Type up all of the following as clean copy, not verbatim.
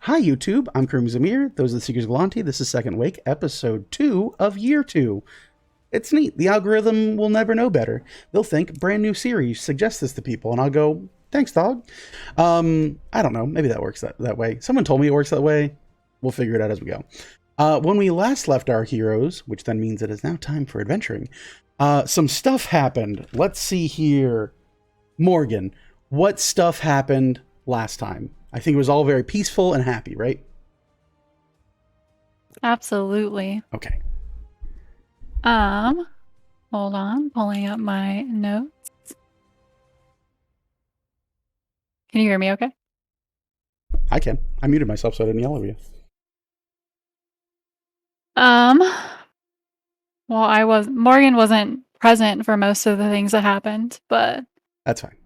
Hi YouTube, I'm Karim Zamir. Those are the Seekers Galanti. This is Second Wake, episode 2 of Year 2. It's neat. The algorithm will never know better. They'll think brand new series, suggest this to people, and I'll go, thanks, dog. I don't know. Maybe that works that way. Someone told me it works that way. We'll figure it out as we go. When we last left our heroes, which then means it is now time for adventuring, some stuff happened. Let's see here. Morgan, what stuff happened last time? I think it was all very peaceful and happy, right? Absolutely. Okay. Hold on, pulling up my notes. Can you hear me okay? I can. I muted myself so I didn't yell at you. Um, Morgan wasn't present for most of the things that happened, but That's fine.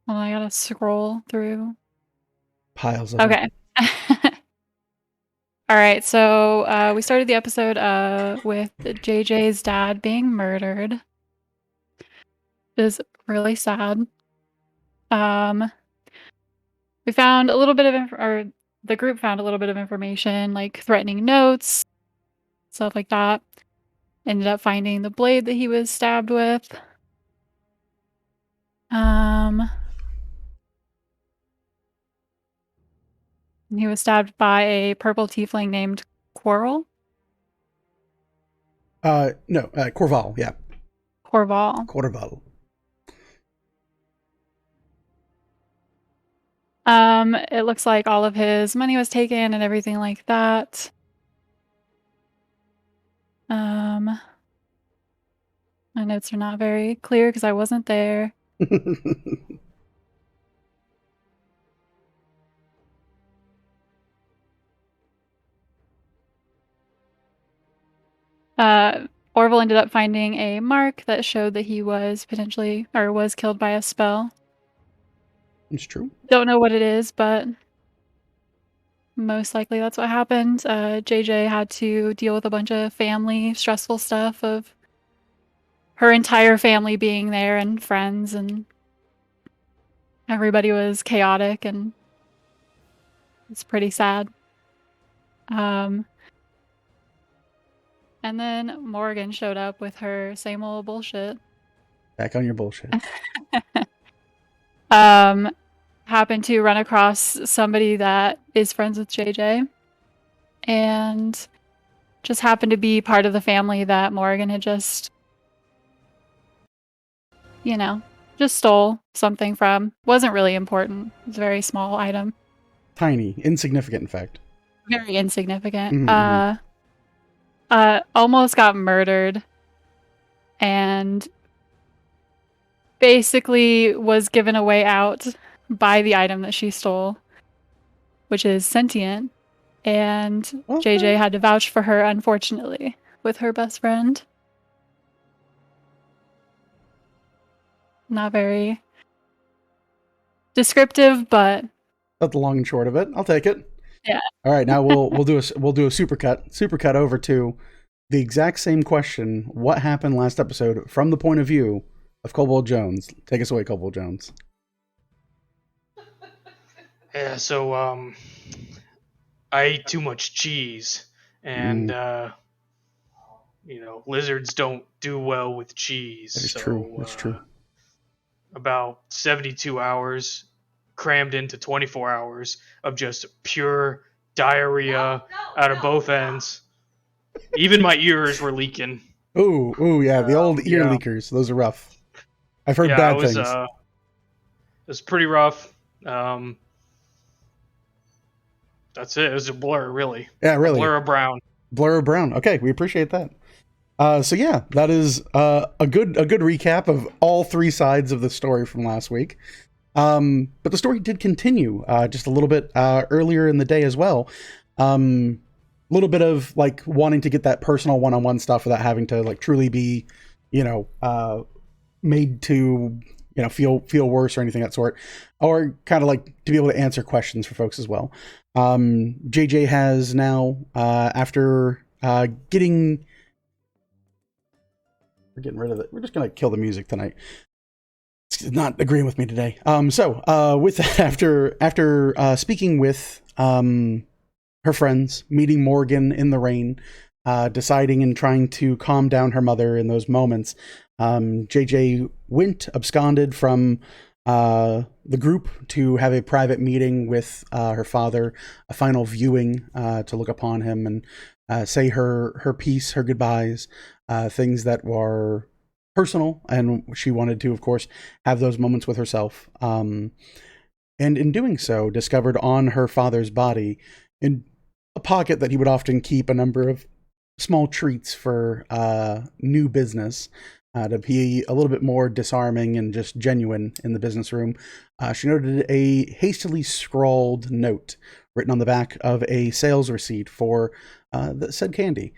I gotta scroll through. Piles of Okay. All right, so we started the episode with JJ's dad being murdered. It is really sad. We found a little bit of the group found a little bit of information, like threatening notes, stuff like that. Ended up finding the blade that he was stabbed with. He was stabbed by a purple tiefling named Quirrell. No, Corval, yeah. Corval. Corval. It looks like all of his money was taken and everything like that. My notes are not very clear because I wasn't there. Orville ended up finding a mark that showed that he was was killed by a spell. It's true. Don't know what it is, but most likely that's what happened. JJ had to deal with a bunch of family stressful stuff of her entire family being there and friends, and everybody was chaotic, and it's pretty sad. And then Morgan showed up with her same old bullshit. Back on your bullshit. Happened to run across somebody that is friends with JJ, and just happened to be part of the family that Morgan had just stole something from. Wasn't really important. It was a very small item. Tiny. Insignificant, in fact. Very insignificant. Mm-hmm. Almost got murdered, and basically was given a way out by the item that she stole, which is sentient. And JJ had to vouch for her, unfortunately, with her best friend. Not very descriptive, but that's the long and short of it. I'll take it. Yeah. All right, now we'll do a supercut over to the exact same question. What happened last episode from the point of view of Kobold Jones? Take us away, Kobold Jones. Yeah, so I ate too much cheese, and lizards don't do well with cheese. That is true. That's true. About 72 hours crammed into 24 hours of just pure diarrhea out of both ends. Even my ears were leaking. Ooh, yeah, the old ear leakers. Those are rough. I've heard bad things. It was pretty rough. That's it. It was a blur, really. Yeah, really. A blur of brown. Blur of brown. Okay, we appreciate that. So yeah, that is a good recap of all three sides of the story from last week. But the story did continue just a little bit earlier in the day as well. A little bit of like wanting to get that personal one-on-one stuff without having to like truly be, made to feel worse or anything of that sort, or kind of like to be able to answer questions for folks as well. JJ has now after getting. We're getting rid of it. We're just going to kill the music tonight. not agreeing with me today. With that, after speaking with her friends, meeting Morgan in the rain, deciding and trying to calm down her mother in those moments, JJ went absconded from the group to have a private meeting with her father, a final viewing to look upon him and say her piece, her goodbyes, things that were personal, and she wanted to, of course, have those moments with herself. And in doing so, discovered on her father's body, in a pocket that he would often keep, a number of small treats for new business. To be a little bit more disarming and just genuine in the business room, she noted a hastily scrawled note written on the back of a sales receipt for the said candy.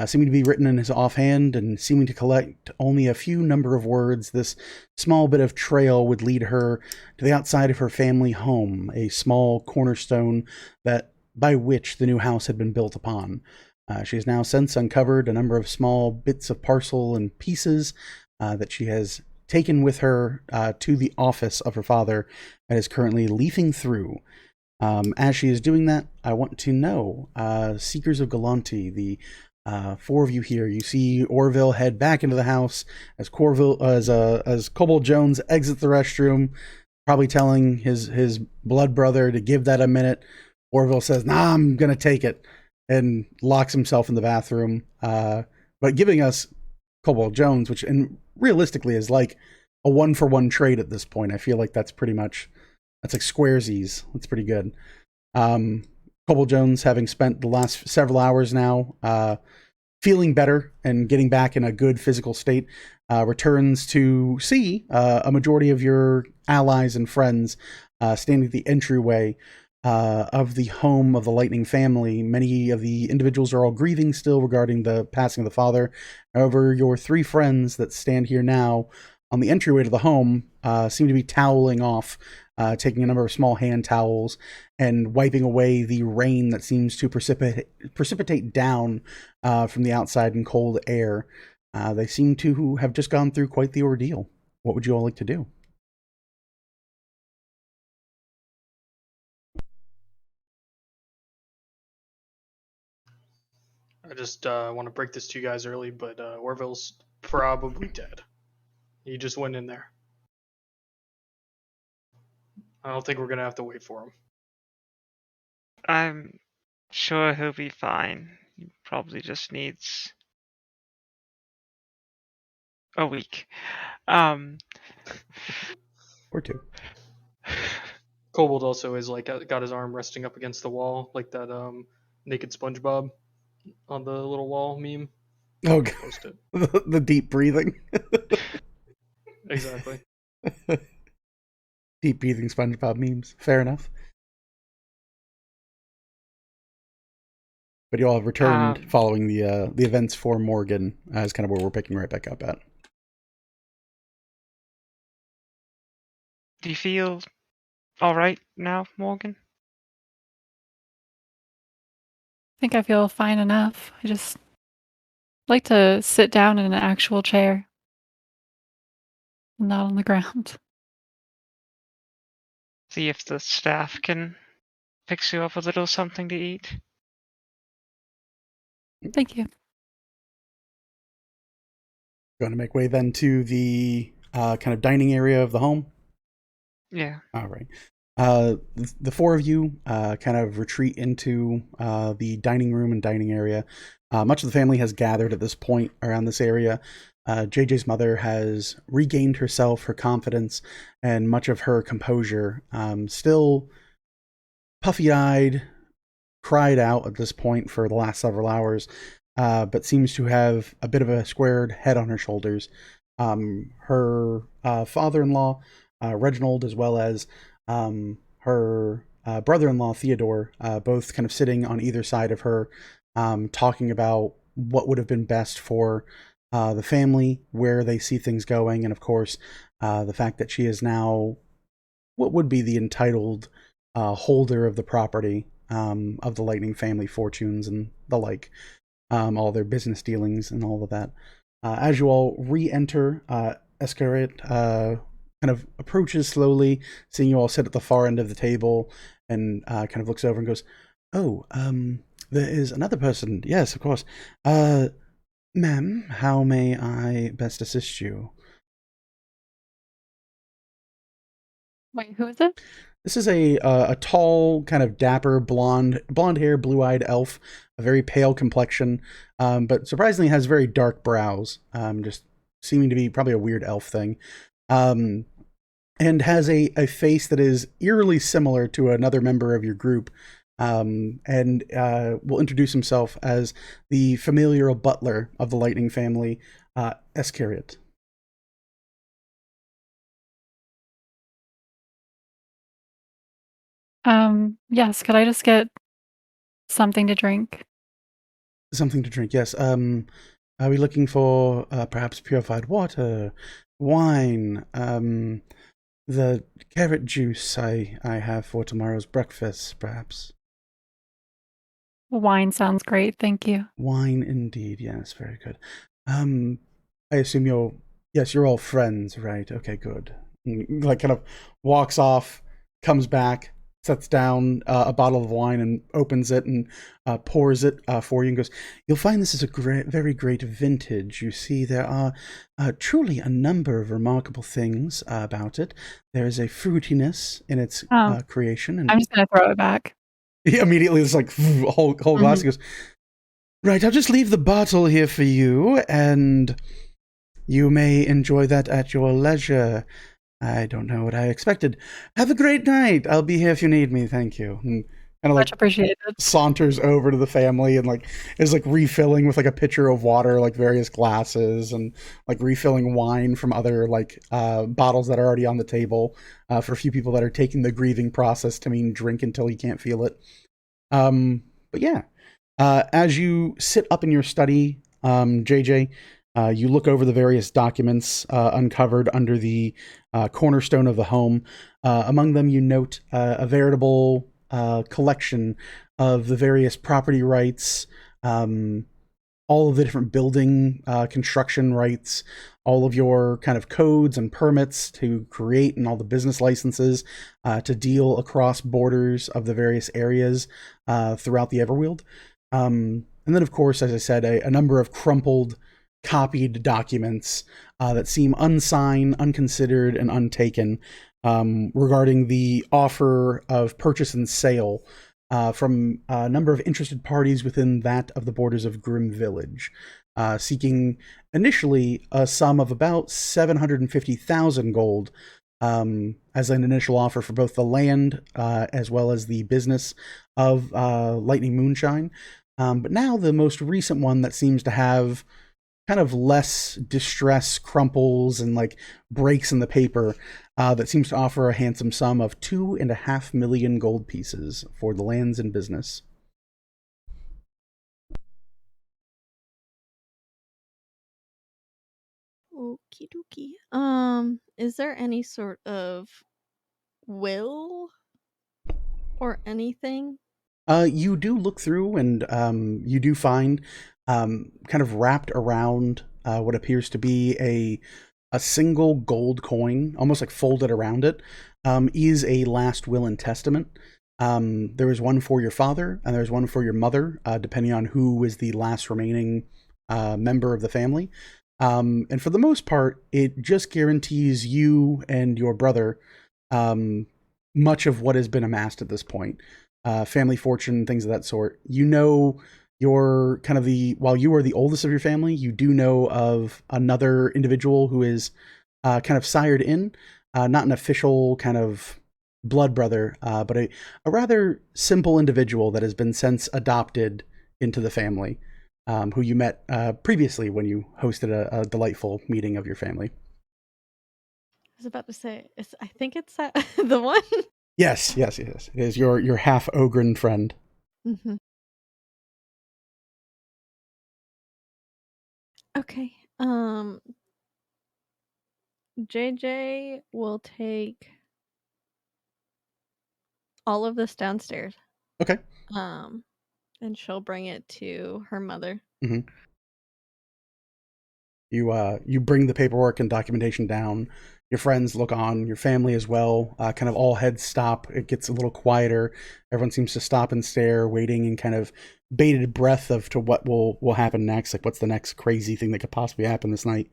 Seeming to be written in his offhand and seeming to collect only a few number of words, this small bit of trail would lead her to the outside of her family home, a small cornerstone that by which the new house had been built upon. She has now since uncovered a number of small bits of parcel and pieces that she has taken with her to the office of her father and is currently leafing through. As she is doing that, I want to know, Seekers of Galanti, the four of you here, you see Orville head back into the house as Cobalt Jones exits the restroom, probably telling his blood brother to give that a minute. Orville says, "Nah, I'm gonna take it," and locks himself in the bathroom, but giving us Cobalt Jones, which and realistically is like a 1-for-1 trade at this point. I feel like that's like squaresies. That's pretty good. Cobalt Jones, having spent the last several hours now feeling better and getting back in a good physical state, returns to see a majority of your allies and friends standing at the entryway of the home of the Lightning family. Many of the individuals are all grieving still regarding the passing of the father. However, your three friends that stand here now on the entryway to the home seem to be toweling off, taking a number of small hand towels and wiping away the rain that seems to precipitate down from the outside in cold air. They seem to have just gone through quite the ordeal. What would you all like to do? I just want to break this to you guys early, but Orville's probably dead. He just went in there. I don't think we're gonna have to wait for him. I'm sure he'll be fine. He probably just needs a week. Or two. Kobold also is like got his arm resting up against the wall, like that naked SpongeBob on the little wall meme. Oh, Post it. The deep breathing. Exactly. Deep breathing SpongeBob memes. Fair enough. But you all have returned following the events for Morgan, as kind of where we're picking right back up at. Do you feel all right now, Morgan? I think I feel fine enough. I just like to sit down in an actual chair, not on the ground. See if the staff can fix you up a little something to eat. Thank you. Going to make way then to the kind of dining area of the home. Yeah. All right. The four of you kind of retreat into the dining room and dining area. Much of the family has gathered at this point around this area. JJ's mother has regained herself, her confidence, and much of her composure. Still puffy-eyed, cried out at this point for the last several hours, but seems to have a bit of a squared head on her shoulders. Her father-in-law, Reginald, as well as her brother-in-law, Theodore, both kind of sitting on either side of her, talking about what would have been best for the family, where they see things going, and of course, the fact that she is now what would be the entitled holder of the property, of the Lightning family fortunes and the like, all their business dealings and all of that. As you all re-enter Escaret, kind of approaches slowly, seeing you all sit at the far end of the table, and kind of looks over and goes, "Oh, there is another person. Yes, of course. Ma'am, how may I best assist you?" Wait, who is it? This is a tall, kind of dapper, blonde hair, blue eyed elf, a very pale complexion, but surprisingly has very dark brows. Just seeming to be probably a weird elf thing, um, and has a face that is eerily similar to another member of your group. And will introduce himself as the familiar butler of the Lightning family, Escariot. Yes, could I just get something to drink? Something to drink, yes. Are we looking for perhaps purified water, wine, the carrot juice I have for tomorrow's breakfast, perhaps? Wine sounds great, thank you. Wine indeed, yes, very good. Um, I assume you're all friends, right? Okay, good. Like kind of walks off, comes back, sets down a bottle of wine and opens it and pours it for you and goes, "You'll find this is a very great vintage. You see, there are truly a number of remarkable things about it. There is a fruitiness in its creation." And I'm just gonna throw it back. he immediately is like, a whole glass. He goes, "Right, I'll just leave the bottle here for you, and you may enjoy that at your leisure. I don't know what I expected. Have a great night. I'll be here if you need me. Thank you." And kind of Much like appreciated. saunters over to the family and like is like refilling with like a pitcher of water, like various glasses, and like refilling wine from other like bottles that are already on the table for a few people that are taking the grieving process to mean drink until you can't feel it. But yeah, as you sit up in your study, JJ, you look over the various documents uncovered under the cornerstone of the home. Among them, you note a veritable collection of the various property rights, all of the different building construction rights, all of your kind of codes and permits to create, and all the business licenses to deal across borders of the various areas throughout the Everwield. And then, of course, as I said, a number of crumpled, copied documents that seem unsigned, unconsidered, and untaken regarding the offer of purchase and sale from a number of interested parties within that of the borders of Grim Village, seeking initially a sum of about 750,000 gold as an initial offer for both the land as well as the business of Lightning Moonshine. But now the most recent one that seems to have kind of less distress, crumples, and like breaks in the paper that seems to offer a handsome sum of 2.5 million gold pieces for the lands and business. Okie dokie. Is there any sort of will or anything? You do look through, and you do find kind of wrapped around what appears to be a single gold coin, almost like folded around it, is a last will and testament. There is one for your father, and there's one for your mother, depending on who is the last remaining member of the family. And for the most part, it just guarantees you and your brother much of what has been amassed at this point. Family fortune, things of that sort. You know, you're kind of while you are the oldest of your family, you do know of another individual who is kind of sired in, not an official kind of blood brother, but a rather simple individual that has been since adopted into the family, who you met previously when you hosted a delightful meeting of your family. I was about to say, I think it's that the one. Yes. It is your half ogren friend. Mm-hmm. Okay. JJ will take all of this downstairs. Okay. And she'll bring it to her mother. Mm-hmm. You bring the paperwork and documentation down. Your friends look on, your family as well. Kind of all heads stop. It gets a little quieter. Everyone seems to stop and stare, waiting in kind of bated breath of to what will happen next. Like, what's the next crazy thing that could possibly happen this night?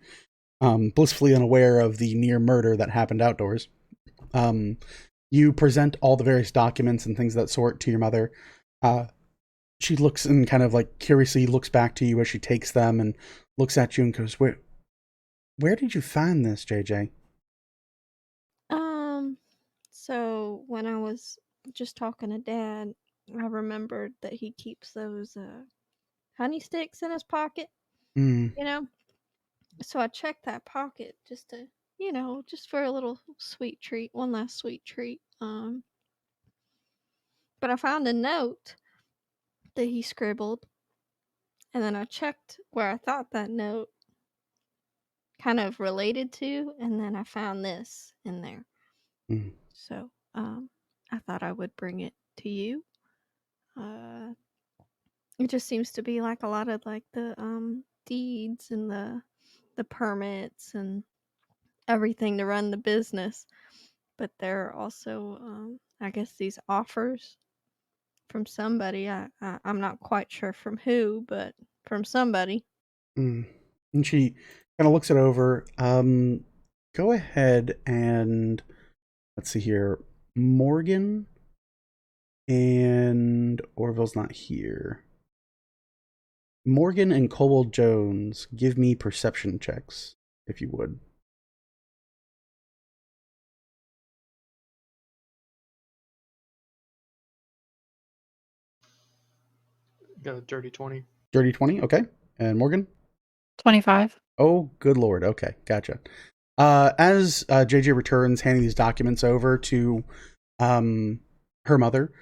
Blissfully unaware of the near murder that happened outdoors. You present all the various documents and things of that sort to your mother. She looks and kind of like curiously looks back to you as she takes them and looks at you and goes, where did you find this, JJ? So when I was just talking to Dad, I remembered that he keeps those honey sticks in his pocket, Mm. you know? So I checked that pocket just to, just for a little sweet treat, one last sweet treat. But I found a note that he scribbled, and then I checked where I thought that note kind of related to, and then I found this in there. Mm. So I thought I would bring it to you. It just seems to be like a lot of like the deeds and the permits and everything to run the business, but there are also I guess these offers from somebody. I'm not quite sure from who, but from somebody. Mm. And she kind of looks it over. Go ahead and let's see here. Morgan and Orville's not here. Morgan and Cobalt Jones, give me perception checks, if you would. Got a dirty 20. Dirty 20, okay. And Morgan? 25. Oh, good lord. Okay, gotcha. As JJ returns, handing these documents over to her mother,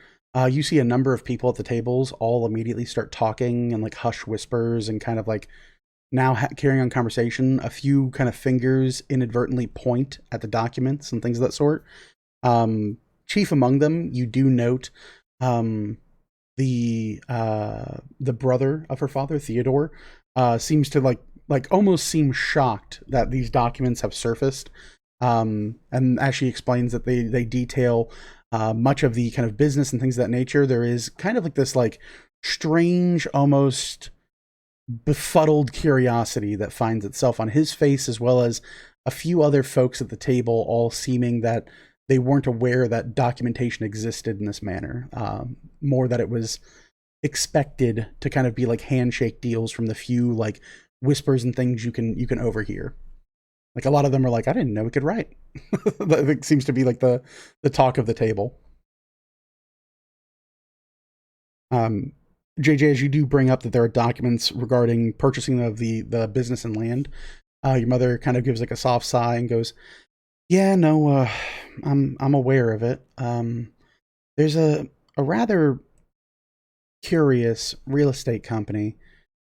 you see a number of people at the tables all immediately start talking and like hush whispers and kind of like now carrying on conversation. A few kind of fingers inadvertently point at the documents and things of that sort. Chief among them, you do note the brother of her father, Theodore, seems to like almost seem shocked that these documents have surfaced. And as she explains that they detail much of the kind of business and things of that nature, there is kind of like this like strange, almost befuddled curiosity that finds itself on his face, as well as a few other folks at the table, all seeming that they weren't aware that documentation existed in this manner. More that it was expected to kind of be like handshake deals from the few like whispers and things you can overhear. Like a lot of them are like, I didn't know we could write. That seems to be like the talk of the table. JJ, as you do bring up that there are documents regarding purchasing of the business and land, your mother kind of gives like a soft sigh and goes, "Yeah, no, I'm aware of it. There's a rather curious real estate company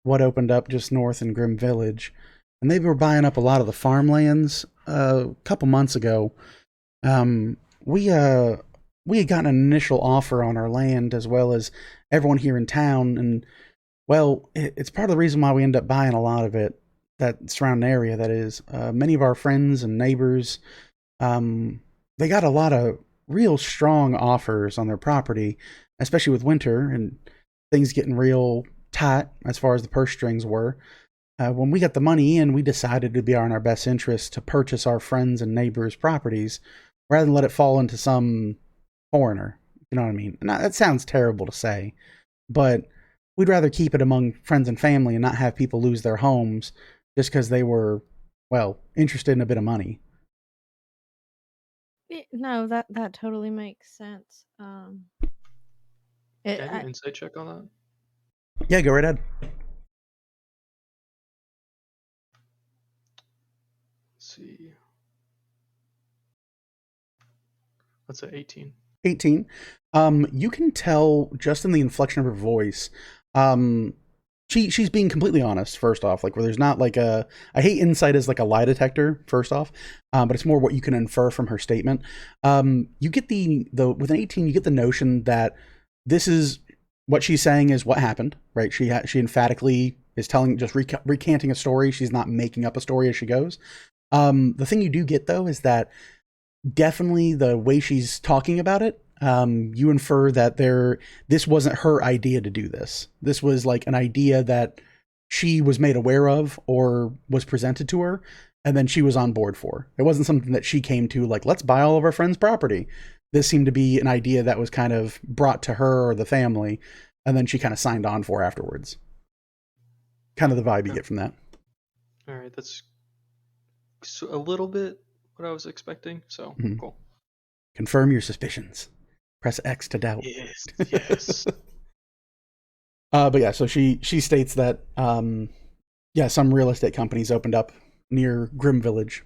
what opened up just north in Grim Village, and they were buying up a lot of the farmlands a couple months ago. We had gotten an initial offer on our land as well as everyone here in town, and well, it's part of the reason why we end up buying a lot of it, that surrounding area, that is. Many of our friends and neighbors, they got a lot of real strong offers on their property, especially with winter and things getting real tight as far as the purse strings were. When we got the money in, we decided it'd be in our best interest to purchase our friends' and neighbors' properties rather than let it fall into some foreigner. You know what I mean? And that sounds terrible to say, but we'd rather keep it among friends and family and not have people lose their homes just because they were, well, interested in a bit of money. No, that totally makes sense. Can I do an insight check on that? Yeah, go right ahead. Let's see. That's an 18. 18. You can tell just in the inflection of her voice. She's being completely honest, first off, like where there's not like I hate insight as like a lie detector, first off, but it's more what you can infer from her statement. You get the with an 18, you get the notion that this is what she's saying is what happened, right? She emphatically is telling, just recanting a story. She's not making up a story as she goes. The thing you do get, though, is that definitely the way she's talking about it, you infer that this wasn't her idea to do this. This was like an idea that she was made aware of or was presented to her, and then she was on board for. It wasn't something that she came to like, let's buy all of our friends' property. This seemed to be an idea that was kind of brought to her or the family, and then she kind of signed on for afterwards. Kind of the vibe you get from that. All right, that's a little bit what I was expecting. So cool. Confirm your suspicions. Press X to doubt. Yes, yes. But yeah, so she states that some real estate companies opened up near Grim Village.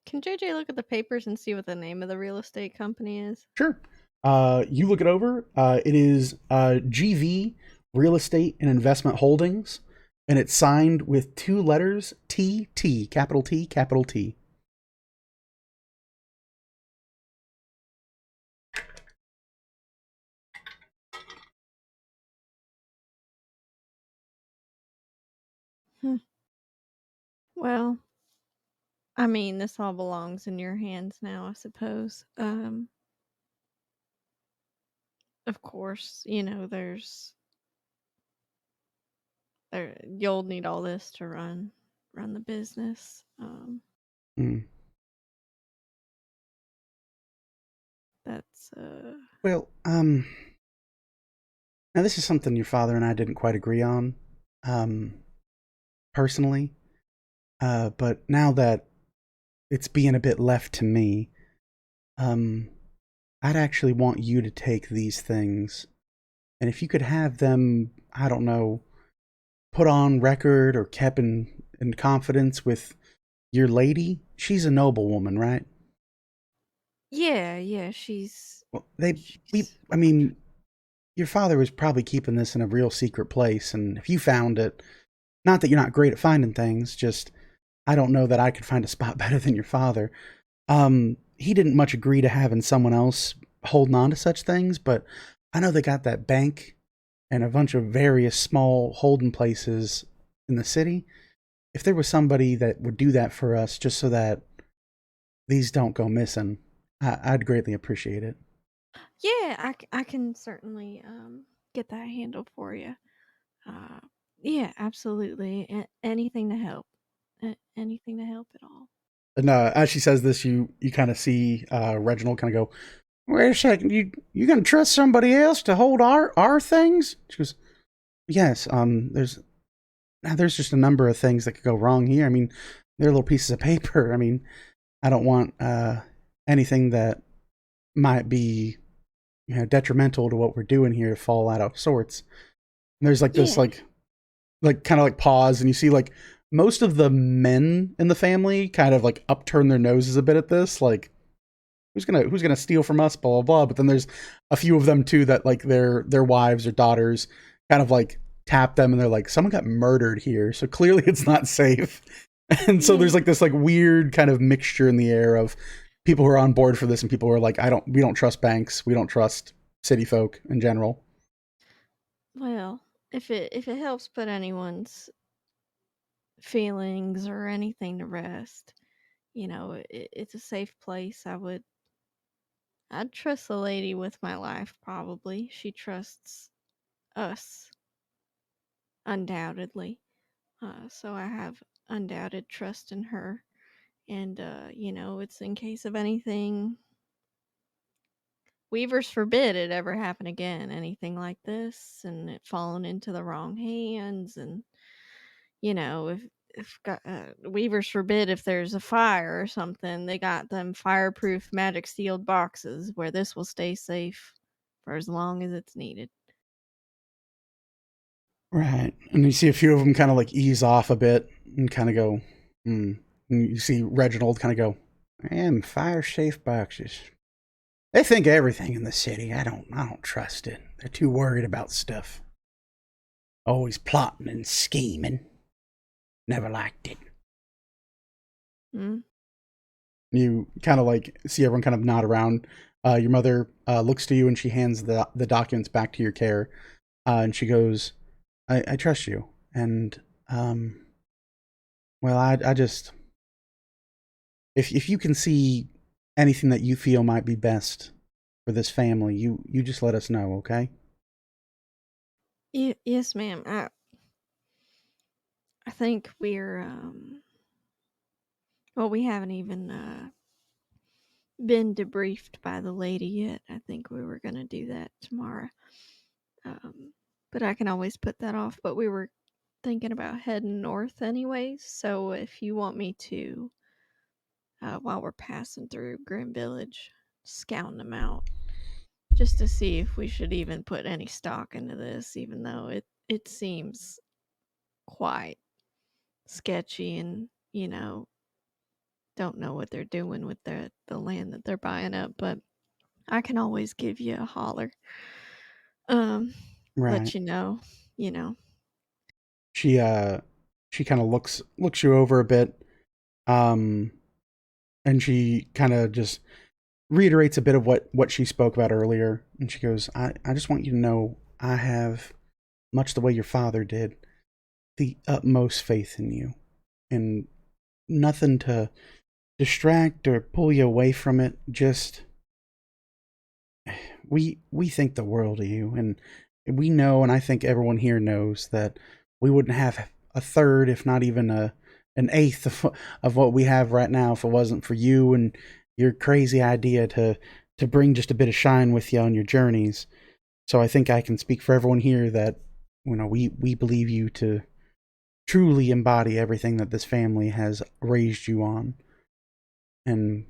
Can JJ look at the papers and see what the name of the real estate company is? Sure. You look it over. It is GV Real Estate and Investment Holdings, and it's signed with 2 letters, TT, capital T, capital T. Well, I mean, this all belongs in your hands now, I suppose. Of course, you'll need all this to run the business. That's Well, now this is something your father and I didn't quite agree on, personally. But now that it's being a bit left to me, I'd actually want you to take these things, and if you could have them, I don't know, put on record or kept in confidence with your lady. She's a noble woman, right? yeah, she's Well, I mean, your father was probably keeping this in a real secret place, and if you found it, not that you're not great at finding things, just I don't know that I could find a spot better than your father. He didn't much agree to having someone else holding on to such things, but I know they got that bank and a bunch of various small holding places in the city. If there was somebody that would do that for us just so that these don't go missing, I'd greatly appreciate it. Yeah, I can certainly get that handled for you. Yeah, absolutely. Anything to help. Anything to help at all. And as she says this, you kind of see Reginald kind of go, "Wait a second, you gonna trust somebody else to hold our things?" She goes, "Yes. There's just a number of things that could go wrong here. I mean, they're little pieces of paper. I mean, I don't want anything that might be detrimental to what we're doing here to fall out of sorts." And there's like this like kind of like pause, and you see like most of the men in the family kind of like upturn their noses a bit at this, like who's gonna steal from us, blah blah blah. But then there's a few of them too that like their wives or daughters kind of like tap them, and they're like, someone got murdered here, so clearly it's not safe. And so there's like this like weird kind of mixture in the air of people who are on board for this and people who are like, we don't trust banks, we don't trust city folk in general. Well, if it helps put anyone's feelings or anything to rest, it's a safe place. I'd trust the lady with my life, probably. She trusts us, undoubtedly. So I have undoubted trust in her. And, it's in case of anything. Weavers forbid it ever happen again, anything like this, and it fallen into the wrong hands. And, if Weavers forbid if there's a fire or something, they got them fireproof magic sealed boxes where this will stay safe for as long as it's needed. Right. And you see a few of them kind of like ease off a bit and kind of go, And you see Reginald kind of go, "Man, fire safe boxes. They think everything in the city. I don't trust it. They're too worried about stuff. Always plotting and scheming. Never liked it." You kind of like see everyone kind of nod around. Your mother looks to you and she hands the documents back to your care. And she goes, I trust you. And, well, I just, if you can see anything that you feel might be best for this family, you just let us know, okay? Yes, ma'am. I think well, we haven't even been debriefed by the lady yet. I think we were gonna do that tomorrow. But I can always put that off. But we were thinking about heading north anyways. So if you want me to, while we're passing through Grim Village, scouting them out, just to see if we should even put any stock into this, even though it seems quite sketchy and don't know what they're doing with the land that they're buying up. But I can always give you a holler, um Right. let you know, you know. She she kind of looks you over a bit, um, and she kind of just reiterates a bit of what she spoke about earlier, and she goes, I just want you to know I have, much the way your father did, the utmost faith in you, and nothing to distract or pull you away from it. Just we think the world of you, and we know, and I think everyone here knows that we wouldn't have a third, if not even an eighth of what we have right now if it wasn't for you and your crazy idea to bring just a bit of shine with you on your journeys. So I think I can speak for everyone here that we believe you to truly embody everything that this family has raised you on, and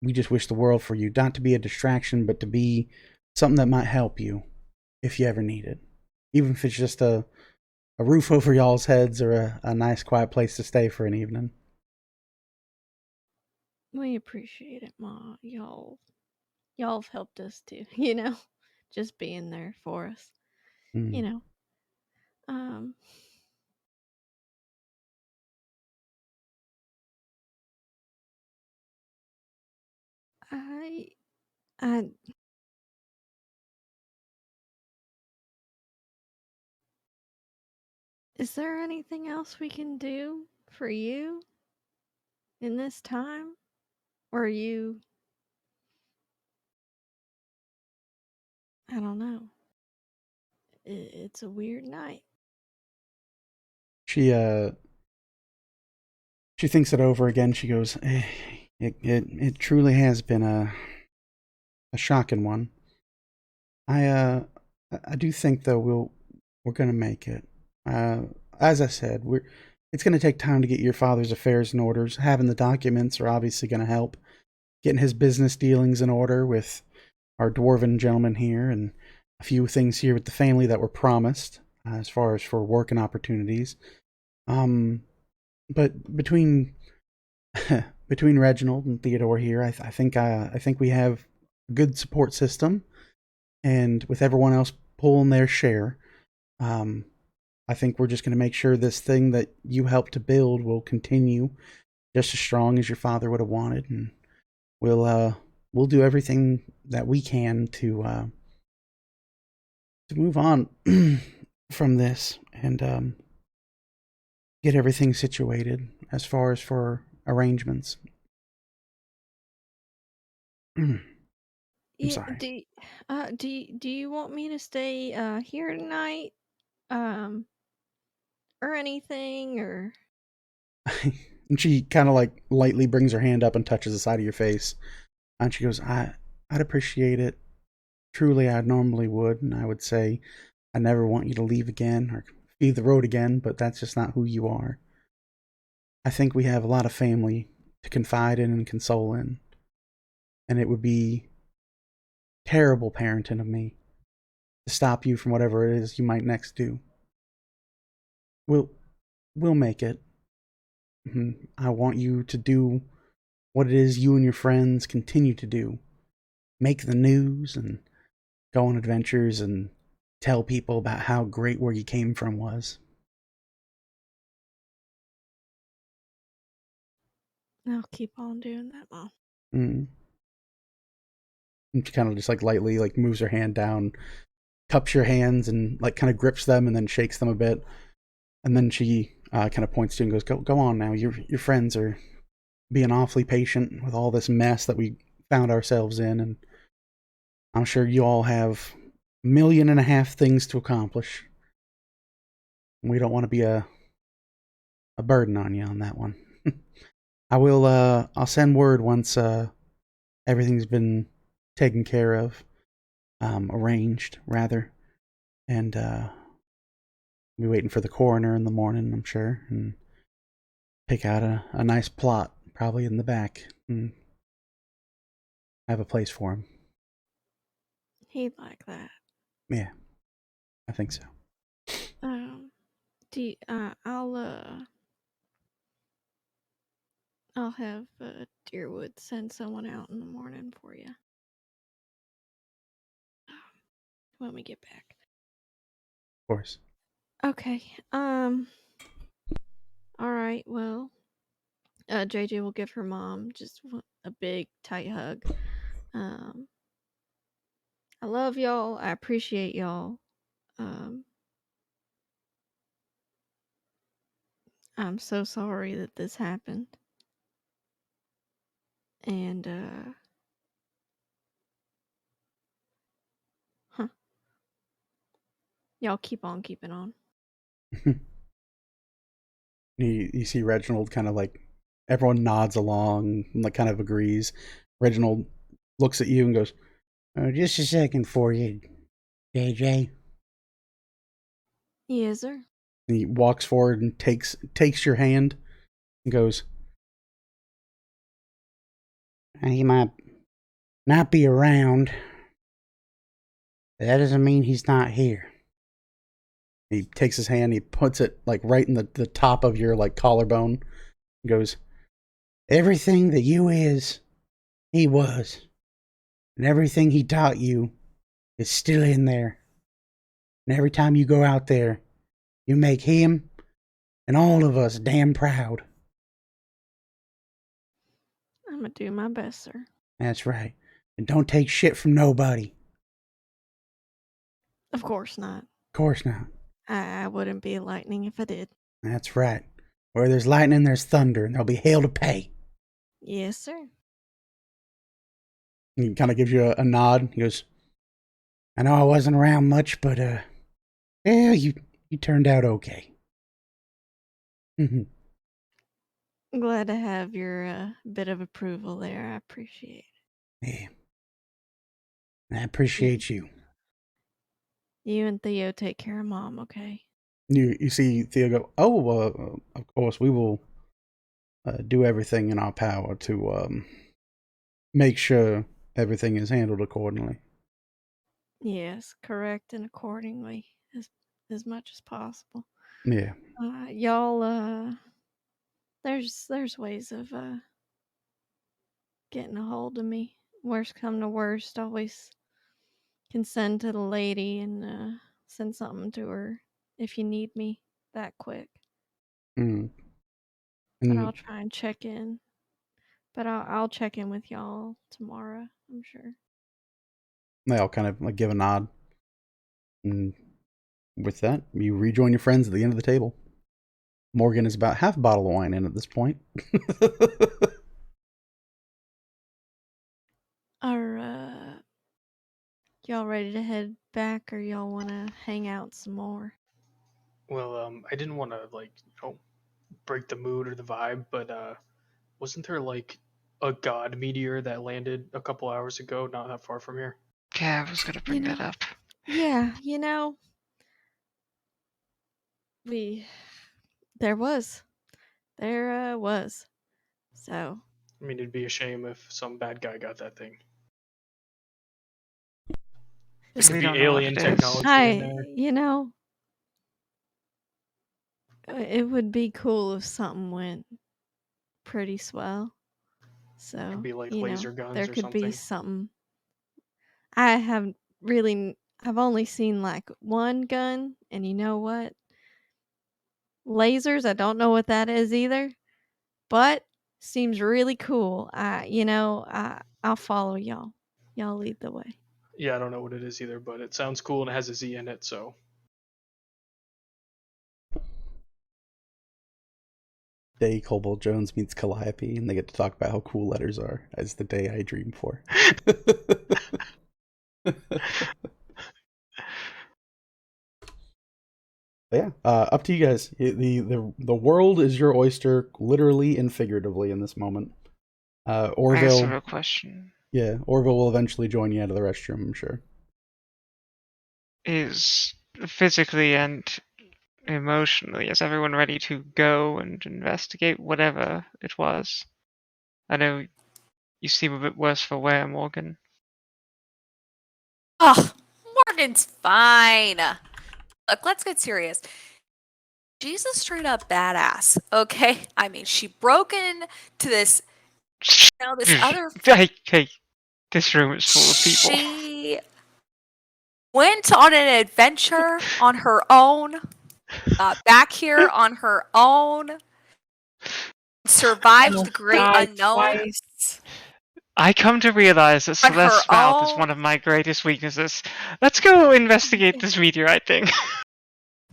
we just wish the world for you, not to be a distraction, but to be something that might help you if you ever need it. Even if it's just a roof over y'all's heads or a nice quiet place to stay for an evening. We appreciate it, Ma. Y'all have helped us too, just being there for us, you Mm. know. Um, I, I, is there anything else we can do for you in this time? Or I don't know. It's a weird night. She she thinks it over again. She goes, it truly has been a shocking one. I do think though we're gonna make it. Uh, as I said, it's gonna take time to get your father's affairs in orders. Having the documents are obviously gonna help. Getting his business dealings in order with our dwarven gentleman here, and a few things here with the family that were promised, as far as for working opportunities. Um, but between Reginald and Theodore here, I think we have a good support system, and with everyone else pulling their share, um, I think we're just going to make sure this thing that you helped to build will continue just as strong as your father would have wanted, and we'll do everything that we can to move on from this and get everything situated as far as for arrangements. I'm Yeah, sorry. do you want me to stay here tonight? Um, or anything, or And she kind of like lightly brings her hand up and touches the side of your face. And she goes, I'd appreciate it. Truly, I normally would. And I would say, I never want you to leave again or leave the road again, but that's just not who you are. I think we have a lot of family to confide in and console in. And it would be terrible parenting of me to stop you from whatever it is you might next do. We'll, we'll make it. I want you to do what it is you and your friends continue to do. Make the news and go on adventures and tell people about how great where you came from was. I'll keep on doing that, Mom. Mm. And she kind of just like lightly like moves her hand down cups your hands and like kind of grips them and then shakes them a bit, and then she kind of points to you and goes, "Go on now. Your friends are being awfully patient with all this mess that we found ourselves in, and I'm sure you all have 1.5 million things to accomplish. We don't want to be a burden on you on that one. I'll send word once everything's been taken care of, arranged rather, and be waiting for the coroner in the morning, I'm sure, and pick out a nice plot, probably in the back, and have a place for him. He'd like that. Yeah, I think so. I'll have Deerwood send someone out in the morning for you. When we get back. Of course. Okay. All right. Well, JJ will give her mom just a big tight hug. I love y'all. I appreciate y'all. I'm so sorry that this happened. And y'all keep on keeping on. You see Reginald kind of like, everyone nods along and like kind of agrees. Reginald looks at you and goes, "Just a second for you, JJ." Yes, sir. And he walks forward and takes your hand and goes, "He might not be around, but that doesn't mean he's not here." He takes his hand, he puts it like right in the top of your like collarbone, and goes, "Everything that you is, he was. And everything he taught you is still in there. And every time you go out there, you make him and all of us damn proud." I'm gonna do my best, sir. That's right. And don't take shit from nobody. Of course not. Of course not. I wouldn't be lightning if I did. That's right. Where there's lightning, there's thunder, and there'll be hell to pay. Yes, sir. He kind of gives you a nod. He goes, "I know I wasn't around much, but yeah, you turned out okay." I'm glad to have your bit of approval there. I appreciate it. Yeah. I appreciate you. You and Theo take care of Mom, okay? You see Theo go, "Oh, of course, we will do everything in our power to make sure everything is handled accordingly." Yes, correct and accordingly as much as possible. Yeah. Y'all, there's ways of getting a hold of me. Worst come to worst, always can send to the lady and send something to her if you need me that quick. Mm. But I'll try and check in. But I'll check in with y'all tomorrow, I'm sure. They all kind of like give a nod. And with that, you rejoin your friends at the end of the table. Morgan is about half a bottle of wine in at this point. Are y'all ready to head back, or y'all want to hang out some more? Well, I didn't want to break the mood or the vibe, but wasn't there like a god meteor that landed a couple hours ago, not that far from here? Yeah, I was gonna bring that up. Yeah, there was. So, I mean, it'd be a shame if some bad guy got that thing. It could We be don't know what alien it is. technology in there. it would be cool if something went pretty swell. So, Could be like laser guns there or could be something. something. I've only seen like one gun, and you know what? Lasers, I don't know what that is either, but seems really cool. I'll follow y'all. Y'all lead the way. Yeah, I don't know what it is either, but it sounds cool and it has a Z in it, so. Day Cobalt Jones meets Calliope, and they get to talk about how cool letters are, as the day I dream for. Yeah, up to you guys. The world is your oyster, literally and figuratively, in this moment. I have Orville, a question. yeah, Orville will eventually join you out of the restroom, I'm sure. Is physically and emotionally, is everyone ready to go and investigate whatever it was? I know you seem a bit worse for wear, Morgan. Oh, Morgan's fine. Look, let's get serious. She's a straight up badass, okay? I mean, she broke into this, this other. Hey, this room is full of people. She went on an adventure on her own, back here on her own, survived the great unknown. Twice. I come to realize that On her Celeste's mouth is own. one of my greatest weaknesses. Let's go investigate this meteorite thing.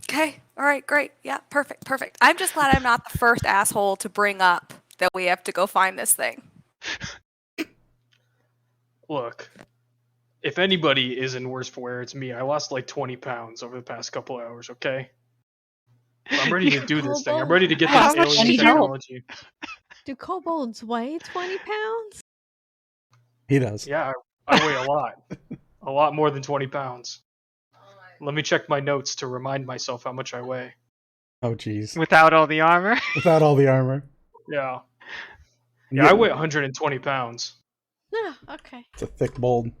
Okay, all right, great. Yeah, perfect. I'm just glad I'm not the first asshole to bring up that we have to go find this thing. Look, if anybody is in worse for wear, it's me. I lost like 20 pounds over the past couple hours, okay? I'm ready to do this thing. I'm ready to get How this much alien do you- technology. Do kobolds weigh 20 pounds? He does. Yeah, I weigh a lot. A lot more than 20 pounds. Let me check my notes to remind myself how much I weigh. Oh, jeez. Without all the armor? Without all the armor. Yeah. You Yeah, I get- weigh 120 pounds. No, okay. It's a thick bulb.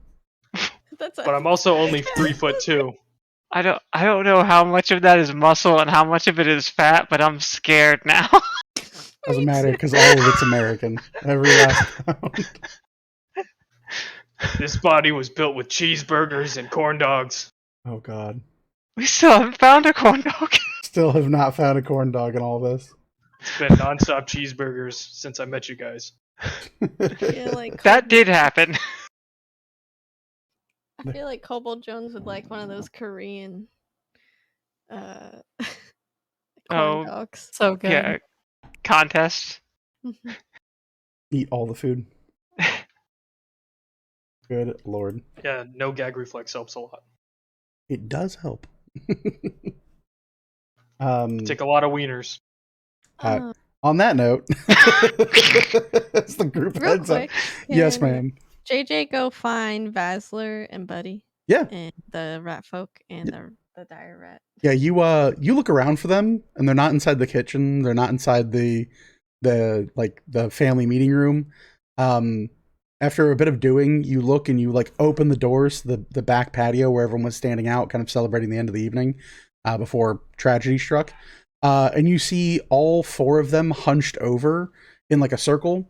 That's But I'm also only 3'2". I don't know how much of that is muscle and how much of it is fat, but I'm scared now. Doesn't matter, because all of it's American. Every last pound. This body was built with cheeseburgers and corn dogs. Oh, God. We still haven't found a corn dog. Still have not found a corn dog in all this. It's been nonstop cheeseburgers since I met you guys. I feel like That did happen. I feel like Kobold Jones would like one of those Korean corn Oh. dogs. So good. Yeah. Contest. Eat all the food. Good Lord. Yeah, no gag reflex helps a lot. It does help. Take a lot of wieners. On that note, as the group Real heads up. quick. Yes, can ma'am. JJ go find Vasler and Buddy Yeah. and the rat folk and the dire rat. Yeah, you look around for them, and they're not inside the kitchen. They're not inside the family meeting room. After a bit of doing, you look and you like open the doors to the back patio where everyone was standing out, kind of celebrating the end of the evening before tragedy struck. And you see all four of them hunched over in like a circle.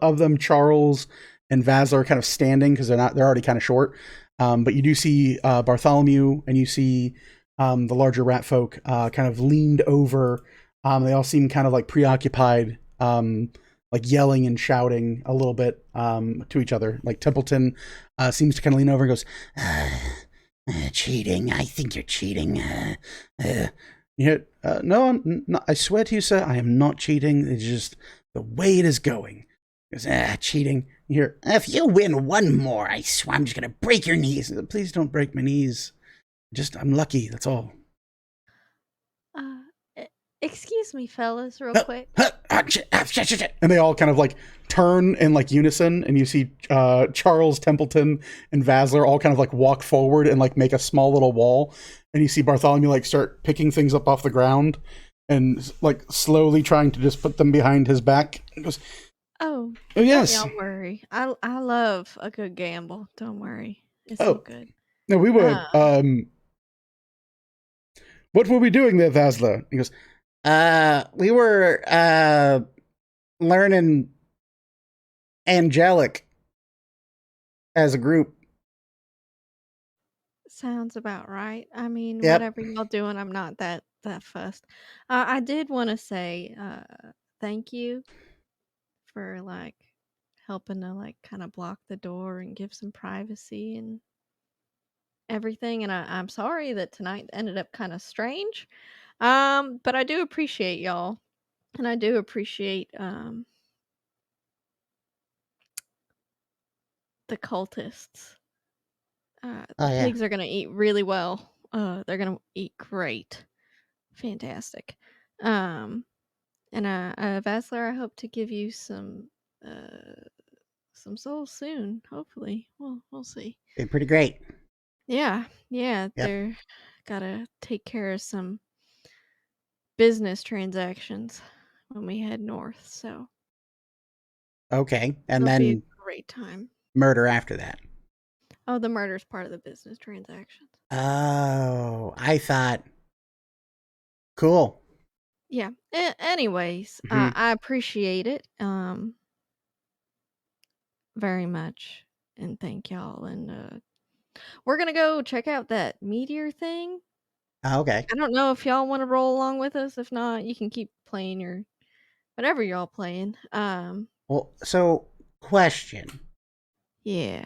Of them, Charles and Vaz are kind of standing because they're already kind of short. But you do see Bartholomew, and you see the larger rat folk kind of leaned over. They all seem kind of like preoccupied, like yelling and shouting a little bit to each other. Like Templeton seems to kind of lean over and goes, cheating. I think you're cheating. No, I swear to you, sir, I am not cheating. It's just the way it is going. He goes, cheating. Here, if you win one more, I swear I'm just going to break your knees. Please don't break my knees. I'm lucky, that's all. Excuse me, fellas, real quick. And they all kind of like turn in like unison, and you see Charles, Templeton, and Vasler all kind of like walk forward and like make a small little wall. And you see Bartholomew like start picking things up off the ground and like slowly trying to just put them behind his back. He goes, Oh yes. Don't worry. I love a good gamble. Don't worry. It's Oh. all good. No, we would. What were we doing there, Vasler? He goes, we were learning angelic as a group. Sounds about right. I mean, Yep. whatever y'all doing, I'm not that fussed. I did want to say thank you for like helping to like kind of block the door and give some privacy and everything. And I'm sorry that tonight ended up kind of strange. But I do appreciate y'all, and I do appreciate the cultists. The Oh, yeah. pigs are gonna eat really well. They're gonna eat great, fantastic. And Vasler, I hope to give you some souls soon. Hopefully, we'll see. They're pretty great. Yeah, Yep. they're gotta take care of some business transactions when we head north. So Okay. And it'll be a then great time. murder after that. Oh, the murder's part of the business transactions. Oh, I thought. Cool. Yeah. Anyways, Mhm. I appreciate it very much, and thank y'all. And we're gonna go check out that meteor thing. Oh, okay. I don't know if y'all want to roll along with us. If not, you can keep playing your whatever y'all playing. Well, so question. Yeah.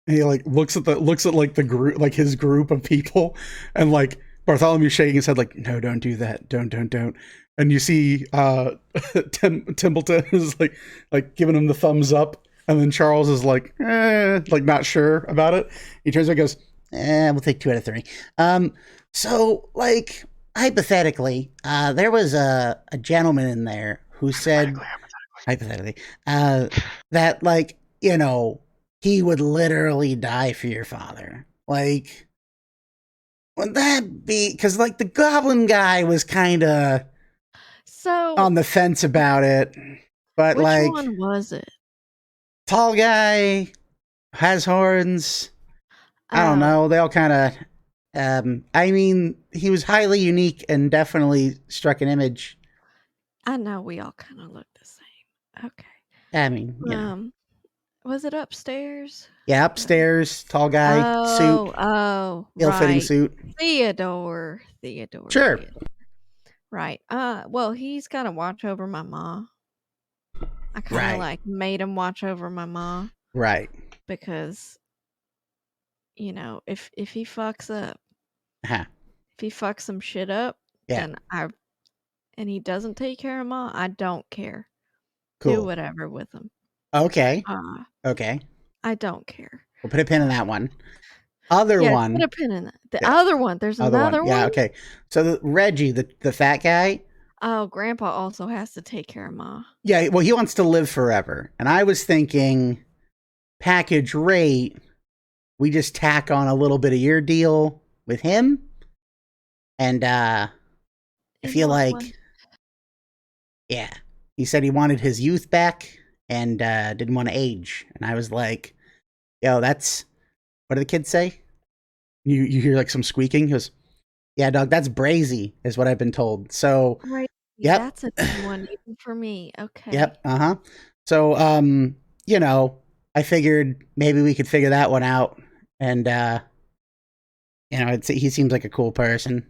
And he like looks at like the group, like his group of people, and like Bartholomew's shaking his head like, no, don't do that, don't. And you see Templeton is like giving him the thumbs up, and then Charles is like not sure about it. He turns and goes, we'll take 2 out of 3. So like hypothetically, there was a gentleman in there who said hypothetically that like, you know, he would literally die for your father. Like, would that be... Because, like, the goblin guy was kind of So on the fence about it. But, which like, one was it? tall guy, has horns. I don't Oh, know. They all kind of... I mean, he was highly unique and definitely struck an image. I know we all kind of look the same. Okay. I mean, you know. Was it upstairs? Yeah, upstairs, tall guy, suit, Oh, ill-fitting right. suit. Theodore. Sure. Right. Well, he's got to watch over my ma. I kind of Right. like made him watch over my ma Right. because, you know, if he fucks up, Huh. if he fucks some shit up, Yeah. then and he doesn't take care of ma, I don't care. Cool. Do whatever with him. Okay. Uh, Okay. I don't care. We'll put a pin in that one. Other Yeah, one. put a pin in that. The Yeah. other one. There's another one. Yeah, okay. So Reggie, the fat guy. Oh, Grandpa also has to take care of ma. Yeah, well, he wants to live forever. And I was thinking package rate, we just tack on a little bit of your deal with him. And I feel like, yeah, he said he wanted his youth back and didn't want to age. And I was like, yo, that's, what do the kids say? You hear like some squeaking. He goes, yeah, dog, that's brazy, is what I've been told. So, right. yep. That's a good one even for me. Okay. Yep. Uh-huh. So, you know, I figured maybe we could figure that one out. And, you know, he seems like a cool person.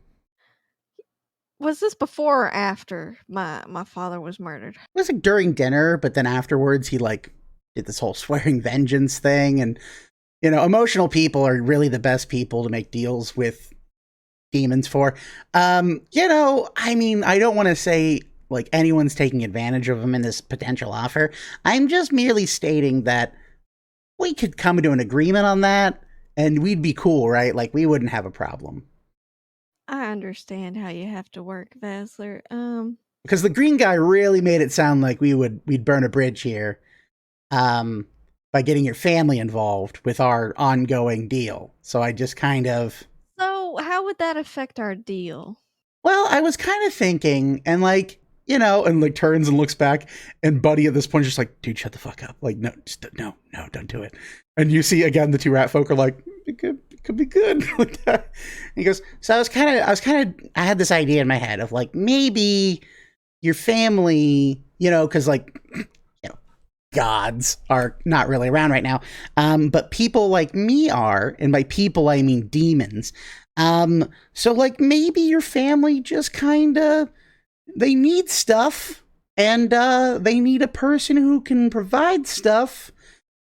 Was this before or after my father was murdered? It was like during dinner, but then afterwards he like did this whole swearing vengeance thing. And, you know, emotional people are really the best people to make deals with demons for. You know, I mean, I don't want to say like anyone's taking advantage of him in this potential offer. I'm just merely stating that we could come to an agreement on that and we'd be cool, right? Like we wouldn't have a problem. I understand how you have to work, Vasler. Because the green guy really made it sound like we'd burn a bridge here by getting your family involved with our ongoing deal. So I just kind of... So how would that affect our deal? Well, I was kind of thinking, and like, you know, and like turns and looks back, and Buddy at this point is just like, dude, shut the fuck up. Like, no, just no, don't do it. And you see again the 2 rat folk are like, it could be good. Like that. And he goes, so I had this idea in my head of like maybe your family, you know, because like, you know, gods are not really around right now, but people like me are, and by people I mean demons. So like maybe your family just kind of, they need stuff and they need a person who can provide stuff,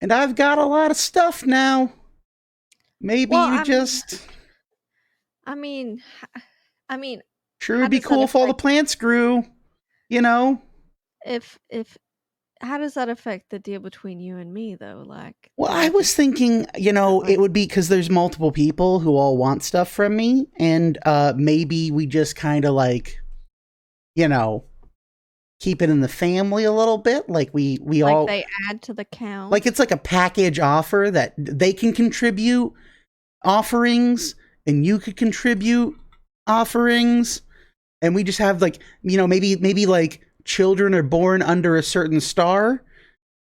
and I've got a lot of stuff now. Maybe Well, you I mean, just... I mean, I mean, Sure how would be does that cool if all the affect plants grew, you know? if how does that affect the deal between you and me though? Like, Well, do I I was just thinking, like it would be because there's multiple people who all want stuff from me, and maybe we just kind of like, you know, keep it in the family a little bit. Like we like all they add to the count? like it's like a package offer that they can contribute offerings and you could contribute offerings, and we just have like, maybe like children are born under a certain star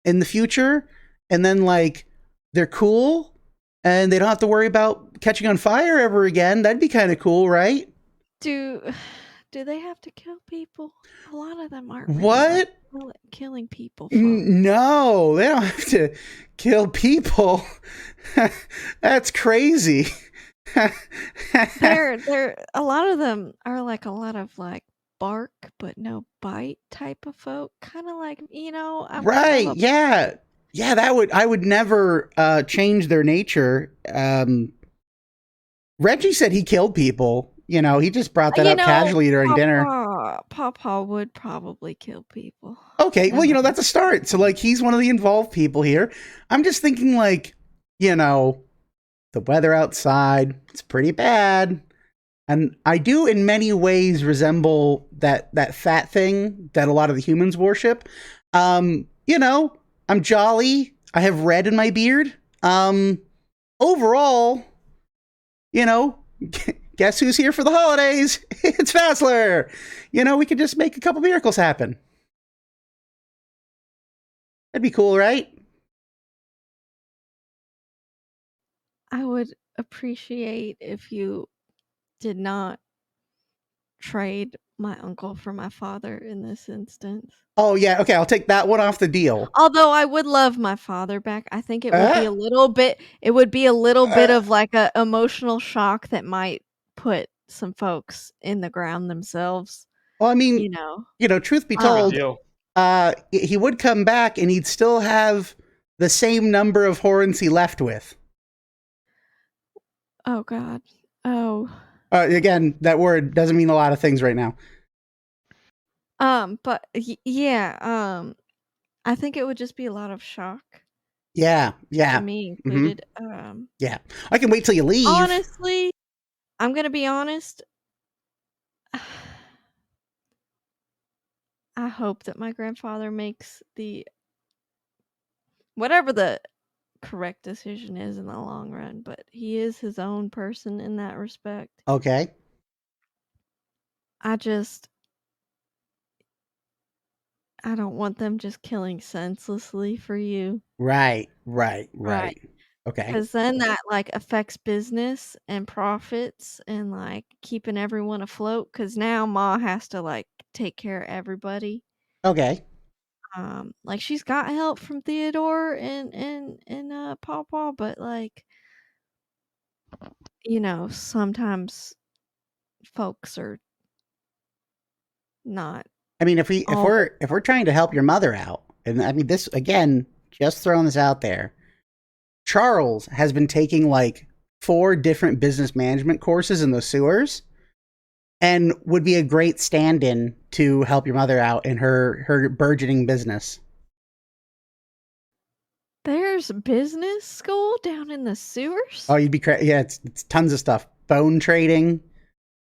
in the future, and then like they're cool and they don't have to worry about catching on fire ever again. That'd be kind of cool, right? Do do they have to kill people? A lot of them aren't really like What? killing people, folks. No, they don't have to kill people. That's crazy. They're a lot of them are like a lot of like bark but no bite type of folk. Kind of like, I'm kind of Right, a yeah. Yeah, I would never change their nature. Reggie said he killed people. He just brought that you up know, casually during dinner. Papa would probably kill people. Okay, well, No. that's a start. So, like, he's one of the involved people here. I'm just thinking, like, the weather outside, it's pretty bad. And I do, in many ways, resemble that fat thing that a lot of the humans worship. I'm jolly. I have red in my beard. Overall, guess who's here for the holidays? It's Fassler. We could just make a couple miracles happen. That'd be cool, right? I would appreciate if you did not trade my uncle for my father in this instance. Oh, yeah. Okay, I'll take that one off the deal. Although I would love my father back. I think it would be Uh, a little bit uh, of like a emotional shock that might put some folks in the ground themselves, well, I mean, you know. truth be It's a good told, deal. he would come back and he'd still have the same number of horns he left with. Oh god. Oh. Again, that word doesn't mean a lot of things right now. But yeah, I think it would just be a lot of shock. Yeah, yeah. And me included. Yeah. I can wait till you leave. Honestly, I'm gonna be honest. I hope that my grandfather makes whatever the correct decision is in the long run, but he is his own person in that respect. Okay. I don't want them just killing senselessly for you. Right. Right. Okay. Because then that like affects business and profits and like keeping everyone afloat. Because now Ma has to like take care of everybody. Okay. Like she's got help from Theodore and Pawpaw, but like sometimes folks are not I mean, if all. we're trying to help your mother out, and I mean this again, just throwing this out there. Charles has been taking like 4 different business management courses in the sewers, and would be a great stand-in to help your mother out in her burgeoning business. There's business school down in the sewers? Oh, you'd be yeah, it's tons of stuff. Bone trading,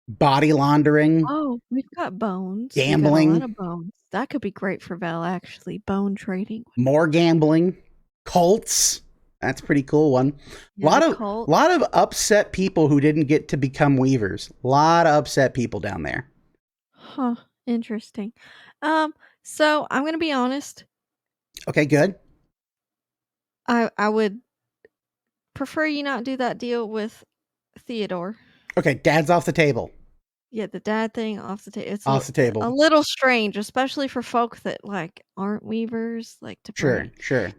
body laundering, Oh, we've got bones. We got a gambling, lot of bones. That could be great for Vel, actually. Bone trading. more gambling, cults. That's a pretty cool one. Yeah, the cult. Lot of upset people who didn't get to become weavers. A lot of upset people down there. Huh. Interesting. So I'm gonna be honest. Okay, good. I would prefer you not do that deal with Theodore. Okay, dad's off the table. Yeah, the dad thing off the table. It's Off the table. a little strange, especially for folk that like aren't weavers. Like to bring, Sure.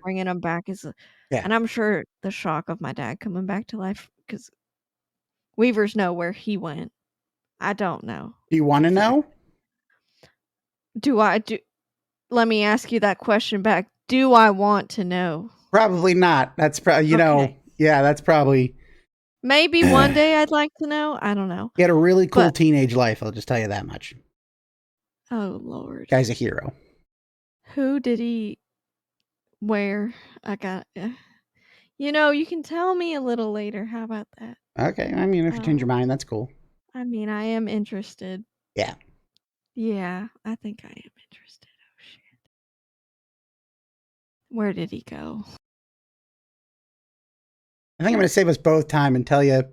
bringing them back Yeah. And I'm sure the shock of my dad coming back to life because weavers know where he went. I don't know. Do you want to know? Let me ask you that question back. Do I want to know? Probably not. That's probably, Okay. yeah, that's probably. Maybe one day I'd like to know. I don't know. He had a really cool But teenage life. I'll just tell you that much. oh Lord, Guy's a hero. who did he wear? I got. You can tell me a little later. How about that? Okay. I mean, if you change your mind, that's cool. I mean, I am interested. Yeah. Yeah, I think I am interested. Oh shit. Where did he go? I think I'm going to save us both time and tell you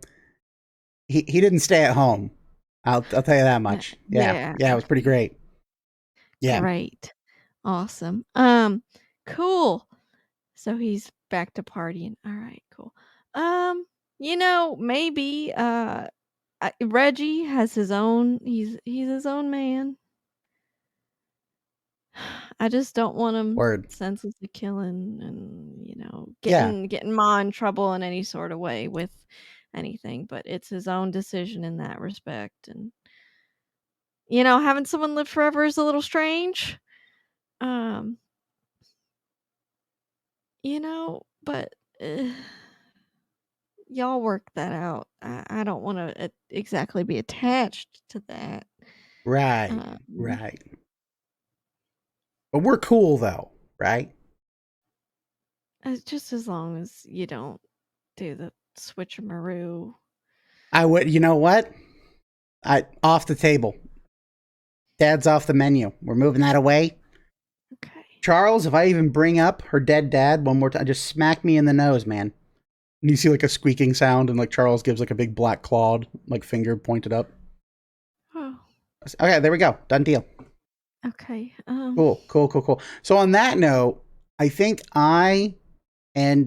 he didn't stay at home. I'll tell you that much. Yeah. Yeah, it was pretty great. Yeah. Great. Awesome. Cool. So he's back to partying. All right, cool. Maybe Reggie has his own he's his own man. I just don't want him Word. senselessly killing and, Yeah. getting Ma in trouble in any sort of way with anything, but it's his own decision in that respect. And having someone live forever is a little strange. Um, but y'all work that out. I don't want to exactly be attached to that. Right. Right. But we're cool though, right? Just as long as you don't do the switcheroo. I would, you know what? Off the table. Dad's off the menu. We're moving that away. Okay. Charles, if I even bring up her dead dad one more time, just smack me in the nose, man. And you see like a squeaking sound, and like Charles gives like a big black clawed like finger pointed up. Oh. Okay, there we go. Done deal. Okay. Cool. So on that note, I think I don't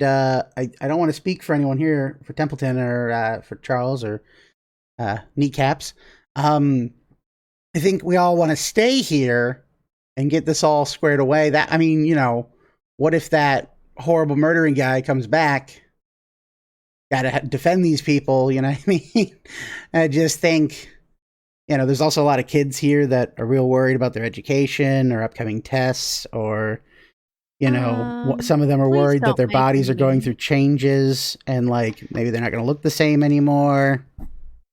want to speak for anyone here for Templeton or for Charles or kneecaps. I think we all want to stay here and get this all squared away. What if that horrible murdering guy comes back? Got to defend these people, you know what I mean? I just think, there's also a lot of kids here that are real worried about their education or upcoming tests, or, some of them are worried that their bodies are going through changes and like maybe they're not going to look the same anymore.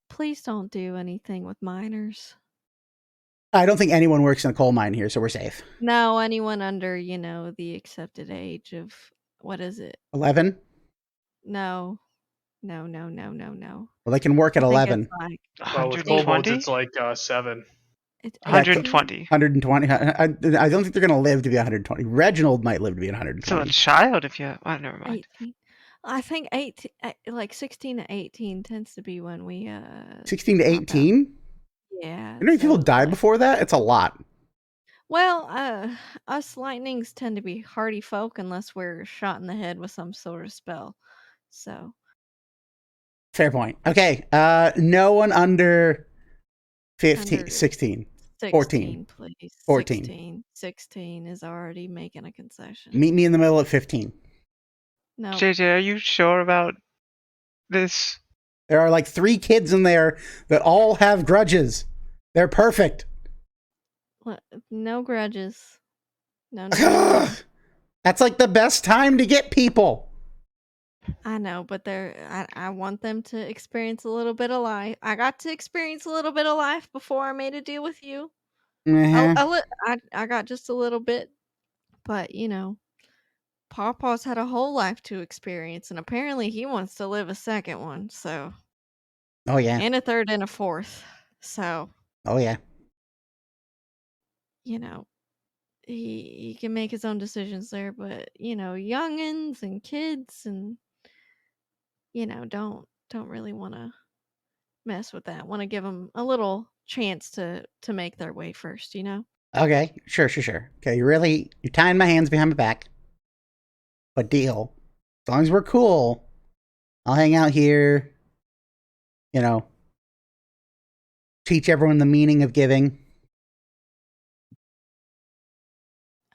Please don't do anything with minors. I don't think anyone works in a coal mine here, so we're safe. No, anyone under, the accepted age of, what is it? 11? No. Well, they can work at 11. Well, with coal mines, it's like 7. 120. 120. I don't think they're going to live to be 120. Reginald might live to be 120. Still a child if you... Oh, never mind. 18. I think 18, like 16 to 18 tends to be when we 16 to 18? Yeah. You know, if people die before that, it's a lot. Well, us lightnings tend to be hardy folk unless we're shot in the head with some sort of spell. So fair point. Okay. No one under 15, 16. 14. Please. 14. 16 is already making a concession. Meet me in the middle at 15. No. JJ, are you sure about this? There are like 3 kids in there that all have grudges. They're perfect. No grudges. No. That's like the best time to get people. I know, but I want them to experience a little bit of life. I got to experience a little bit of life before I made a deal with you. I got just a little bit, but Pawpaw's had a whole life to experience, and apparently he wants to live a second one. So, oh yeah, and a third and a fourth. So, oh yeah, he can make his own decisions there, but youngins and kids and don't really want to mess with that. Want to give them a little chance to make their way first. Okay, sure. Okay, you're tying my hands behind my back. But deal. As long as we're cool, I'll hang out here. Teach everyone the meaning of giving.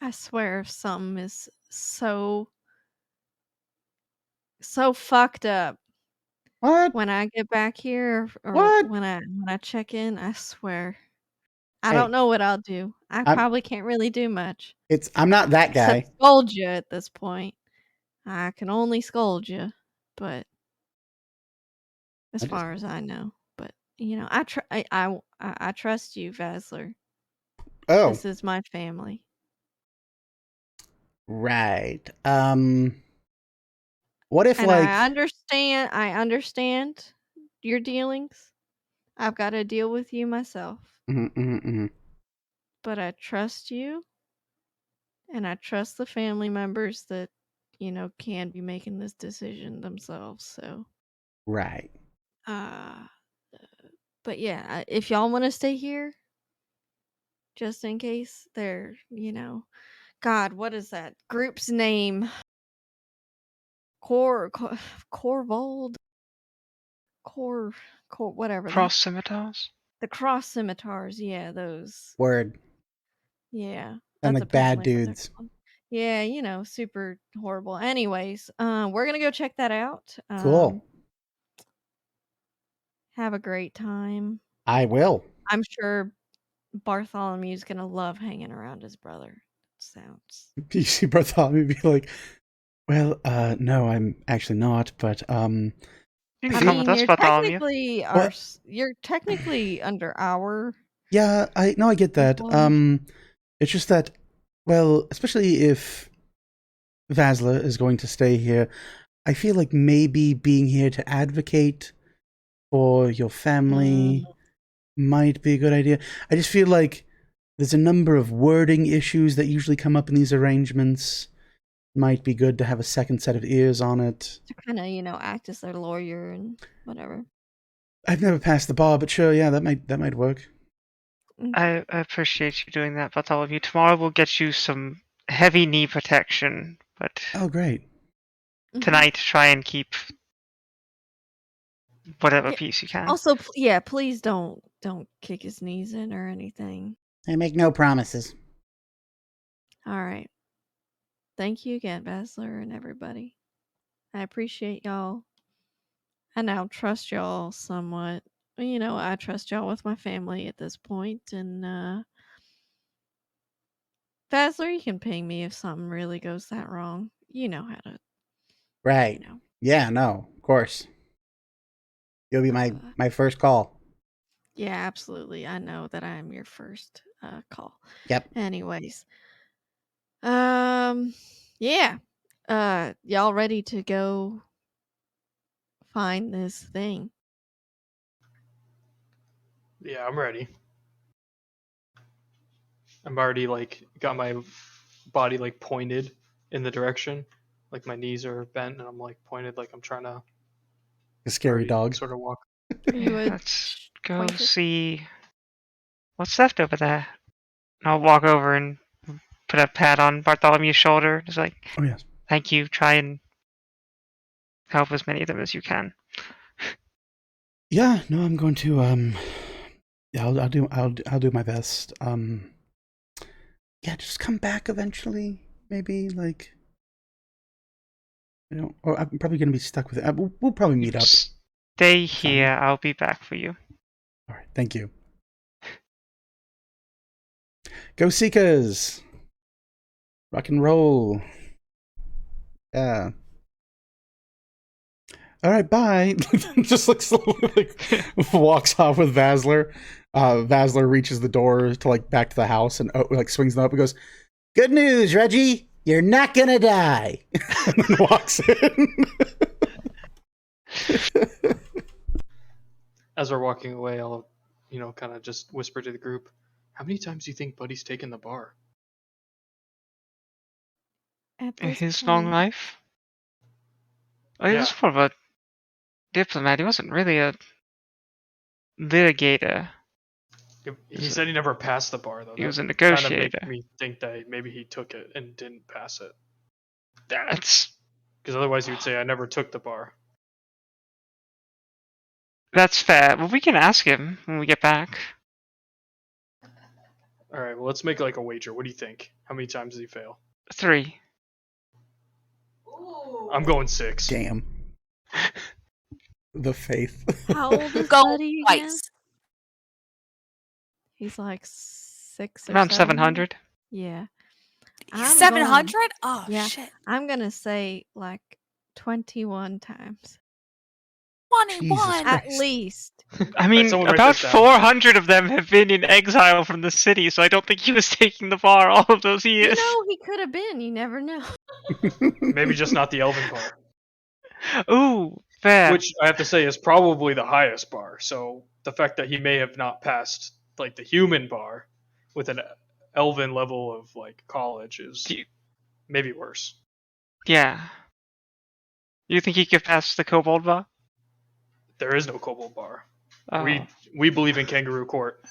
I swear if something is so fucked up. What? When I get back here or what? when I check in, I swear I Hey. don't know what I'll do. I I'm- probably can't really do much. I'm not that guy. Except scold you at this point. I can only scold you, but as far as I know. But I trust you, Vasler. Oh, This is my family. right. What if And like I understand your dealings. I've got to deal with you myself. But I trust you, and I trust the family members that, can be making this decision themselves. So, right. but yeah, if y'all want to stay here, just in case they're, God, what is that group's name? Corvold, Cor, whatever. Cross scimitars? The cross scimitars, yeah, those. Word. Yeah, And that's like bad apparently what they're dudes. called. Yeah, super horrible. Anyways, we're gonna go check that out. Cool. Have a great time. I will. I'm sure Bartholomew's gonna love hanging around his brother. Sounds. You see Bartholomew be like, well, no, I'm actually not, but You can I come with mean, us, Bartholomew. you're technically under our. yeah, I get that. employers. It's just that, well, especially if Vasla is going to stay here, I feel like maybe being here to advocate for your family might be a good idea. I just feel like there's a number of wording issues that usually come up in these arrangements. Might be good to have a second set of ears on it. To kind of, act as their lawyer and whatever. I've never passed the bar, but sure, yeah, that might work. I appreciate you doing that, Bartholomew. Tomorrow we'll get you some heavy knee protection, but Oh, great. tonight try and keep whatever Yeah, piece you can. Also, please don't kick his knees in or anything. I make no promises. All right. Thank you again, Basler and everybody. I appreciate y'all. I now trust y'all somewhat. I trust y'all with my family at this point, and Basler, you can ping me if something really goes that wrong. You know how to. Right. Yeah, no, of course. You'll be my first call. Yeah, absolutely. I know that I am your first call. Yep. Anyways. Yeah. Y'all ready to go find this thing? Yeah, I'm ready. I'm already got my body pointed in the direction, like my knees are bent and I'm pointed, like I'm trying to A scary already dog. sort of walk. You would Let's go pointed? see what's left over there. I'll walk over and put a pat on Bartholomew's shoulder. Just like, Oh yes. thank you. Try and help as many of them as you can. Yeah, no, I'm going to yeah, I'll do my best. Yeah, just come back eventually. Maybe or I'm probably going to be stuck with it. We'll probably meet up. Stay here. I'll be back for you. All right, thank you. Go Seekers! Rock and roll. Yeah. All right, bye. Just slowly walks off with Vasler. Vasler reaches the door to back to the house and swings them up and goes, "Good news, Reggie. You're not gonna die." And then walks in. As we're walking away, I'll kind of just whisper to the group, "How many times do you think Buddy's taken the bar?" At In this his long point, life? Oh, he was more of a diplomat. He wasn't really a litigator. He said he never passed the bar, though. He was a Kind of negotiator. made me think that maybe he took it and didn't pass it. That's Because otherwise, he would say, "I never took the bar." fair. Well, we can ask him when we get back. All right, well, let's make a wager. What do you think? How many times did he fail? 3. I'm going 6. Damn. The faith. how old is Go Buddy again? twice. He's like 6 or Around 700. 700. Yeah. 700? Oh, Yeah. shit. I'm gonna say like 21 times. 21. At Christ. least. I mean, someone write about this down. 400 of them have been in exile from the city, so I don't think he was taking the bar all of those You years. know, he could have been. You never know. Maybe just not the elven bar. Ooh, fair. Which I have to say is probably the highest bar. So the fact that he may have not passed like the human bar with an elven level of like college is Do you- maybe worse. Yeah. You think he could pass the kobold bar? There is no kobold bar. Oh. We believe in kangaroo court.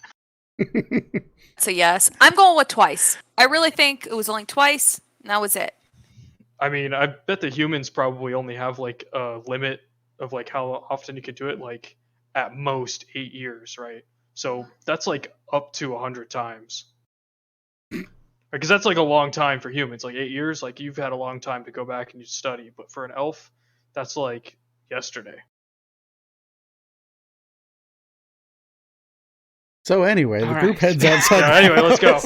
So yes, I'm going with twice. I really think it was only twice, and that was it. I mean, I bet the humans probably only have like a limit of like how often you could do it, like at most 8 years, right? So that's like up to 100 times. Because that's like a long time for humans, like 8 years. Like you've had a long time to go back and you study, but for an elf, that's like yesterday. So anyway, the All group right. heads outside. Yeah, anyway, let's go.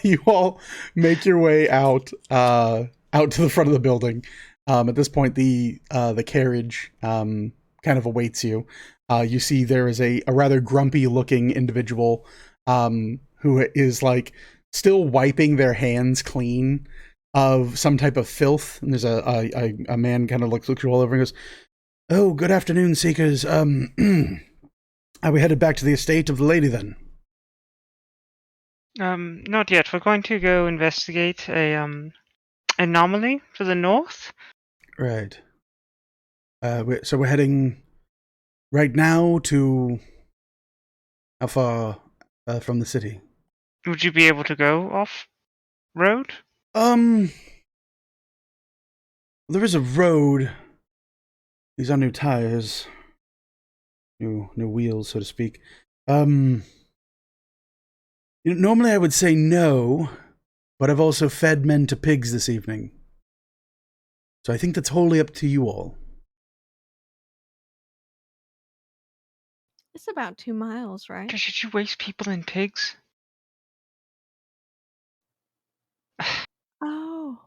You all make your way out to the front of the building. At this point, the carriage kind of awaits you. You see there is a rather grumpy looking individual who is like still wiping their hands clean of some type of filth. And there's a man kind of looks you all over and goes, "Oh, good afternoon, Seekers. Are we headed back to the estate of the lady then?" Not yet. We're going to go investigate a anomaly to the north. Right. So we're heading right now to how far from the city? Would you be able to go off road? There is a road. These are new tires, new wheels, so to speak. Normally I would say no, but I've also fed men to pigs this evening. So I think that's wholly up to you all. It's about 2 miles, right? Should you waste people in pigs? Oh.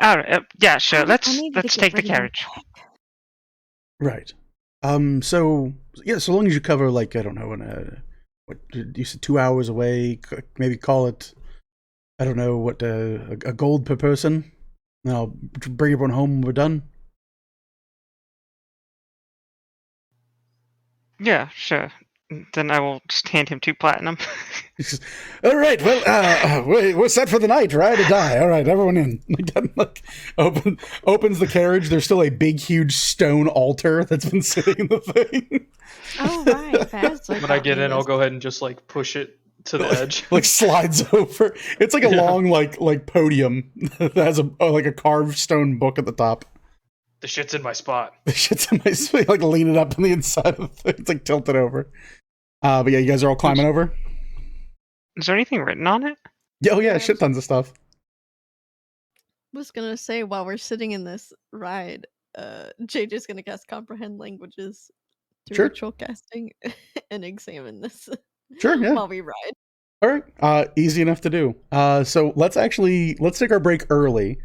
All right. Yeah, sure. I Let's need you to get take the rid of my carriage. pet. Right. So yeah, so long as you cover like I don't know, what you said 2 hours away, maybe call it I don't know what a gold per person. And I'll bring everyone home when we're done. Yeah, sure. Then I will just hand him 2 platinum. All right, well, we're set for the night, ride or die. All right, everyone in. Like, opens the carriage. There's still a big, huge stone altar that's been sitting in the thing. Oh, right. Fast. When I get in, I'll go ahead and just like push it to the edge. Like slides over. It's like a long, like podium that has a carved stone book at the top. The shit's in my spot. The shit's in my space, like leaning up on the inside of the thing. It's like tilted over. But yeah, you guys are all climbing over. Is there anything written on it? Oh yeah, shit tons of stuff. Was gonna say while we're sitting in this ride, JJ's gonna cast comprehend languages through Sure. ritual casting and examine this Sure, yeah. while we ride. All right, easy enough to do. So let's take our break early,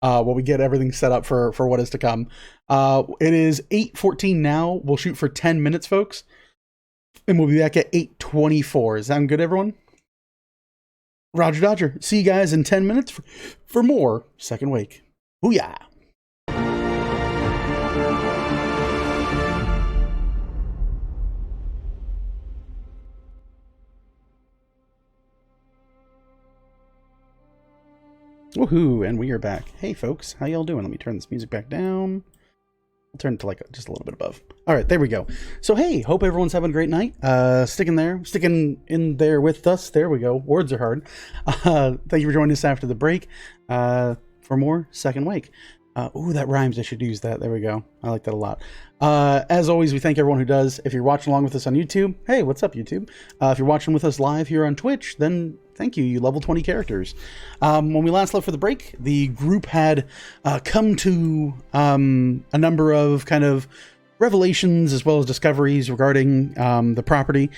while we get everything set up for what is to come. It is 8:14 now. We'll shoot for 10 minutes, folks, and we'll be back at 8:24. Is that good, everyone? Roger Dodger. See you guys in 10 minutes for more Second Wake. Booyah! Woohoo! And we are back. Hey, folks, how y'all doing? Let me turn this music back down. I'll turn it to like just a little bit above. All right, there we go. So hey, hope everyone's having a great night. Sticking in there with us. There we go. Words are hard. Thank you for joining us after the break for more Second Wake. Ooh, that rhymes. I should use that. There we go. I like that a lot. As always, we thank everyone who does. If you're watching along with us on YouTube, hey, what's up, YouTube? If you're watching with us live here on Twitch, then thank you. You level 20 characters. When we last left for the break, the group had come to a number of kind of revelations as well as discoveries regarding the property,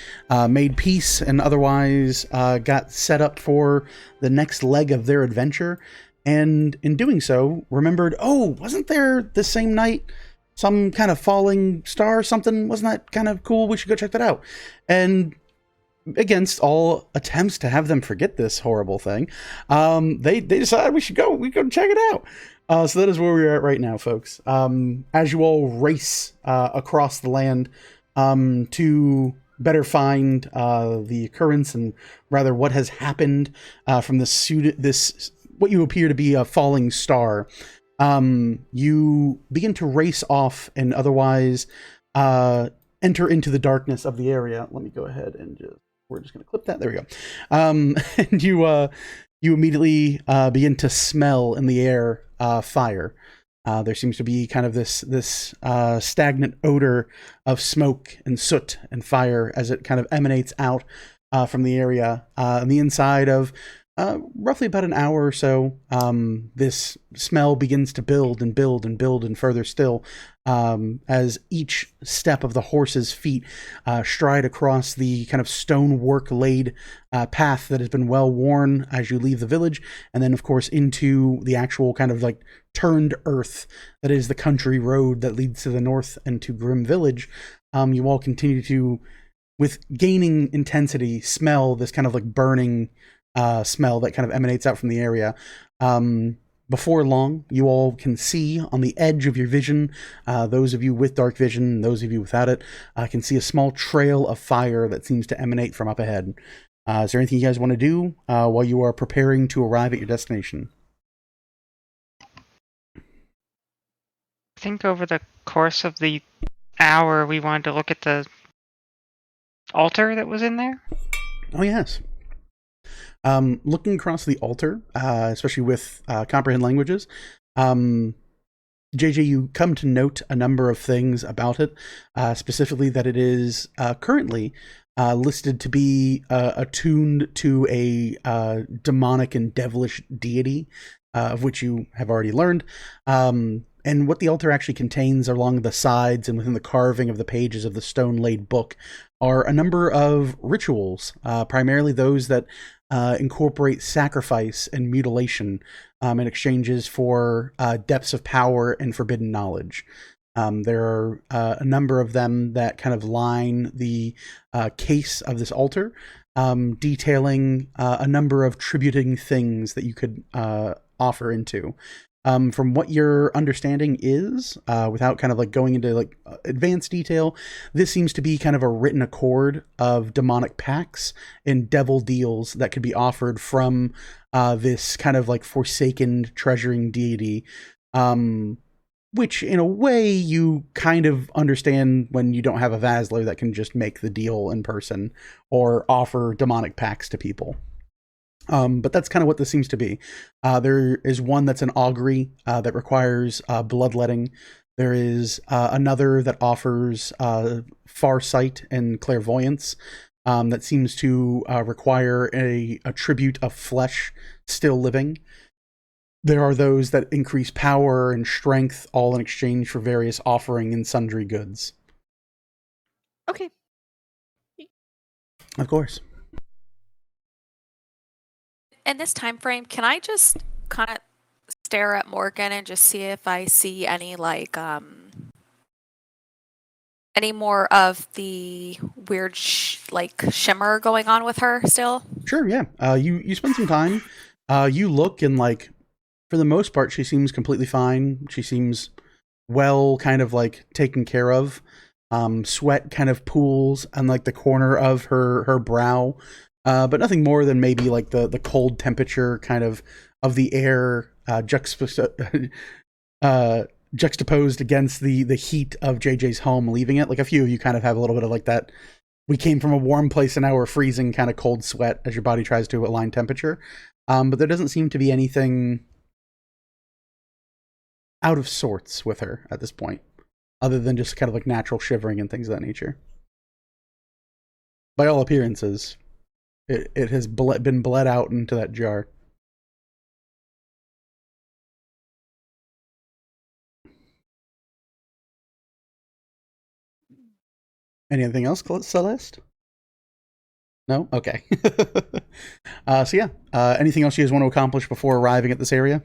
made peace, and otherwise got set up for the next leg of their adventure. And in doing so, remembered, oh, wasn't there the same night some kind of falling star or something? Wasn't that kind of cool? We should go check that out. And against all attempts to have them forget this horrible thing, they decided we go check it out. So that is where we're at right now, folks. As you all race across the land to better find the occurrence and rather what has happened from this what you appear to be a falling star, you begin to race off and otherwise enter into the darkness of the area. Let me go ahead and we're just going to clip that. There we go. And you immediately begin to smell in the air fire. There seems to be kind of this stagnant odor of smoke and soot and fire as it kind of emanates out from the area. On the inside of roughly about an hour or so, this smell begins to build and build and build and further still, as each step of the horse's feet stride across the kind of stonework laid path that has been well worn as you leave the village, and then of course into the actual kind of like turned earth that is the country road that leads to the north and to Grim Village. You all continue to, with gaining intensity, smell this kind of like burning smell that kind of emanates out from the area. Before long, you all can see on the edge of your vision, those of you with dark vision and those of you without it, can see a small trail of fire that seems to emanate from up ahead. Is there anything you guys want to do while you are preparing to arrive at your destination? I think over the course of the hour, we wanted to look at the altar that was in there. Oh, yes. Looking across the altar, especially with comprehend languages, JJ, you come to note a number of things about it, specifically that it is currently listed to be attuned to a demonic and devilish deity, of which you have already learned. And what the altar actually contains along the sides and within the carving of the pages of the stone-laid book are a number of rituals, primarily those that incorporate sacrifice and mutilation in exchanges for depths of power and forbidden knowledge. There are a number of them that kind of line the case of this altar, detailing a number of tributing things that you could offer into. From what your understanding is, without kind of like going into like advanced detail, this seems to be kind of a written accord of demonic pacts and devil deals that could be offered from this kind of like forsaken treasuring deity, which in a way you kind of understand when you don't have a Vasler that can just make the deal in person or offer demonic pacts to people. But that's kind of what this seems to be. There is one that's an augury that requires bloodletting. There is another that offers farsight and clairvoyance that seems to require a tribute of flesh still living. There are those that increase power and strength, all in exchange for various offering and sundry goods. Okay. Of course. In this time frame, can I just kind of stare at Morgan and just see if I see any like any more of the weird like shimmer going on with her still? Sure, yeah. You spend some time. You look and like, for the most part, she seems completely fine. She seems well, kind of like taken care of. Sweat kind of pools on like the corner of her brow. But nothing more than maybe like the cold temperature kind of the air juxtaposed against the heat of JJ's home, leaving it. Like a few of you kind of have a little bit of like that, we came from a warm place and now we're freezing kind of cold sweat as your body tries to align temperature. But there doesn't seem to be anything out of sorts with her at this point, other than just kind of like natural shivering and things of that nature. By all appearances, it has been bled out into that jar. Anything else, Celeste? No? Okay. So yeah, anything else you guys want to accomplish before arriving at this area?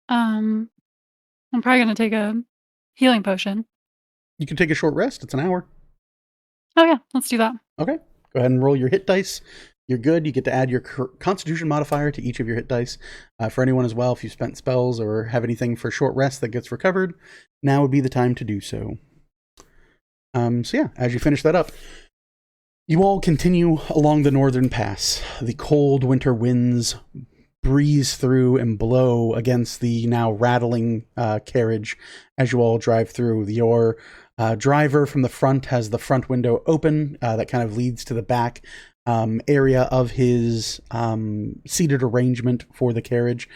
I'm probably gonna take a healing potion. You can take a short rest. It's an hour. Oh yeah, let's do that. Okay. Go ahead and roll your hit dice. You're good. You get to add your Constitution modifier to each of your hit dice. For anyone as well, if you've spent spells or have anything for short rest that gets recovered, now would be the time to do so. So yeah, as you finish that up, you all continue along the northern pass. The cold winter winds breeze through and blow against the now rattling carriage as you all drive through. Your driver from the front has the front window open that kind of leads to the back area of his seated arrangement for the carriage.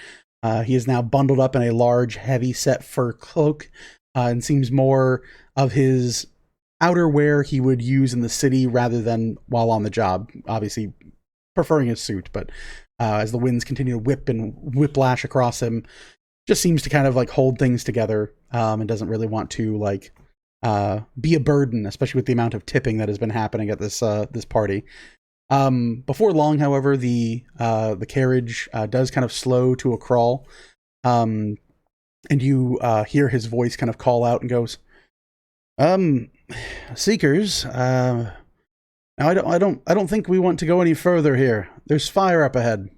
He is now bundled up in a large, heavy-set fur cloak and seems more of his outerwear he would use in the city rather than while on the job. Obviously, preferring his suit, but as the winds continue to whip and whiplash across him, just seems to kind of like hold things together and doesn't really want to like be a burden, especially with the amount of tipping that has been happening at this party. Before long, however, the carriage does kind of slow to a crawl, and you hear his voice kind of call out and goes, Seekers, now I don't think we want to go any further here. There's fire up ahead.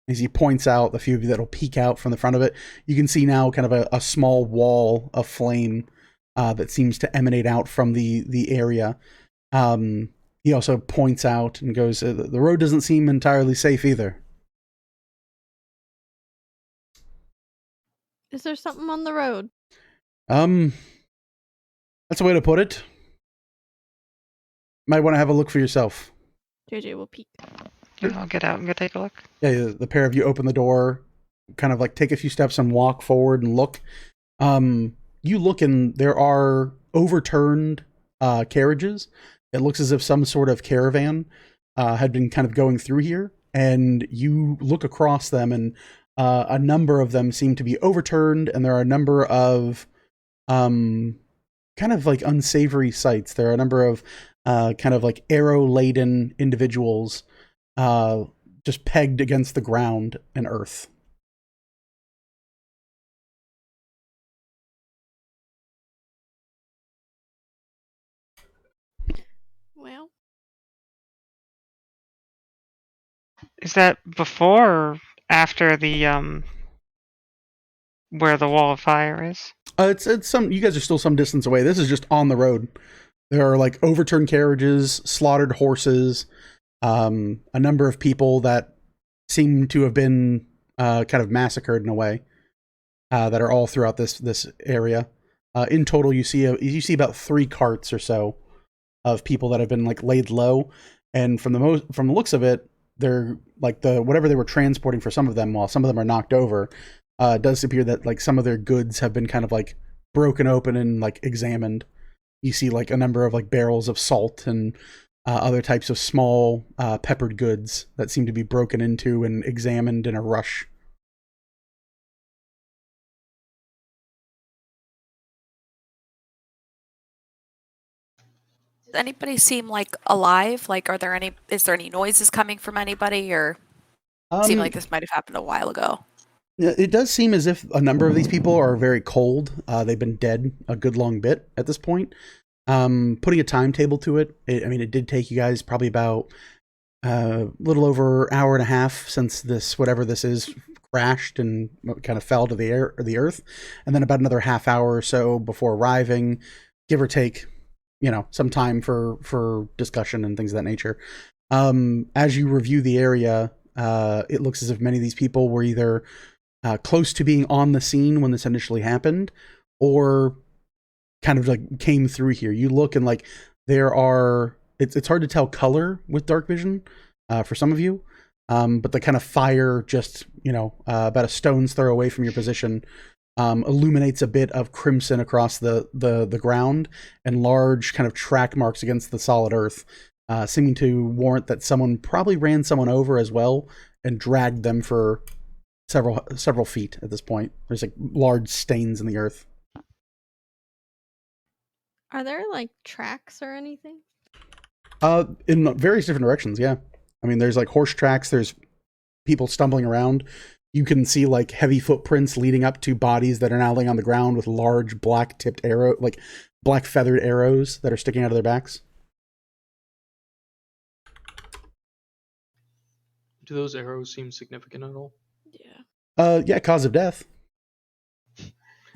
As he points out the few of you that'll peek out from the front of it, you can see now kind of a small wall of flame that seems to emanate out from the area. He also points out and goes, the road doesn't seem entirely safe either. Is there something on the road? That's a way to put it. Might want to have a look for yourself. JJ will peek. I'll get out and go take a look. Yeah, the pair of you open the door, kind of like take a few steps and walk forward and look. You look and there are overturned carriages. It looks as if some sort of caravan had been kind of going through here. And you look across them and a number of them seem to be overturned. And there are a number of kind of like unsavory sights. There are a number of kind of like arrow-laden individuals just pegged against the ground and earth. Well, is that before or after the where the wall of fire is? It's some. You guys are still some distance away. This is just on the road. There are like overturned carriages, slaughtered horses, a number of people that seem to have been kind of massacred in a way that are all throughout this area. In total, you see about 3 carts or so of people that have been like laid low, and from the looks of it, they're like whatever they were transporting for some of them, while some of them are knocked over. It does appear that like some of their goods have been kind of like broken open and like examined. You see like a number of like barrels of salt and other types of small peppered goods that seem to be broken into and examined in a rush. Does anybody seem like alive? Like, is there any noises coming from anybody, or seem like this might have happened a while ago? It does seem as if a number of these people are very cold. They've been dead a good long bit at this point. Putting a timetable to it, it did take you guys probably about a little over an hour and a half since this, whatever this is, crashed and kind of fell to the earth, and then about another half hour or so before arriving, give or take, some time for discussion and things of that nature. As you review the area, it looks as if many of these people were either close to being on the scene when this initially happened, or kind of like came through here. You look and like there are, it's hard to tell color with dark vision for some of you, but the kind of fire just about a stone's throw away from your position illuminates a bit of crimson across the ground and large kind of track marks against the solid earth, seeming to warrant that someone probably ran someone over as well and dragged them for several feet at this point. There's like large stains in the earth. Are there like tracks or anything? In various different directions, yeah. I mean, there's like horse tracks, there's people stumbling around. You can see like heavy footprints leading up to bodies that are now laying on the ground with large black tipped arrow, like black feathered arrows that are sticking out of their backs. Do those arrows seem significant at all? Yeah. Yeah, cause of death.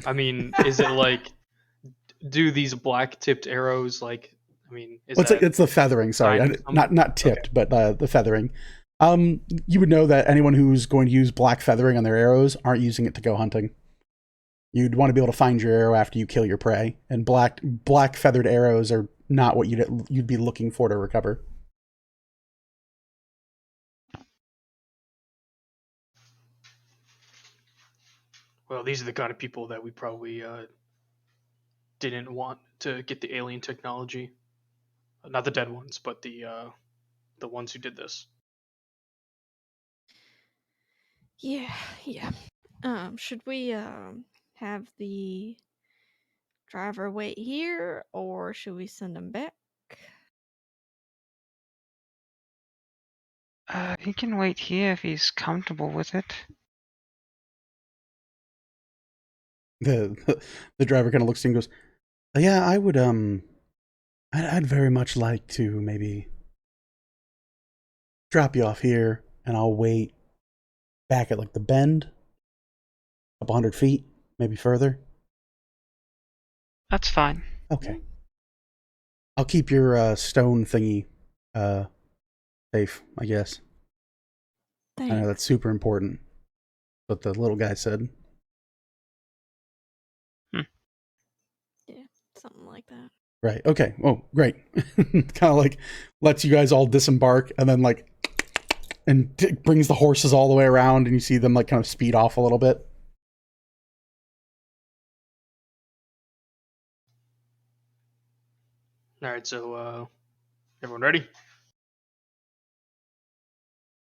I mean, is it like, do these black tipped arrows like? I mean, is Well, that it's the feathering. Sorry, sign of not tipped, but the feathering. You would know that anyone who's going to use black feathering on their arrows aren't using it to go hunting. You'd want to be able to find your arrow after you kill your prey, and black feathered arrows are not what you'd be looking for to recover. Well, these are the kind of people that we probably didn't want to get the alien technology. Not the dead ones, but the ones who did this. Yeah. Should we have the driver wait here, or should we send him back? He can wait here if he's comfortable with it. The driver kind of looks and goes, "Yeah, I would I'd very much like to maybe drop you off here, and I'll wait back at like the bend, a couple 100 feet, maybe further." That's fine. Okay. I'll keep your stone thingy safe, I guess. I know Thanks. that's super important. What the little guy said. Something like that. Right. Okay. Oh, great. Kind of like lets you guys all disembark, and then like brings the horses all the way around, and you see them like kind of speed off a little bit. All right, so everyone ready?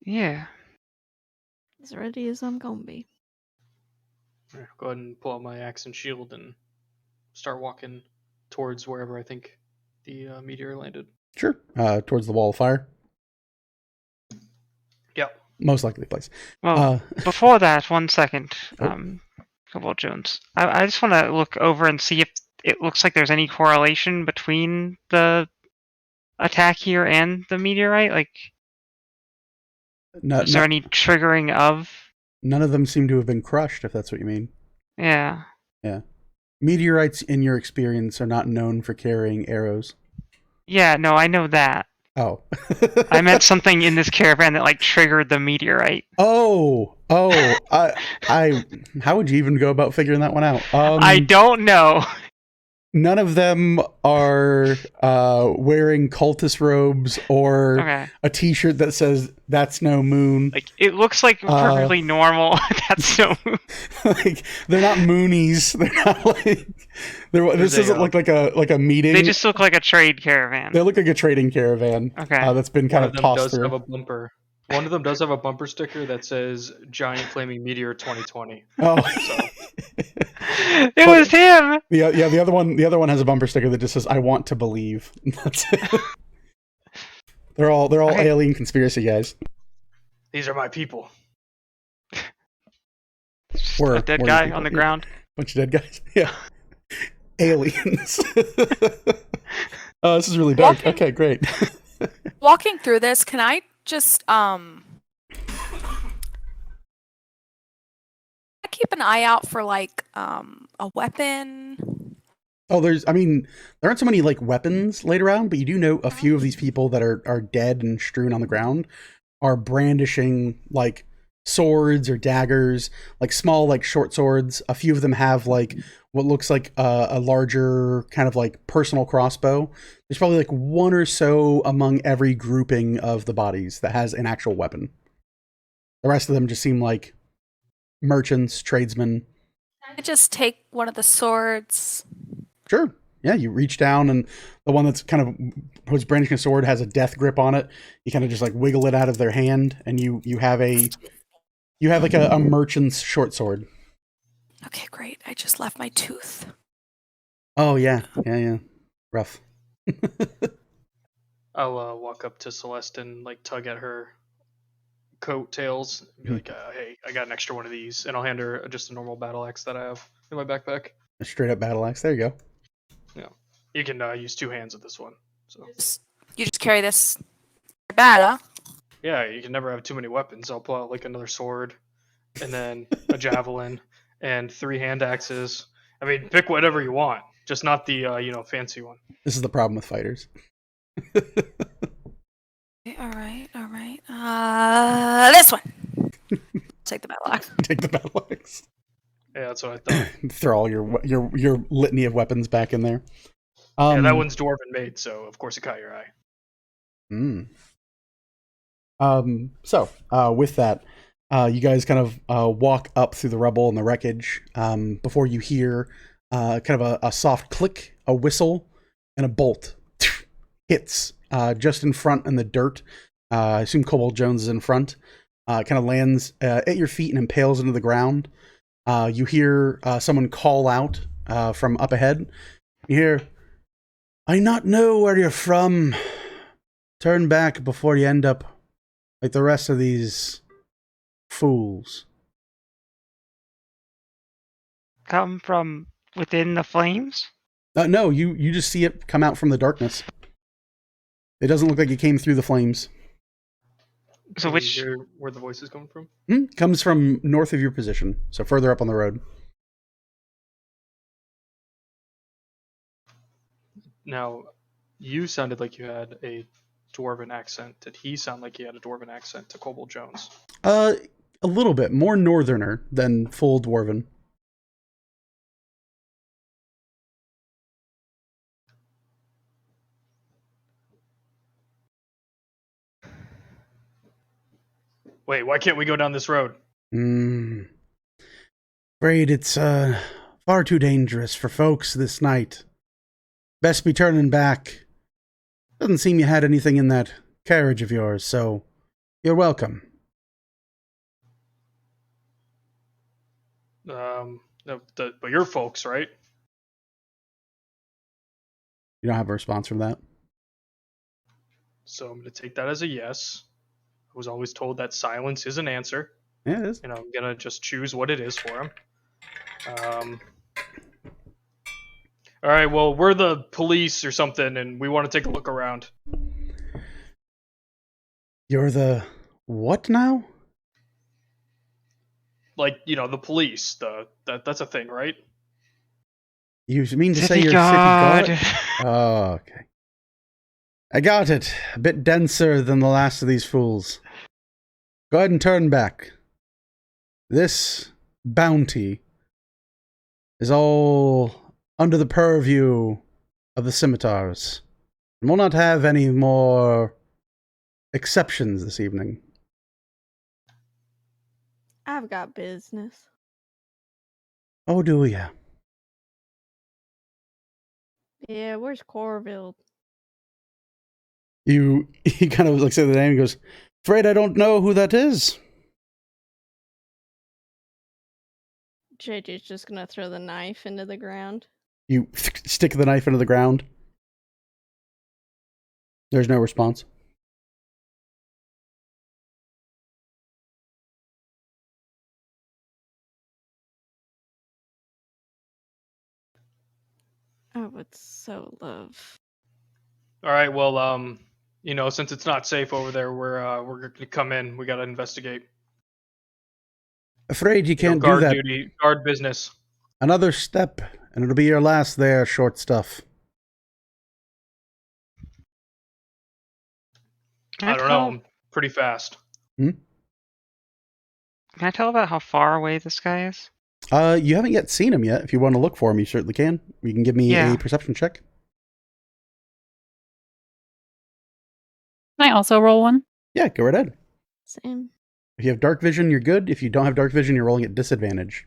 Yeah. As ready as I'm gonna be. All right, go ahead and pull out my axe and shield and start walking towards wherever I think the meteor landed. Sure. Towards the wall of fire. Yep. Most likely place. Well, before that, 1 second, Oh. Cobalt Jones. I just want to look over and see if it looks like there's any correlation between the attack here and the meteorite. Like, is there any triggering of? None of them seem to have been crushed, if that's what you mean. Yeah. Yeah. Meteorites, in your experience, are not known for carrying arrows. Yeah, no, I know that. Oh. I meant something in this caravan that like triggered the meteorite. Oh. I how would you even go about figuring that one out? I don't know. None of them are wearing cultist robes or Okay. a t-shirt that says "That's no moon." Like, it looks like perfectly normal. That's no. Like, they're not moonies. They're not like this doesn't look like a meeting. They just look like a trade caravan. They look like a trading caravan. Okay. That's been kind of tossed does through. have a bumper. One of them does have a bumper sticker that says "Giant Flaming Meteor 2020." Oh. It was him. Yeah, the other one has a bumper sticker that just says "I want to believe." That's it. They're all Okay. alien conspiracy guys. These are my people. Just We're a dead your guy people. on the Yeah. ground. Bunch of dead guys. Yeah. Aliens. Oh, this is really dark. Walking- Okay, great. Walking through this, can I just keep an eye out for like a weapon? Oh, there aren't so many like weapons laid around, but you do know a few of these people that are dead and strewn on the ground are brandishing like swords or daggers, like small like short swords. A few of them have like what looks like a larger kind of like personal crossbow. There's probably like one or so among every grouping of the bodies that has an actual weapon. The rest of them just seem like merchants, tradesmen. Can I just take one of the swords? Sure. Yeah, you reach down, and the one that's kind of who's brandishing a sword has a death grip on it. You kind of just like wiggle it out of their hand, and you have like a merchant's short sword. Okay, great. I just left my tooth. Oh yeah. Rough. I'll walk up to Celeste and like tug at her coattails and be like, "Hey, I got an extra one of these," and I'll hand her just a normal battle axe that I have in my backpack. A straight up battle axe. There you go. Yeah, you can use two hands with this one. So You just carry this bad, huh? yeah, you can never have too many weapons. I'll pull out like another sword, and then a javelin, and 3 hand axes. I mean, pick whatever you want, just not the fancy one. This is the problem with fighters. All right. This one. Take the battle axe. Take the battle axe. Yeah, that's what I thought. Throw all your litany of weapons back in there. Yeah, that one's dwarven made, so of course it caught your eye. So with that, you guys kind of walk up through the rubble and the wreckage before you hear kind of a soft click, a whistle, and a bolt hits just in front in the dirt. I assume Cobalt Jones is in front. Kind of lands at your feet and impales into the ground. You hear someone call out from up ahead. You hear, "I not know where you're from. Turn back before you end up like the rest of these fools." Come from within the flames? No, you just see it come out from the darkness. It doesn't look like it came through the flames. So Can which... you hear where the voice is coming from? Comes from north of your position, so further up on the road. Now, you sounded like you had a dwarven accent. Did he sound like he had a dwarven accent to Cobalt Jones? A little bit more northerner than full dwarven. Wait, why can't we go down this road? Afraid it's far too dangerous for folks this night. Best be turning back. Doesn't seem you had anything in that carriage of yours, so you're welcome. But your folks, right? You don't have a response from that? So I'm going to take that as a yes. I was always told that silence is an answer. Yeah, it is. And I'm going to just choose what it is for him. All right, well, we're the police or something, and we want to take a look around. You're the what now? Like, the police. That's a thing, right? You mean to say City you're guard. city guard? Oh, okay. I got it. A bit denser than the last of these fools. Go ahead and turn back. This bounty is all under the purview of the scimitars, and we'll not have any more exceptions this evening. I've got business. Oh, do ya? Yeah, where's Corville? He kind of looks at the name and goes, "Afraid I don't know who that is." JJ's just gonna throw the knife into the ground. You stick the knife into the ground. There's no response. I would so love. All right, well, since it's not safe over there, we're going to come in. We got to investigate. Afraid you can't do guard that. duty, guard business. Another step, and it'll be your last there, short stuff. I don't know. I'm pretty fast. Can I tell about how far away this guy is? You haven't yet seen him yet. If you want to look for him, you certainly can. You can give me a perception check. Can I also roll one? Yeah, go right ahead. Same. If you have dark vision, you're good. If you don't have dark vision, you're rolling at disadvantage.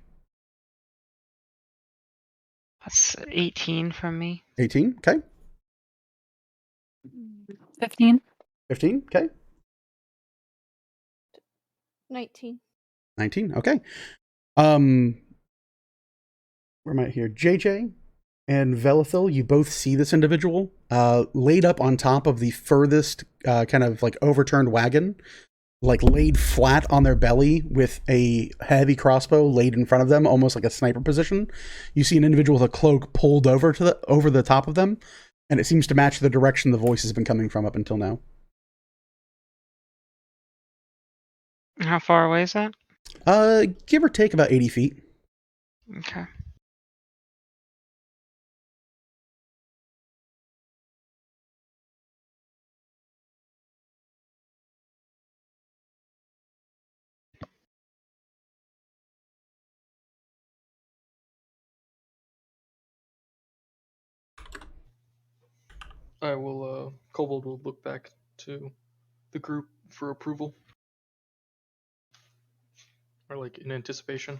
That's 18 from me. 18, okay. 15. 15, okay. 19. 19, okay. Where am I here? JJ, and Velithil, you both see this individual laid up on top of the furthest kind of like overturned wagon, like laid flat on their belly with a heavy crossbow laid in front of them, almost like a sniper position. You see an individual with a cloak pulled over the top of them, and it seems to match the direction the voice has been coming from up until now. How far away is that? Give or take about 80 feet. Okay. I will. Kobold will look back to the group for approval, or like in anticipation.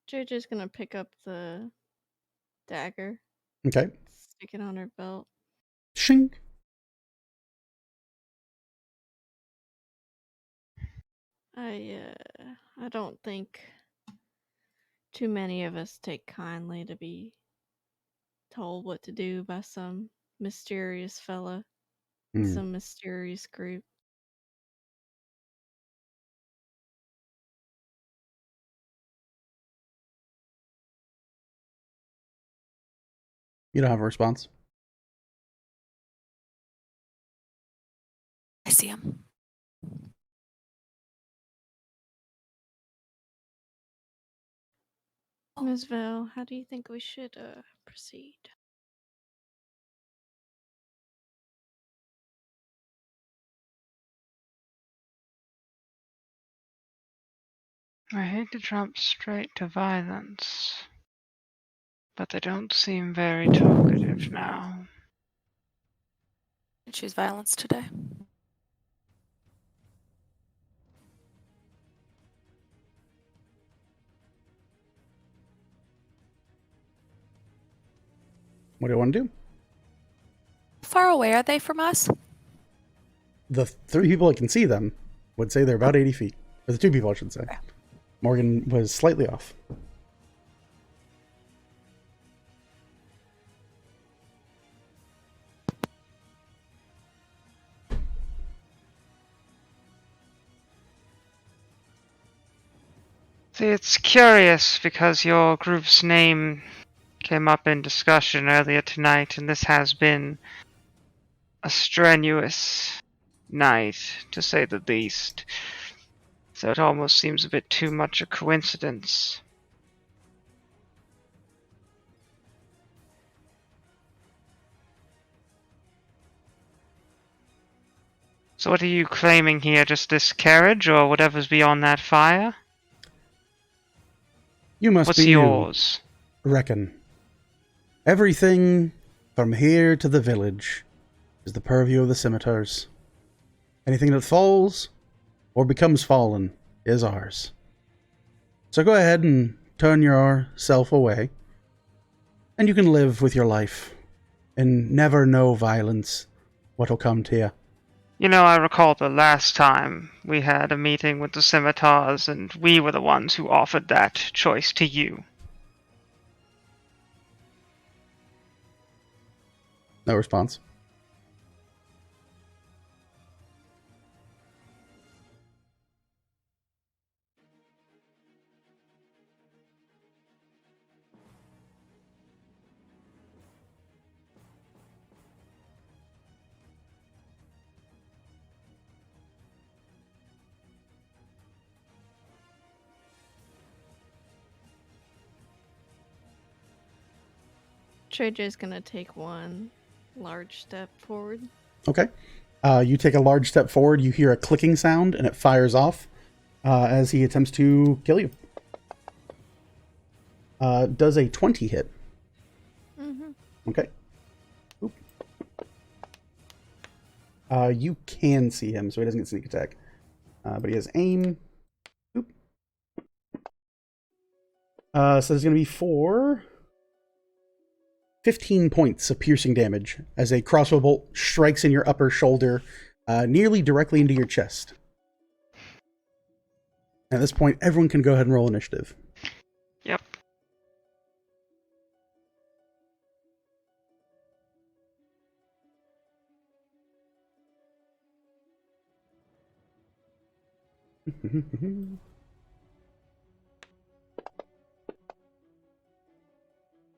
JJ's gonna pick up the dagger, Okay. stick it on her belt. Shing. I don't think too many of us take kindly to be told what to do by some mysterious fella, some mysterious group. You don't have a response. I see him. Ms. Val, how do you think we should proceed? I hate to jump straight to violence, but they don't seem very talkative now. I choose violence today. What do you want to do? How far away are they from us? The 3 people that can see them would say they're about 80 feet. Or the 2 people, I should say. Morgan was slightly off. See, it's curious because your group's name came up in discussion earlier tonight, and this has been a strenuous night, to say the least. So it almost seems a bit too much a coincidence. So what are you claiming here? Just this carriage, or whatever's beyond that fire? You must What's be yours? Reckon. Everything from here to the village is the purview of the scimitars. Anything that falls or becomes fallen is ours. So go ahead and turn yourself away, and you can live with your life and never know violence what'll come to you. You know, I recall the last time we had a meeting with the scimitars, and we were the ones who offered that choice to you. No response. JJ's gonna take one large step forward. Okay. You take a large step forward, you hear a clicking sound, and it fires off as he attempts to kill you. Does a 20 hit? Mm-hmm. Okay. Oop. You can see him, so he doesn't get sneak attack. But he has aim. Oop. So there's going to be 15 points of piercing damage as a crossbow bolt strikes in your upper shoulder, nearly directly into your chest. At this point, everyone can go ahead and roll initiative.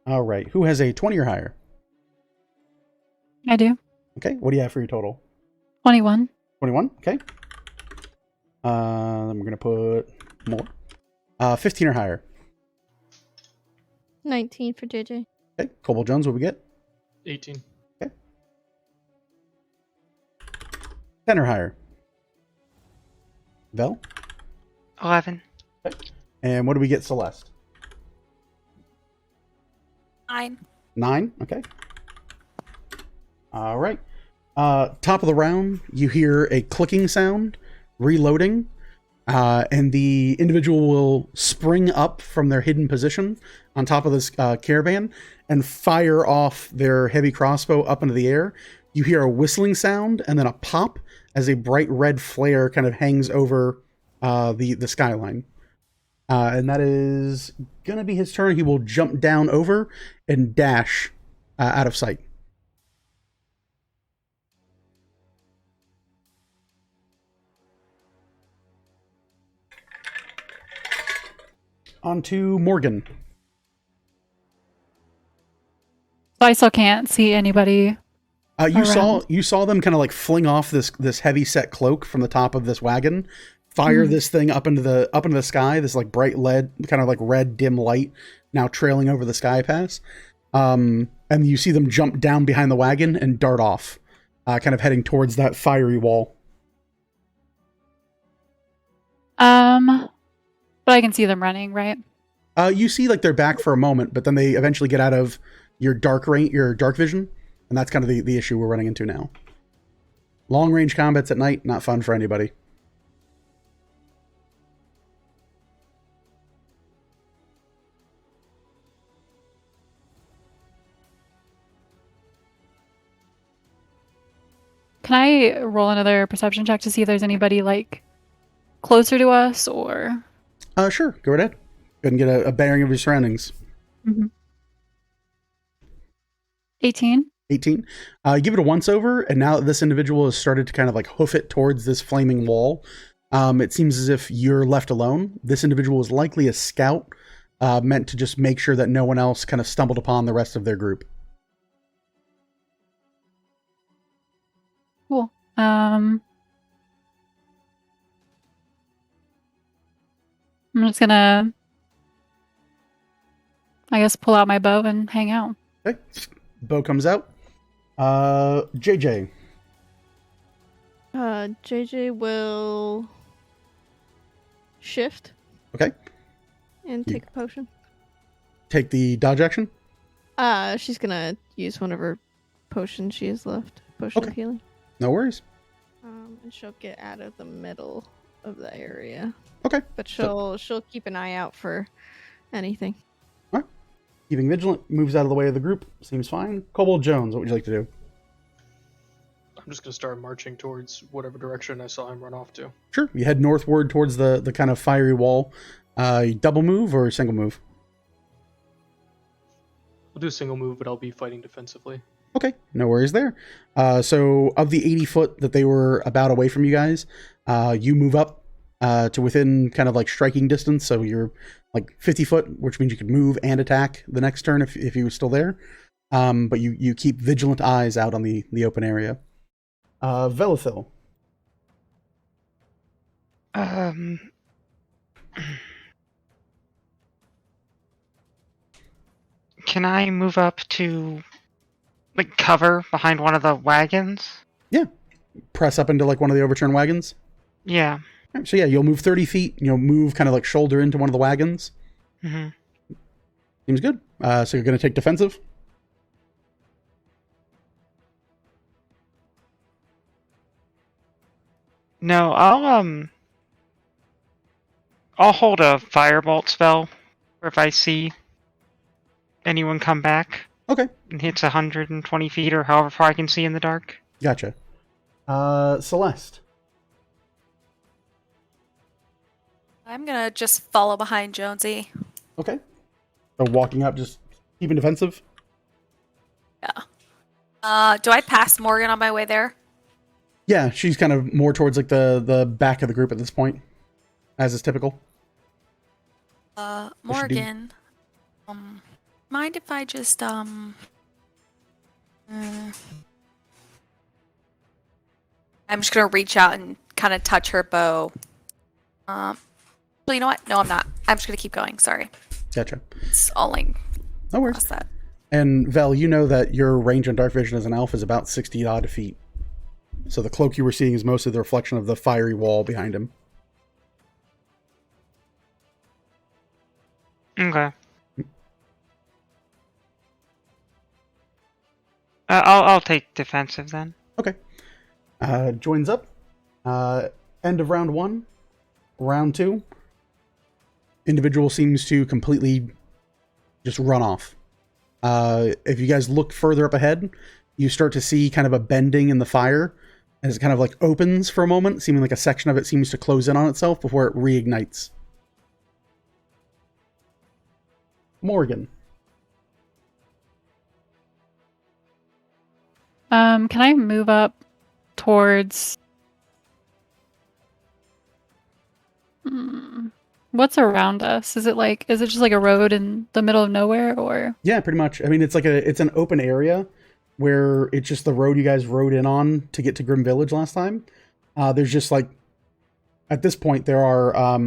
All right. Who has a 20 or higher? I do. Okay. What do you have for your total? 21. 21. Okay. Then we're gonna put more. 15 or higher. 19 for JJ. Okay. Cobalt Jones, what we get? 18. Okay. 10 or higher. Vel. 11. Okay. And what do we get, Celeste? 9. 9. Okay. All right. Top of the round, you hear a clicking sound, reloading, and the individual will spring up from their hidden position on top of this caravan and fire off their heavy crossbow up into the air. You hear a whistling sound and then a pop as a bright red flare kind of hangs over the skyline. And that is going to be his turn. He will jump down over and dash out of sight. On to Morgan. So I still can't see anybody. You saw them kind of like fling off this heavy set cloak from the top of this wagon, fire this thing up into the sky. This like bright lead, kind of like red dim light, now trailing over the sky pass. And you see them jump down behind the wagon and dart off, kind of heading towards that fiery wall. But I can see them running, right? You see like they're back for a moment, but then they eventually get out of your dark vision, and that's kind of the issue we're running into now. Long range combats at night, not fun for anybody. Can I roll another perception check to see if there's anybody like closer to us or? Sure. Go right ahead. Go ahead and get a bearing of your surroundings. 18. 18. Give it a once over, and now that this individual has started to kind of like hoof it towards this flaming wall, it seems as if you're left alone. This individual is likely a scout, meant to just make sure that no one else kind of stumbled upon the rest of their group. Cool. I'm just gonna, I guess, pull out my bow and hang out. Okay. Bow comes out. JJ. JJ will shift. Okay. And take a potion. Take the dodge action. She's gonna use one of her potions she has left. Potion of healing. No worries. And she'll get out of the middle of the area. Okay. But she'll keep an eye out for anything. All right. Keeping vigilant, moves out of the way of the group. Seems fine. Cobalt Jones, what would you like to do? I'm just going to start marching towards whatever direction I saw him run off to. Sure. You head northward towards the kind of fiery wall. Double move or single move? I'll do a single move, but I'll be fighting defensively. Okay, no worries there. So of the 80 foot that they were about away from you guys, you move up to within kind of like striking distance. So you're like 50 foot, which means you could move and attack the next turn if he was still there. But you keep vigilant eyes out on the open area. Velithil. Can I move up to like cover behind one of the wagons? Yeah. Press up into like one of the overturned wagons. Yeah. Right, so yeah, you'll move 30 feet. You'll move kind of like shoulder into one of the wagons. Mm-hmm. Seems good. So you're going to take defensive. No, I'll hold a firebolt spell for if I see anyone come back. Okay. And hits 120 feet or however far I can see in the dark. Gotcha. Celeste. I'm gonna just follow behind Jonesy. Okay. So walking up, just keeping defensive. Yeah. Do I pass Morgan on my way there? Yeah, she's kind of more towards like the back of the group at this point. as is typical. Morgan, mind if I just I'm just gonna reach out and kind of touch her bow. Well, you know what? No, I'm not. I'm just gonna keep going. Sorry. Gotcha. It's only. No worries. What's that? And Vel, you know that your range on dark vision as an elf is about 60 odd feet. So the cloak you were seeing is mostly the reflection of the fiery wall behind him. Okay. I'll take defensive then. Okay. Joins up. End of round 1. Round 2. Individual seems to completely just run off. If you guys look further up ahead, you start to see kind of a bending in the fire as it kind of like opens for a moment, seeming like a section of it seems to close in on itself before it reignites. Morgan. Can I move up towards... What's around us? Is it just like a road in the middle of nowhere, or? Yeah, pretty much. I mean, it's an open area where it's just the road you guys rode in on to get to Grim Village last time. There's just like, at this point, there are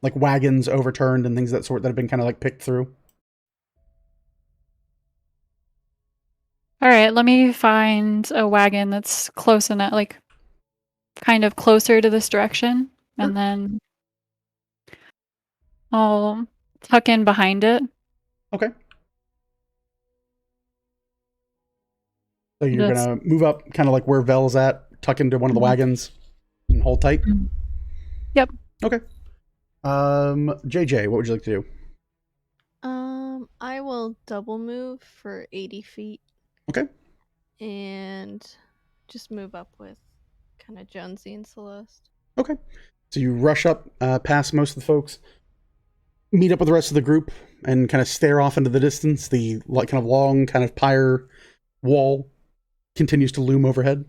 like wagons overturned and things of that sort that have been kind of like picked through. All right, let me find a wagon that's close enough, like kind of closer to this direction, and then I'll tuck in behind it. Okay. So you're gonna move up, kind of like where Vel's at, tuck into one of the wagons, and hold tight. Yep. Okay. JJ, what would you like to do? I will double move for 80 feet. Okay. And just move up with kind of Jonesy and Celeste. Okay. So you rush up past most of the folks, meet up with the rest of the group, and kind of stare off into the distance. The like kind of long kind of pyre wall continues to loom overhead.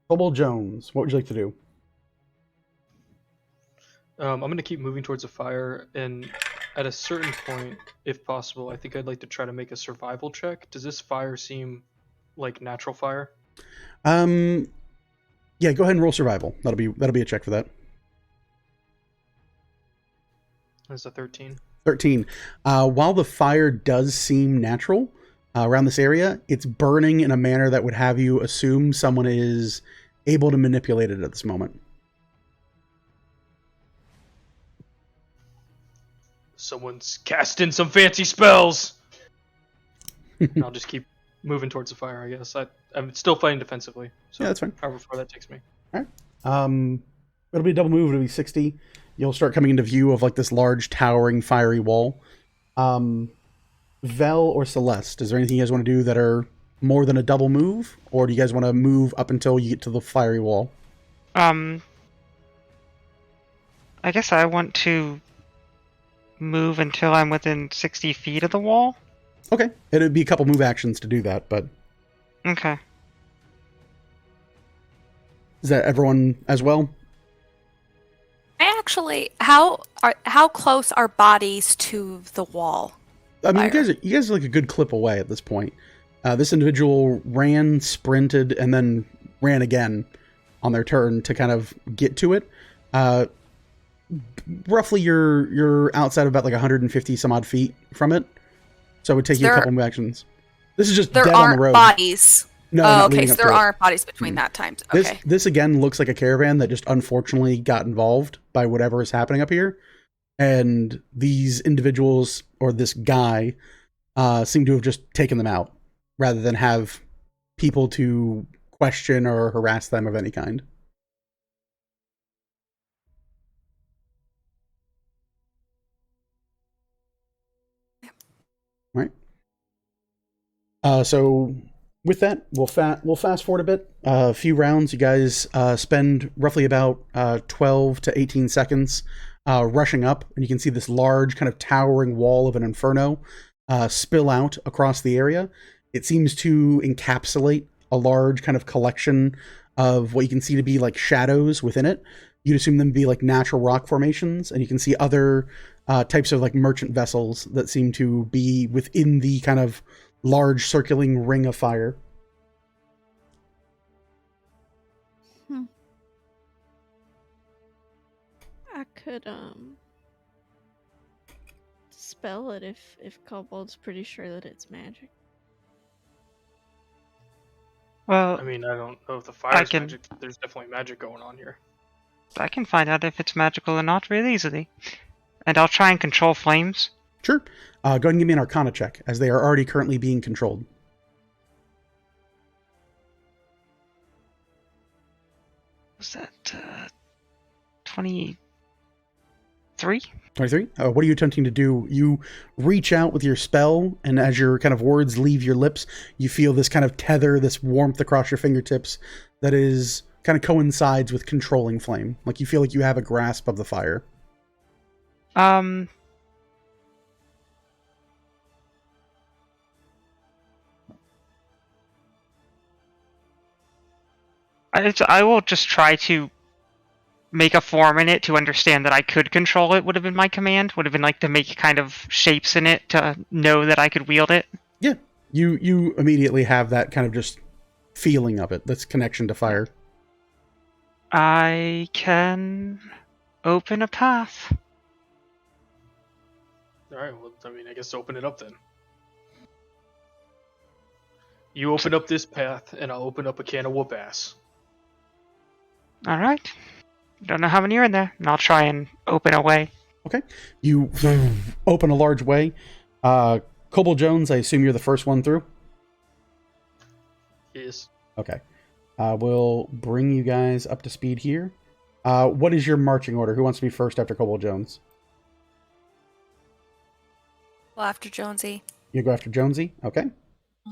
Kobold Jones, what would you like to do? I'm going to keep moving towards the fire, and at a certain point, if possible, I think I'd like to try to make a survival check. Does this fire seem like natural fire? Yeah, go ahead and roll survival. That'll be a check for that. That's a 13. 13. While the fire does seem natural around this area, it's burning in a manner that would have you assume someone is able to manipulate it at this moment. Someone's casting some fancy spells! I'll just keep moving towards the fire, I guess. I'm still fighting defensively. So Yeah, that's fine. However far that takes me. All right. It'll be a double move. It'll be 60. You'll start coming into view of like this large, towering, fiery wall. Vel or Celeste, is there anything you guys want to do that are more than a double move? Or do you guys want to move up until you get to the fiery wall? I guess I want to move until I'm within 60 feet of the wall. Okay. It'd be a couple move actions to do that, but... Okay. Is that everyone as well? How close are bodies to the wall? I mean, you guys are like a good clip away at this point. This individual ran, sprinted, and then ran again on their turn to kind of get to it. Roughly, you're outside of about like 150 some odd feet from it, so it would take you a couple move actions. This is just dead on the road. There aren't bodies. No, okay, so there aren't bodies between that time. Okay. This again looks like a caravan that just unfortunately got involved by whatever is happening up here. And these individuals, or this guy, seem to have just taken them out, rather than have people to question or harass them of any kind. Right. So with that, we'll fast forward a bit. A few rounds. You guys spend roughly about 12 to 18 seconds rushing up, and you can see this large kind of towering wall of an inferno spill out across the area. It seems to encapsulate a large kind of collection of what you can see to be like shadows within it. you'd assume them to be like natural rock formations, and you can see other types of like merchant vessels that seem to be within the kind of large circling ring of fire. I could spell it if Kobold's pretty sure that it's magic. Well, I mean, I don't know if the I fire's can- magic. There's definitely magic going on here. I can find out if it's magical or not real easily. And I'll try and control flames. Sure. Go ahead and give me an Arcana check, as they are already currently being controlled. Was that 23? 23. What are you attempting to do? You reach out with your spell, and as your kind of words leave your lips, you feel this kind of tether, this warmth across your fingertips that is kind of coincides with controlling flame. Like you feel like you have a grasp of the fire. I will just try to make a form in it to understand that I could control it. Would have been my command. Would have been like to make kind of shapes in it to know that I could wield it. Yeah, you immediately have that kind of just feeling of it. This connection to fire. I can open a path. All right. Well, I mean, I guess open it up then. You open up this path, and I'll open up a can of whoop ass. All right. Don't know how many are in there, and I'll try and open a way. Okay. You open a large way. Kobold Jones, I assume you're the first one through? Yes. Okay. We'll bring you guys up to speed here. What is your marching order? Who wants to be first after Kobold Jones? Well, after Jonesy. You go after Jonesy? Okay.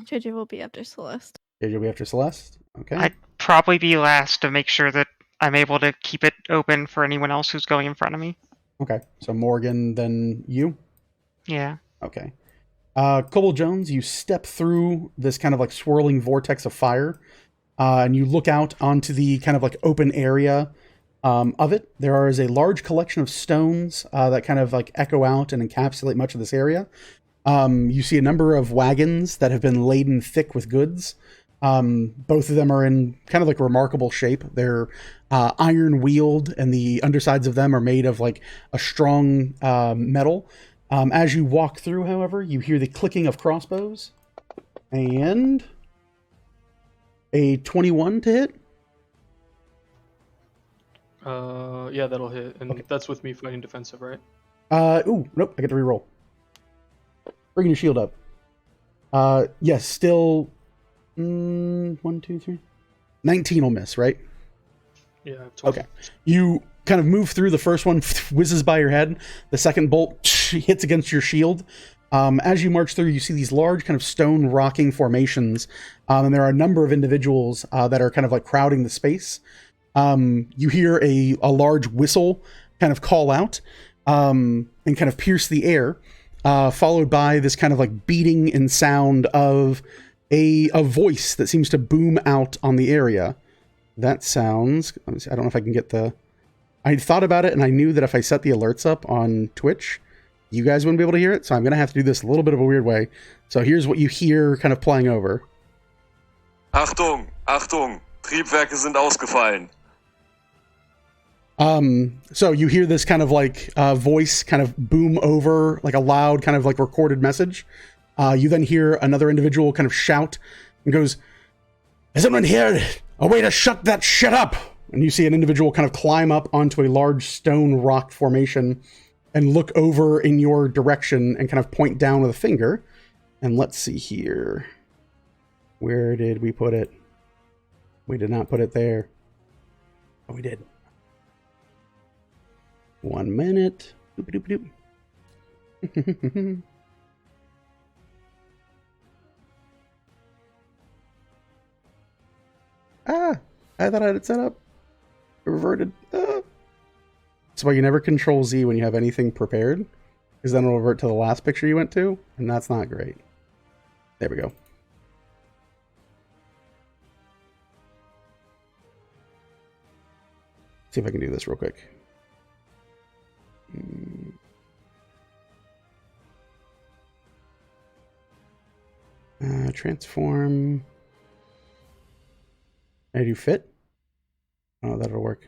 JJ will be after Celeste. You'll be after Celeste? Okay. I'd probably be last to make sure that I'm able to keep it open for anyone else who's going in front of me. Okay. So Morgan, then you? Yeah. Okay. Kobold Jones, you step through this kind of like swirling vortex of fire, and you look out onto the kind of like open area of it. There is a large collection of stones that kind of like echo out and encapsulate much of this area. You see a number of wagons that have been laden thick with goods. Both of them are in kind of like remarkable shape. They're iron wheeled, and the undersides of them are made of like a strong metal. As you walk through, however, you hear the clicking of crossbows, and a 21 to hit. Yeah, that'll hit, and Okay. that's with me fighting defensive, right? Ooh, nope, I get to reroll. Bringing your shield up. Yes, still 1, 2, 3. 19 will miss, right? Yeah. 20. Okay. You kind of move through. The first one whizzes by your head. The second bolt hits against your shield. As you march through, you see these large kind of stone rocking formations, and there are a number of individuals that are kind of like crowding the space. You hear a large whistle kind of call out and kind of pierce the air, followed by this kind of like beating and sound of a voice that seems to boom out on the area. That sounds... Let me see, I don't know if I can get the... I thought about it, and I knew that if I set the alerts up on Twitch, you guys wouldn't be able to hear it, so I'm going to have to do this a little bit of a weird way. So here's what you hear kind of playing over. Achtung, Achtung, Triebwerke sind ausgefallen. So you hear this kind of like voice kind of boom over, like a loud kind of like recorded message. You then hear another individual kind of shout and goes, "Is anyone here? A way to shut that shit up!" And you see an individual kind of climb up onto a large stone rock formation and look over in your direction and kind of point down with a finger. And let's see here. Where did we put it? We did not put it there. Oh, we did. 1 minute. Doop, doop, doop. I thought I had it set up. It reverted. That's why you never control Z when you have anything prepared, because then it'll revert to the last picture you went to, and that's not great. There we go. See if I can do this real quick. Transform. I do fit. Oh, that'll work.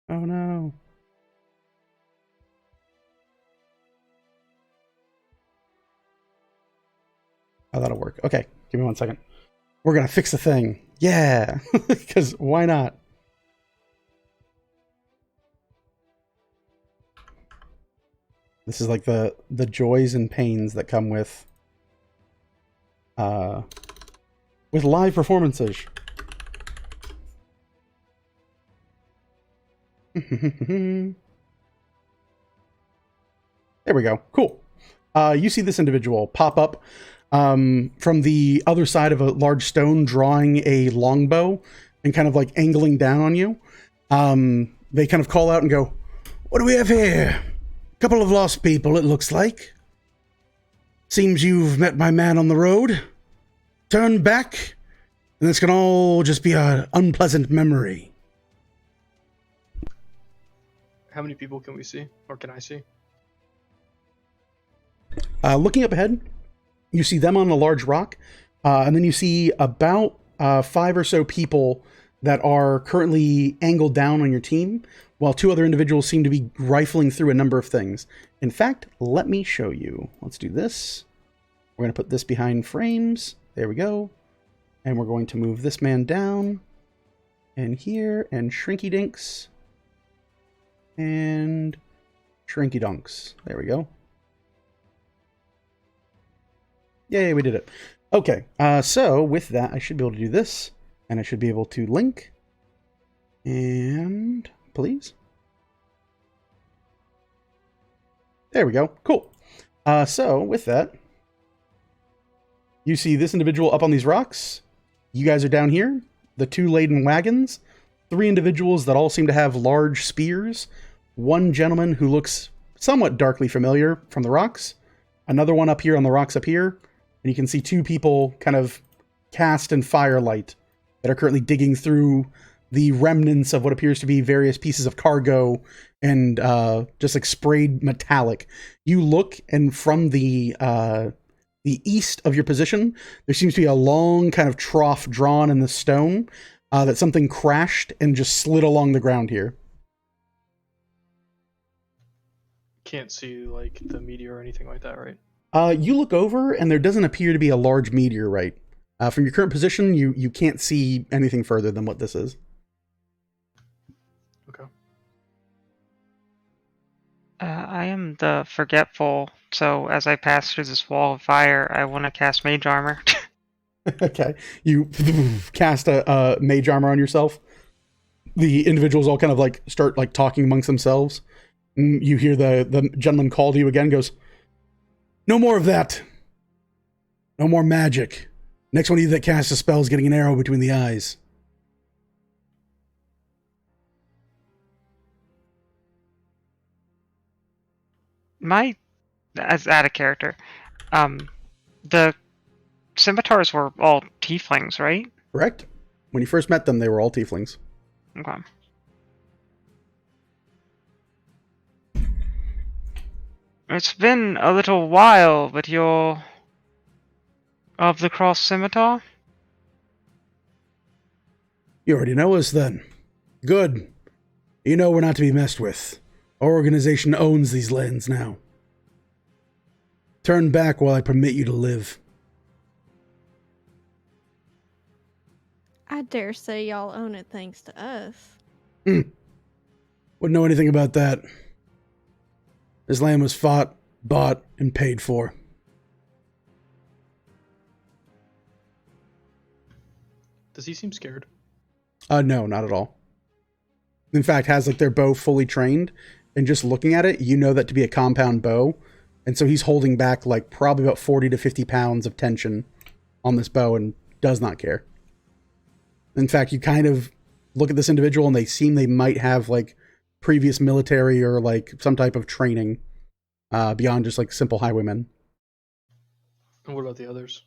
Oh no. Oh, that'll work. Okay, give me 1 second. We're gonna fix the thing. Yeah, because why not? This is like the joys and pains that come with live performances. There we go. Cool. You see this individual pop up from the other side of a large stone, drawing a longbow and kind of like angling down on you. They kind of call out and go, "What do we have here? A couple of lost people, it looks like. Seems you've met my man on the road. Turn back, and this can all just be an unpleasant memory." How many people can we see? Or can I see? Looking up ahead, you see them on a large rock, and then you see about 5 or so people that are currently angled down on your team, while 2 other individuals seem to be rifling through a number of things. In fact, let me show you. Let's do this. We're going to put this behind frames. There we go. And we're going to move this man down, and here, and Shrinky Dinks, and Shrinky Dunks. There we go. Yay, we did it. Okay, so with that, I should be able to do this, and I should be able to link. And please. There we go. Cool. So with that, you see this individual up on these rocks. You guys are down here. The 2 laden wagons. 3 individuals that all seem to have large spears. 1 gentleman who looks somewhat darkly familiar from the rocks. Another one up here on the rocks up here. And you can see 2 people kind of cast in firelight that are currently digging through the remnants of what appears to be various pieces of cargo and just like sprayed metallic. You look, and from the east of your position, there seems to be a long kind of trough drawn in the stone that something crashed and just slid along the ground here. Can't see like the meteor or anything like that, right? You look over, and there doesn't appear to be a large meteorite. From your current position, you can't see anything further than what this is. Okay. I am the forgetful, so as I pass through this wall of fire, I want to cast Mage Armor. Okay. You cast a mage armor on yourself. The individuals all kind of like start like talking amongst themselves. You hear the gentleman call to you again, goes, "No more of that. No more magic. Next one of you that casts a spell is getting an arrow between the eyes." As out of character, the scimitars were all tieflings, right? Correct. When you first met them, they were all tieflings. Okay. It's been a little while, but you're of the cross scimitar? You already know us then. Good. You know we're not to be messed with. Our organization owns these lands now. Turn back while I permit you to live. I dare say y'all own it thanks to us. Wouldn't know anything about that. This land was fought, bought, and paid for. Does he seem scared? No, not at all. In fact, has like their bow fully trained, and just looking at it, you know that to be a compound bow, and so he's holding back like probably about 40 to 50 pounds of tension on this bow and does not care. In fact, you kind of look at this individual and they might have like previous military or like some type of training beyond just like simple highwaymen. And what about the others?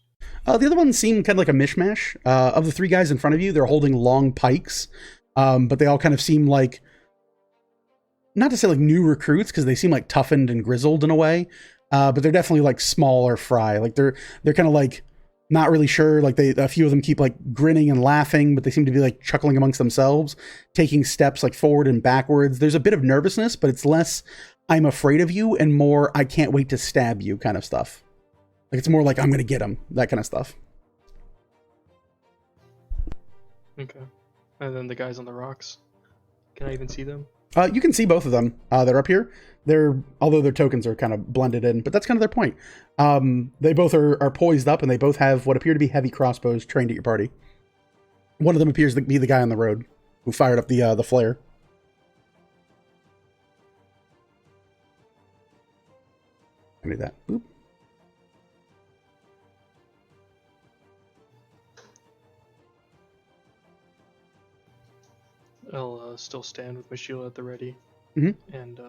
The other ones seem kind of like a mishmash. Of the three guys in front of you, they're holding long pikes, but they all kind of seem like, not to say like new recruits, because they seem like toughened and grizzled in a way, but they're definitely like smaller fry. Like they're kind of like not really sure. Like a few of them keep like grinning and laughing, but they seem to be like chuckling amongst themselves, taking steps like forward and backwards. There's a bit of nervousness, but it's less I'm afraid of you and more I can't wait to stab you kind of stuff. Like it's more like I'm gonna get him, that kind of stuff. Okay. And then the guys on the rocks. Can I even see them? You can see both of them. They're up here. Although their tokens are kind of blended in, but that's kind of their point. They both are poised up, and they both have what appear to be heavy crossbows trained at your party. One of them appears to be the guy on the road who fired up the flare. I need that. Boop. I'll still stand with my shield at the ready, and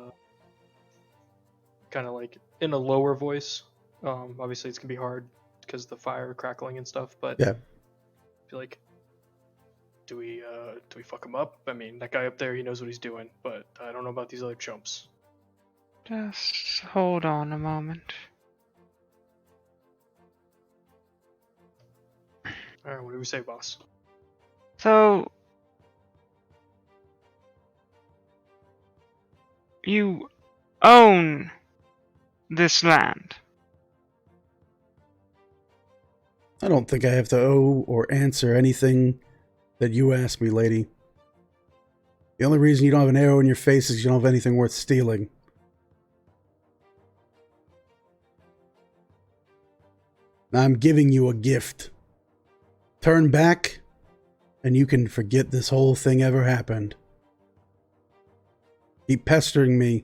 kind of like in a lower voice. Obviously, it's gonna be hard because the fire crackling and stuff. But yeah, I feel like, do we fuck him up? I mean, that guy up there, he knows what he's doing, but I don't know about these other chumps. Just hold on a moment. All right, what do we say, boss? So, you own this land. I don't think I have to owe or answer anything that you ask me, lady. The only reason you don't have an arrow in your face is you don't have anything worth stealing. I'm giving you a gift. Turn back, and you can forget this whole thing ever happened. Keep pestering me,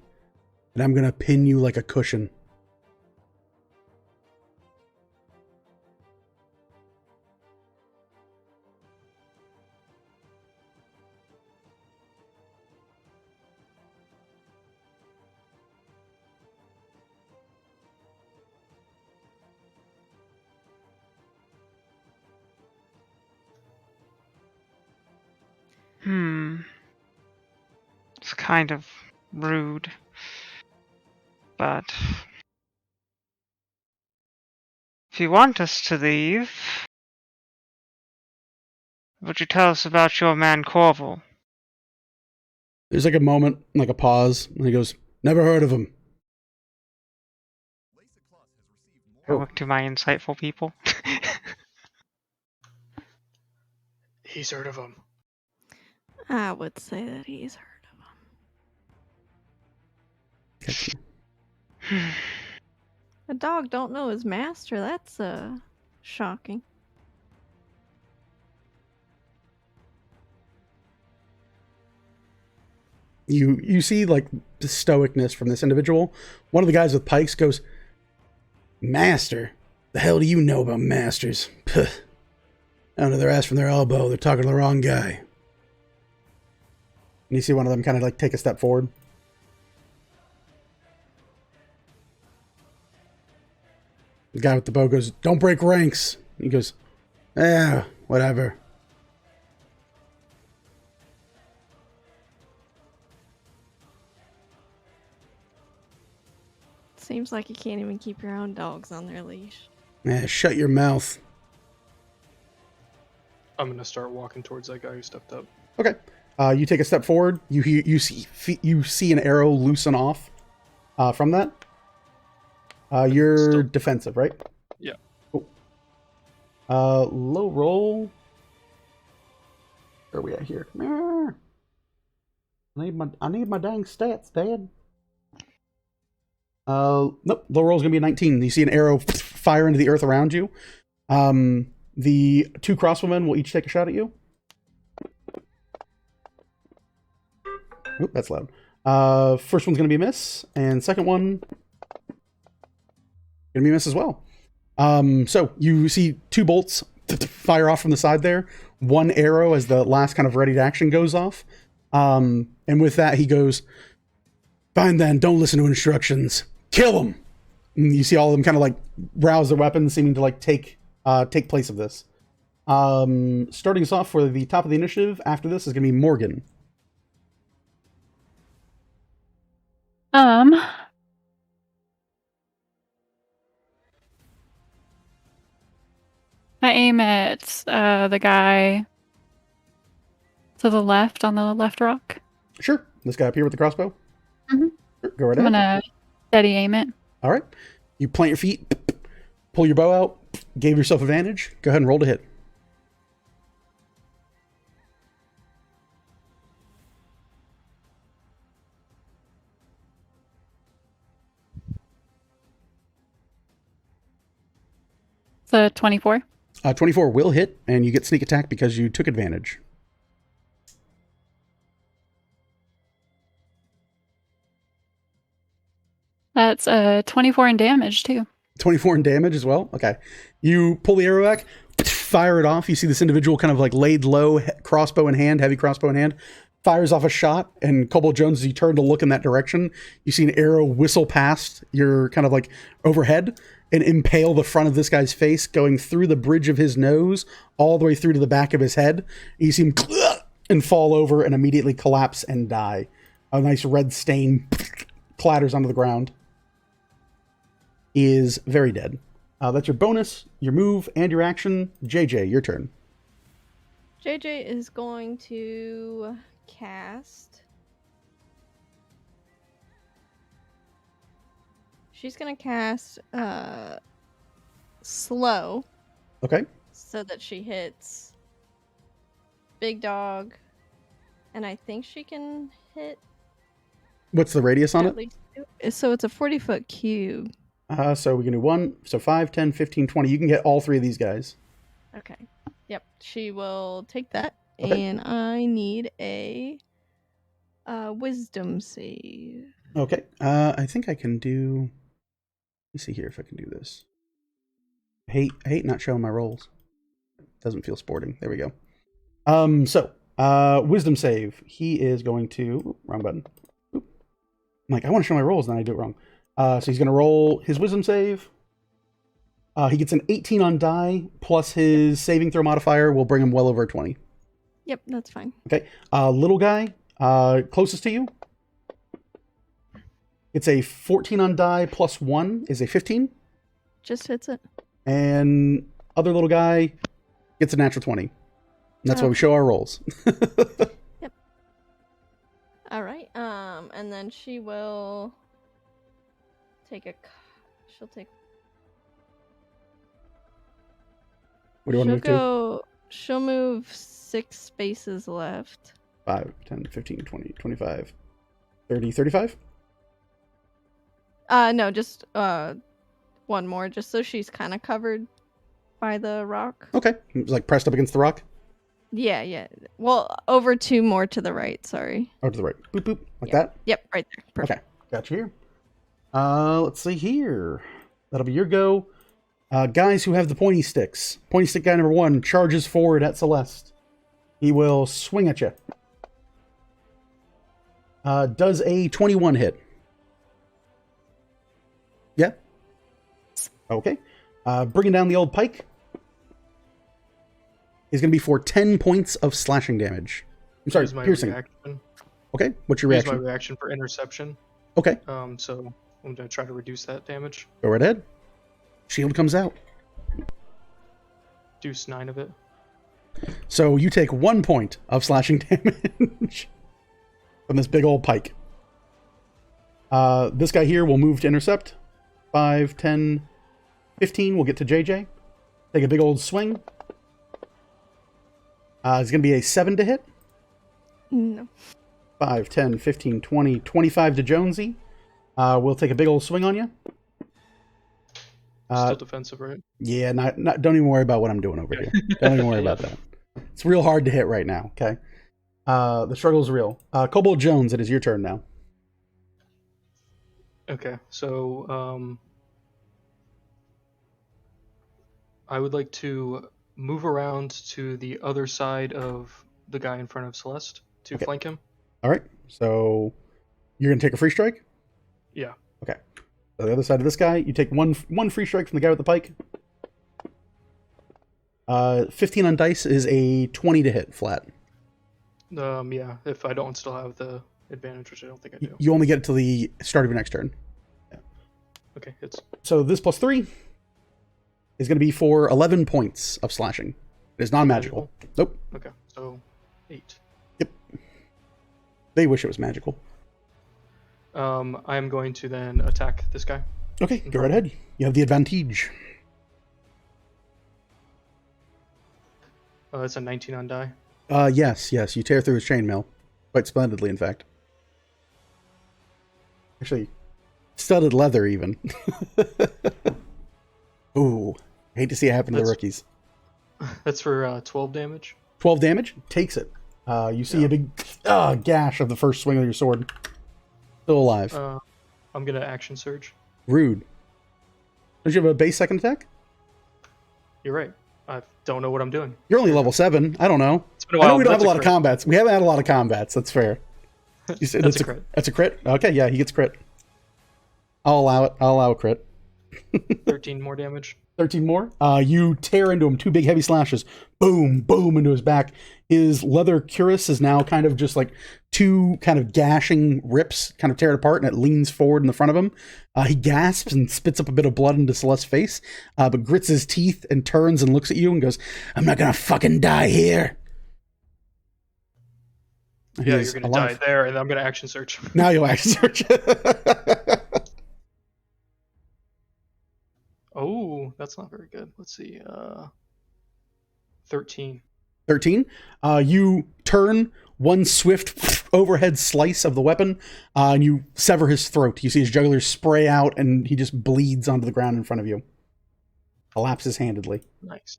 and I'm gonna pin you like a cushion. It's kind of rude, but if you want us to leave, would you tell us about your man Corval? There's like a moment, like a pause, and he goes, "Never heard of him." I look to my insightful people. He's heard of him. I would say that he's heard of him. A dog don't know his master. That's shocking. You see like the stoicness from this individual. One of the guys with pikes goes, "Master? The hell do you know about masters? Puh. Under their ass from their elbow. They're talking to the wrong guy." And you see one of them kind of like take a step forward. The guy with the bow goes, "Don't break ranks." He goes, whatever. Seems like you can't even keep your own dogs on their leash. Shut your mouth. I'm gonna start walking towards that guy who stepped up. Okay. You take a step forward. You see an arrow loosen off from that. You're Still defensive, right? Yeah. Cool. Low roll. Where are we at here? I need my dang stats, Dad. Nope. Low roll is gonna be a 19. You see an arrow fire into the earth around you. The two crossbowmen will each take a shot at you. Oop, that's loud. First one's gonna be a miss, and second one gonna be a miss as well. So you see two bolts fire off from the side there. One arrow as the last kind of ready to action goes off. And with that, he goes, "Fine then, don't listen to instructions. Kill him!" And you see all of them kind of like rouse their weapons, seeming to like take take place of this. Starting us off for the top of the initiative after this is going to be Morgan. I aim at the guy to the left on the left rock. Sure. This guy up here with the crossbow? Mhm. Sure. Go right I'm ahead. gonna steady aim it. All right. You plant your feet, pull your bow out, gave yourself advantage. Go ahead and roll to hit. It's a 24. 24 will hit, and you get sneak attack because you took advantage. That's a 24 in damage too. 24 in damage as well. Okay. You pull the arrow back, fire it off. You see this individual kind of like laid low, crossbow in hand, heavy crossbow in hand, fires off a shot. And Cobalt Jones, as you turn to look in that direction, you see an arrow whistle past your kind of like overhead and impale the front of this guy's face, going through the bridge of his nose all the way through to the back of his head. You see him and fall over and immediately collapse and die. A nice red stain clatters onto the ground. Is very dead. That's your bonus, your move, and your action. JJ, your turn. JJ is going to cast. She's going to cast slow. Okay. So that she hits Big Dog. And I think she can hit What's the radius on at it? least two. So it's a 40-foot cube. So we can do 1. So 5, 10, 15, 20. You can get all 3 of these guys. Okay. Yep. She will take that. Okay. And I need a wisdom save. Okay. I think I can do... Let me see here if I can do this. I hate not showing my rolls. Doesn't feel sporting. There we go. Wisdom save. He is going to... wrong button. Oop. I'm like, I want to show my rolls, and then I do it wrong. So he's going to roll his wisdom save. He gets an 18 on die, plus his saving throw modifier will bring him well over 20. Yep, that's fine. Okay. Little guy, closest to you. It's a 14 on die, plus 1 is a 15. Just hits it. And other little guy gets a natural 20. And that's why we show our rolls. Yep. All right. And then she will take she'll take... What do you want to move to? She'll move 6 spaces left. 5, 10, 15, 20, 25, 30, 35? No, just one more, just so she's kind of covered by the rock. Okay. It's like pressed up against the rock? Yeah. Well, over 2 more to the right, sorry. Oh, to the right. Boop, boop. Like that? Yep, right there. Perfect. Okay. Got you here. Let's see here. That'll be your go. Guys who have the pointy sticks. Pointy stick guy number 1 charges forward at Celeste. He will swing at you. Does a 21 hit? Yeah? Okay. Bringing down the old pike is going to be for 10 points of slashing damage. I'm sorry, Use my piercing. reaction. Okay, what's your Use reaction? my reaction for interception. Okay, So I'm gonna try to reduce that damage. go right ahead. Shield comes out. Deuce 9 of it. So you take 1 point of slashing damage from this big old pike. This guy here will move to intercept. 5, 10, 15. We'll get to JJ. Take a big old swing. It's going to be a 7 to hit. No. 5, 10, 15, 20, 25 to Jonesy. We'll take a big old swing on you. Still defensive, right? Yeah, don't even worry about what I'm doing over here. Don't even worry about that. It's real hard to hit right now, okay? The struggle is real. Cobalt Jones, it is your turn now. Okay, so I would like to move around to the other side of the guy in front of Celeste to flank him. All right, so you're going to take a free strike? Yeah. Okay. So the other side of this guy, you take one free strike from the guy with the pike. 15 on dice is a 20 to hit flat. Yeah, if I don't still have the advantage, which I don't think I do. You only get it till the start of your next turn. Okay, hits. So this plus 3 is going to be for 11 points of slashing. It is non-magical. Nope. Okay, so 8. Yep. They wish it was magical. I'm going to then attack this guy. Okay, go right ahead. You have the advantage. That's a 19 on die. Yes. You tear through his chainmail. Quite splendidly, in fact. Actually, studded leather, even. Ooh, hate to see it happen to the rookies. That's for 12 damage. 12 damage? Takes it. You see a big gash of the first swing of your sword. Still alive. I'm going to action surge. Rude. Don't you have a base second attack? You're right. I don't know what I'm doing. You're only level 7. I don't know. It's been a I while, know we don't have that's a lot of crit. combats. We haven't had a lot of combats. That's fair. You said That's a crit. That's a crit? Okay, yeah, he gets crit. I'll allow it. I'll allow a crit. 13 more damage. 13 more. You tear into him 2 big heavy slashes. Boom, boom into his back. His leather cuirass is now kind of just like 2 kind of gashing rips, kind of tear it apart, and it leans forward in the front of him. He gasps and spits up a bit of blood into Celeste's face, but grits his teeth and turns and looks at you and goes, "I'm not gonna fucking die here." Yeah, you're gonna die there, and I'm gonna action search. Now you'll action search. Oh, that's not very good. Let's see. 13. 13. You turn 1 swift overhead slice of the weapon, and you sever his throat. You see his jugular spray out, and he just bleeds onto the ground in front of you. Collapses handedly. Nice.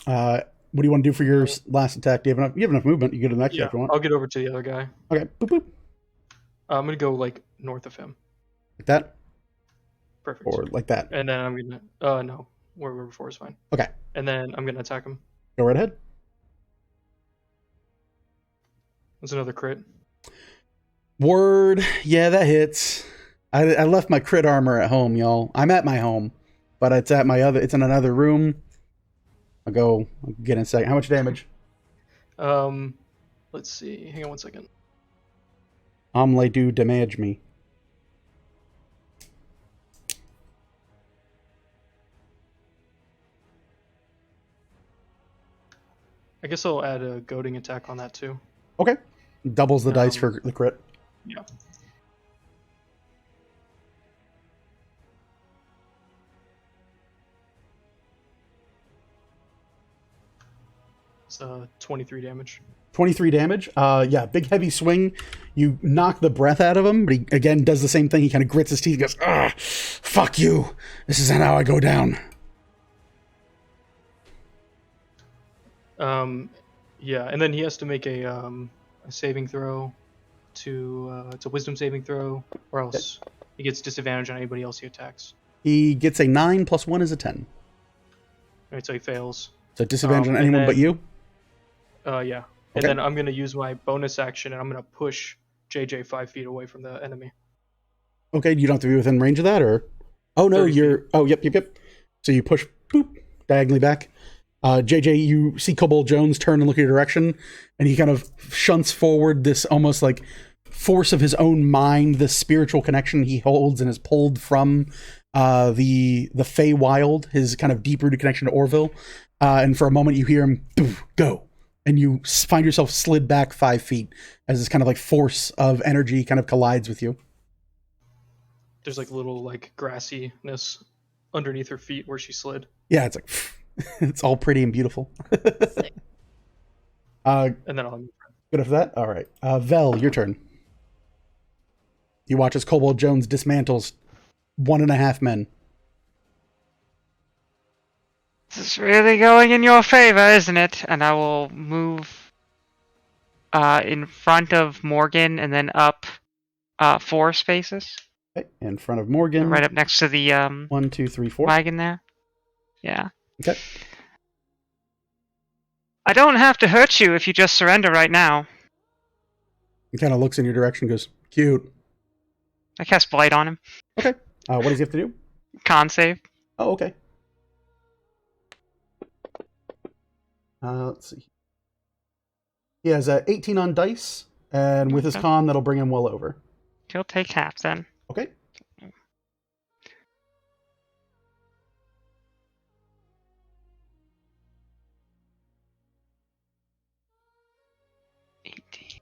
What do you want to do for your last attack? Do you have enough movement? You get an extra Yeah, if you want. I'll get over to the other guy. Okay, boop boop. I'm gonna go like north of him. Like that? Perfect. Or like that? And then I'm gonna no, where we were before is fine. Okay, And then I'm gonna attack him. go right ahead. That's another crit. Word. Yeah, that hits. I left my crit armor at home, y'all. I'm at my home, but it's at my other. It's in another room. I'll get in a second. How much damage? Let's see. Hang on 1 second. Omelette do damage me. I guess I'll add a goading attack on that too. Okay. Doubles the dice for the crit. Yeah. It's 23 damage. 23 damage. Yeah, big heavy swing. You knock the breath out of him, but he again does the same thing. He kind of grits his teeth and goes, "Ah, fuck you. This isn't how I go down." Yeah, and then he has to make a saving throw it's a wisdom saving throw, or else he gets disadvantage on anybody else he attacks. He gets a 9 plus 1 is a 10. Alright, so he fails. So disadvantage on and anyone then- but you? Yeah. And Okay. then I'm gonna use my bonus action and I'm gonna push JJ 5 feet away from the enemy. Okay, you don't have to be within range of that, or? Oh, no, 30 you're... Oh, yep. So you push, boop, diagonally back. JJ, you see Kobold Jones turn and look in your direction, and he kind of shunts forward this almost like force of his own mind, this spiritual connection he holds and is pulled from the Feywild, his kind of deep-rooted connection to Orville. And for a moment, you hear him, go. And you find yourself slid back 5 feet as this kind of like force of energy kind of collides with you. There's like a little like grassiness underneath her feet where she slid. Yeah, it's like it's all pretty and beautiful. Sick. And then I'll Good for that. All right, Vel, your turn. You watch as Kobold Jones dismantles 1.5 men. This is really going in your favor, isn't it? And I will move in front of Morgan and then up 4 spaces. Okay, in front of Morgan. Right up next to the 1, 2, 3, 4. wagon there. Yeah. Okay. I don't have to hurt you if you just surrender right now. He kind of looks in your direction and goes, cute. I cast Blight on him. Okay. What does he have to do? Con save. Oh, okay. Let's see. He has 18 on dice, and with his Okay. con, that'll bring him well over. He'll take half then. Okay. $18.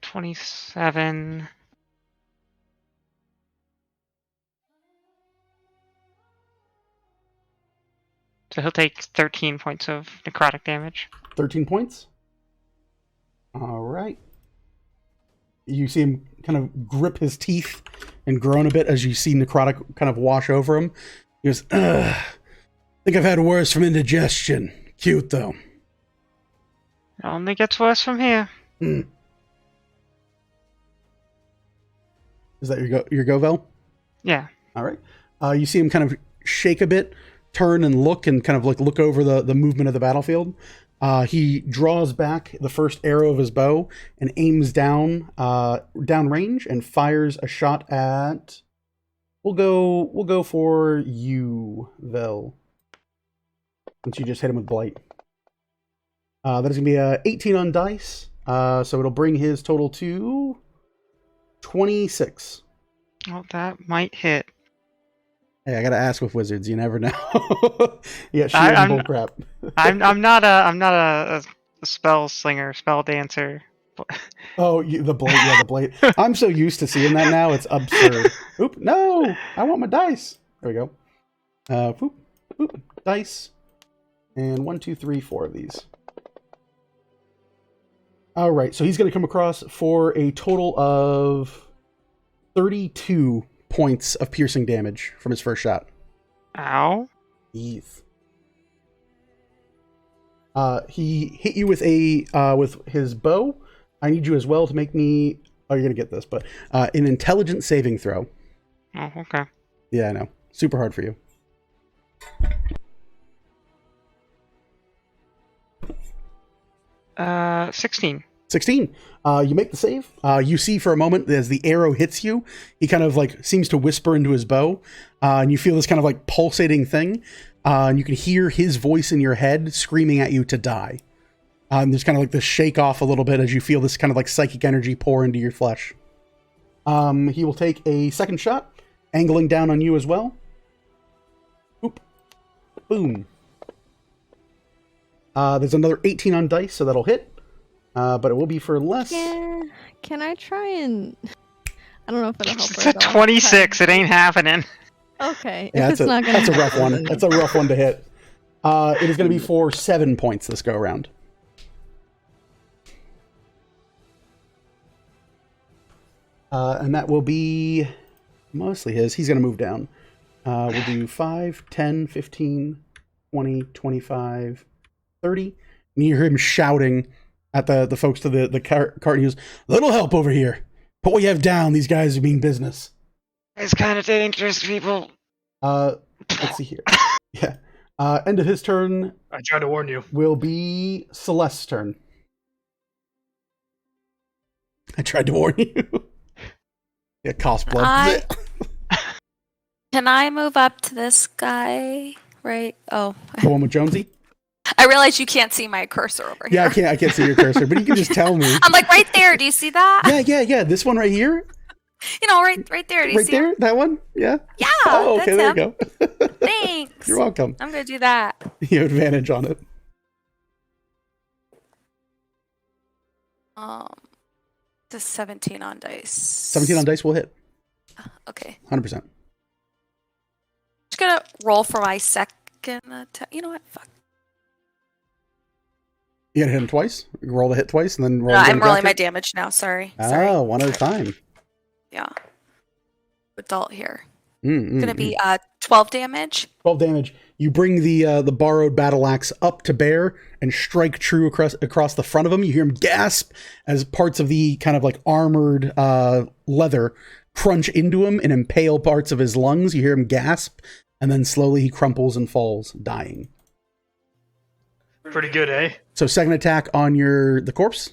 $27. So he'll take 13 points of necrotic damage. 13 points. All right. You see him kind of grip his teeth and groan a bit as you see necrotic kind of wash over him. He goes, ugh. Think I've had worse from indigestion. Cute, though. It only gets worse from here. Hmm. Is that your go, Vel? Yeah. All right. You see him kind of shake a bit, turn and look, and kind of like look over the movement of the battlefield. He draws back the first arrow of his bow and aims down range and fires a shot at. We'll go for you, Vel. Since you just hit him with blight. That is gonna be 18 on dice. So it'll bring his total to 26. Oh, that might hit. Hey, I gotta ask with wizards. You never know. Yeah, shield I'm- and bullcrap. I'm not a spell slinger, spell dancer. Oh, the blade. Yeah, the blade. I'm so used to seeing that now. It's absurd. Oop! No, I want my dice. There we go. Poop. Oop. Dice. And 1, 2, 3, 4 of these. All right. So he's gonna come across for a total of 32 points of piercing damage from his first shot. Ow. Jeez. He hit you with his bow. I need you as well to make me. Oh, you're gonna get this, but an intelligence saving throw. Oh, okay. Yeah, I know. Super hard for you. Uh, 16. 16. You make the save. You see for a moment as the arrow hits you, he kind of like seems to whisper into his bow, and you feel this kind of like pulsating thing, and you can hear his voice in your head screaming at you to die. There's kind of like this shake off a little bit as you feel this kind of like psychic energy pour into your flesh. He will take a second shot, angling down on you as well. Oop. Boom. There's another 18 on dice, so that'll hit. But it will be for less. Yeah. Can I try and? I don't know if it'll help. It's or a not. 26. It ain't happening. Okay. Yeah, if it's not gonna that's a rough happen, one. then- That's a rough one to hit. It is going to be for 7 points this go around. And that will be mostly his. He's going to move down. We'll do 5, 10, 15, 20, 25, 30. And you hear him shouting at the folks to the cart. He goes, "Little help over here. Put what you have down. These guys are mean business." It's kind of dangerous, people. Let's see here. Yeah. End of his turn I tried to warn you. will be Celeste's turn. I tried to warn you. Yeah, cost blood. Can I move up to this guy? Right? Oh, The one with Jonesy? I realize you can't see my cursor over Yeah, here. I can't see your cursor, but you can just tell me. I'm like right there. Do you see that? Yeah. This one right here? You know, right there. Do you Right see there? him? That one? Yeah. Yeah. Oh, okay, that's there him. you go. Thanks. You're welcome. I'm gonna do that. You have advantage on it. The 17 on dice. 17 on dice will hit. Okay. 100%. Just gonna roll for my second attack. You know what? Fuck. You gotta hit him twice? Roll the hit twice and then roll No, again I'm rolling my after? damage now. Sorry. Sorry. Oh, one at a time. Yeah. Adult here. Mm, Gonna be 12 damage. 12 damage. You bring the borrowed battle axe up to bear and strike true across the front of him. You hear him gasp as parts of the kind of like armored leather crunch into him and impale parts of his lungs. You hear him gasp, and then slowly he crumples and falls, dying. Pretty good, eh? So second attack on the corpse.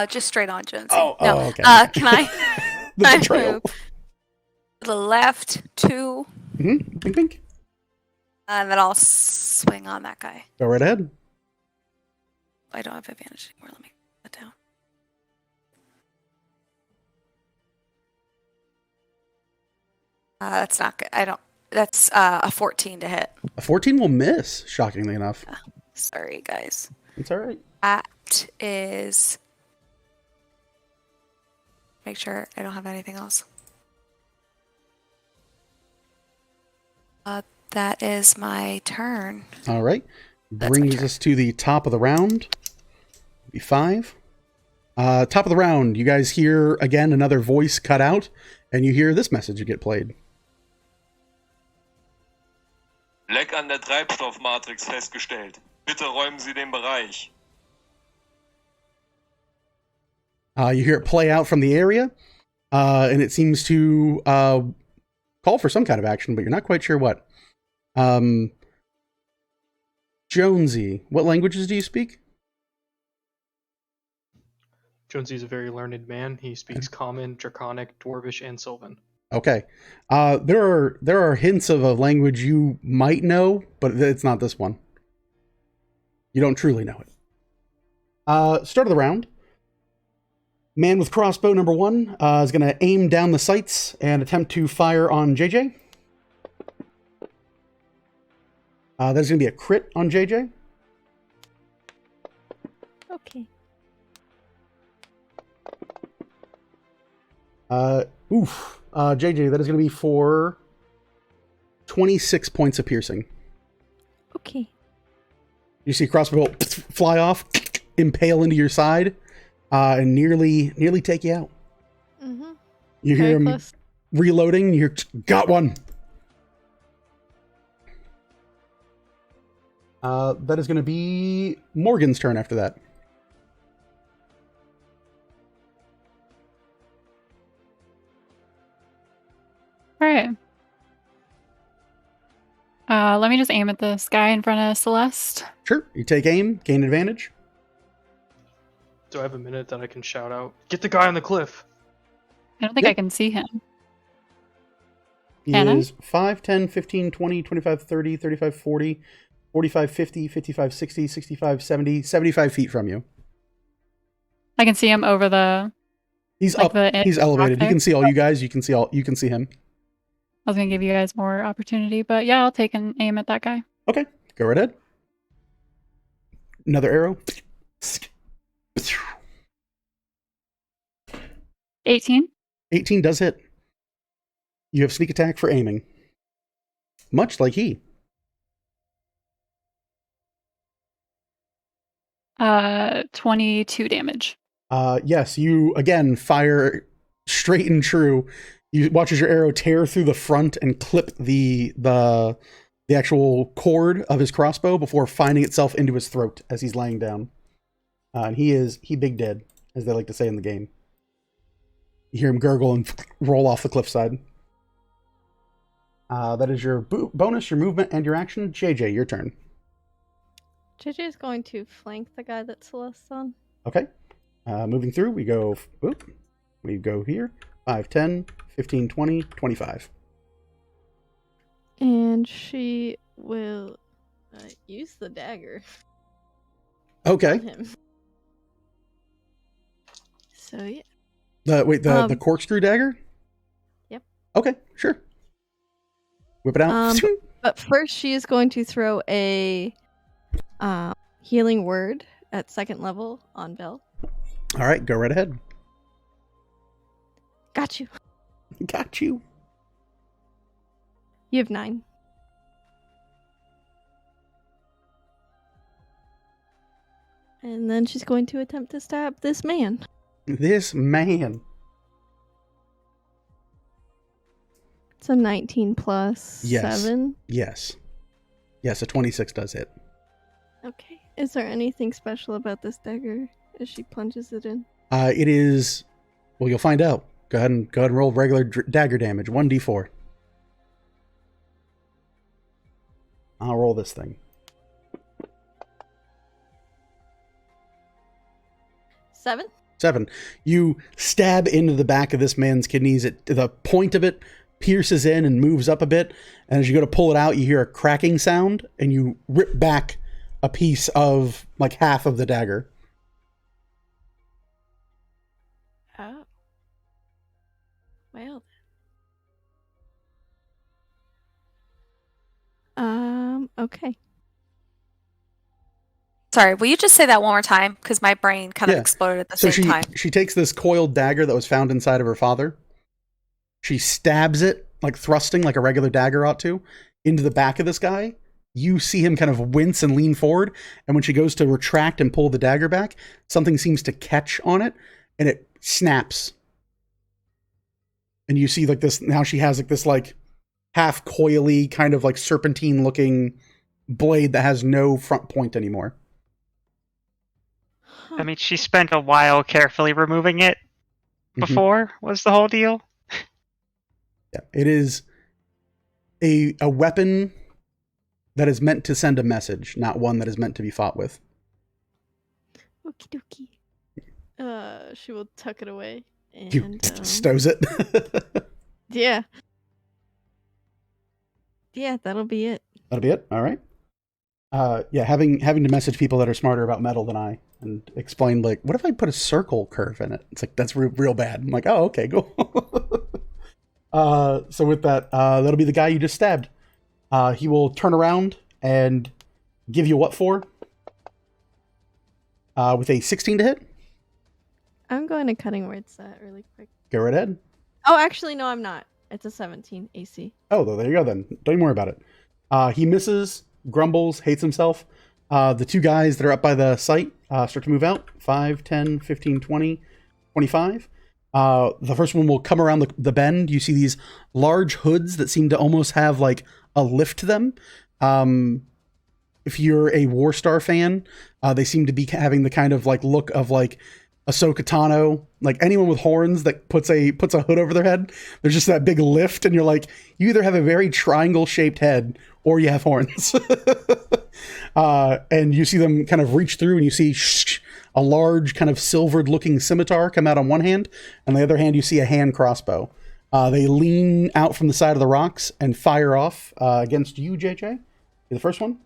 Just straight on Jonesy. Oh, no. okay. Can I? The I betrayal. move to the left 2, Mm-hmm. Bink, bink. and then I'll swing on that guy. Go right ahead. I don't have advantage anymore. Let me put that down. That's not good. I don't. That's a 14 to hit. A 14 will miss, shockingly enough. Sorry, guys. It's all right. That is. Make sure I don't have anything else. That is my turn. All right. That's my Brings turn. us to the top of the round. Be 5. Top of the round, you guys hear again another voice cut out, and you hear this message get played. Leck an der Treibstoffmatrix festgestellt. Bitte räumen Sie den Bereich. You hear it play out from the area, and it seems to call for some kind of action, but you're not quite sure what. Jonesy, what languages do you speak? Jonesy's a very learned man. He speaks Common, Draconic, Dwarvish, and Sylvan. Okay. There are hints of a language you might know, but it's not this one. You don't truly know it. Start of the round. Man with crossbow number 1 is going to aim down the sights and attempt to fire on JJ. That's going to be a crit on JJ. Okay. JJ, that is going to be for 26 points of piercing. Okay. You see crossbow fly off, impale into your side, and nearly take you out. Mm-hmm. You hear him reloading. You're got one. That is going to be Morgan's turn after that. All right. Let me just aim at this guy in front of Celeste. Sure. You take aim, gain advantage. Do I have a minute that I can shout out? Get the guy on the cliff. I don't think Yep. I can see him. He Hannah? is 5, 10, 15, 20, 25, 30, 35, 40, 45, 50, 55, 60, 65, 70, 75 feet from you. I can see him over the. He's Like up. the- He's elevated. He there? can see all you guys. You can see him. I was gonna give you guys more opportunity, but yeah, I'll take an aim at that guy. Okay. Go right ahead. Another arrow. 18. 18 does hit. You have sneak attack for aiming. Much like he. 22 damage. Yes, you again fire straight and true. You watch as your arrow tear through the front and clip the actual cord of his crossbow before finding itself into his throat as he's laying down. And he big dead, as they like to say in the game. You hear him gurgle and roll off the cliffside. That is your bonus, your movement, and your action. JJ, your turn. JJ is going to flank the guy that Celeste's on. Okay. Moving through, we go here. 5, 10, 15, 20, 25. And she will use the dagger Okay. on him. So, yeah. The corkscrew dagger? Yep. Okay, sure. Whip it out. But first, she is going to throw a healing word at 2nd level on Belle. All right, go right ahead. Got you. Got you. You have 9. And then she's going to attempt to stab this man. This man. It's a 19 plus Yes. 7. Yes. Yes, a 26 does hit. Okay. Is there anything special about this dagger as she plunges it in? It is. Well, you'll find out. Go ahead and roll regular dagger damage. 1d4. I'll roll this thing. 7? 7. You stab into the back of this man's kidneys. The point of it pierces in and moves up a bit. And as you go to pull it out, you hear a cracking sound, and you rip back a piece of like half of the dagger. Oh. Well. Okay. Sorry, will you just say that one more time? Because my brain kind of exploded at the same time. She takes this coiled dagger that was found inside of her father. She stabs it, like thrusting like a regular dagger ought to, into the back of this guy. You see him kind of wince and lean forward, and when she goes to retract and pull the dagger back, something seems to catch on it, and it snaps. And you see like this, now she has like this like half coily, kind of like serpentine looking blade that has no front point anymore. I mean, she spent a while carefully removing it before, was the whole deal. Yeah, it is a weapon that is meant to send a message, not one that is meant to be fought with. Okie dokie. She will tuck it away and You stows it. yeah. Yeah, that'll be it. That'll be it. All right. Yeah, having to message people that are smarter about metal than I and explain like, what if I put a circle curve in it? It's like that's real bad. I'm like, oh, okay, cool. So with that, that'll be the guy you just stabbed. He will turn around and give you what for? With a 16 to hit. I'm going to cutting words that really quick. Go right ahead. Oh, actually, no, I'm not. It's a 17 AC. Oh, there you go then. Don't even worry about it. He misses, grumbles, hates himself. The two guys that are up by the site start to move out. 5, 10, 15, 20, 25. The first one will come around the bend. You see these large hoods that seem to almost have like a lift to them. If you're a Warstar fan, they seem to be having the kind of like look of like Ahsoka Tano, like anyone with horns that puts a hood over their head. There's just that big lift, and you're like, you either have a very triangle shaped head or you have horns. And you see them kind of reach through, and you see a large kind of silvered looking scimitar come out on one hand, and on the other hand you see a hand crossbow. They lean out from the side of the rocks and fire off against you, JJ. The first one.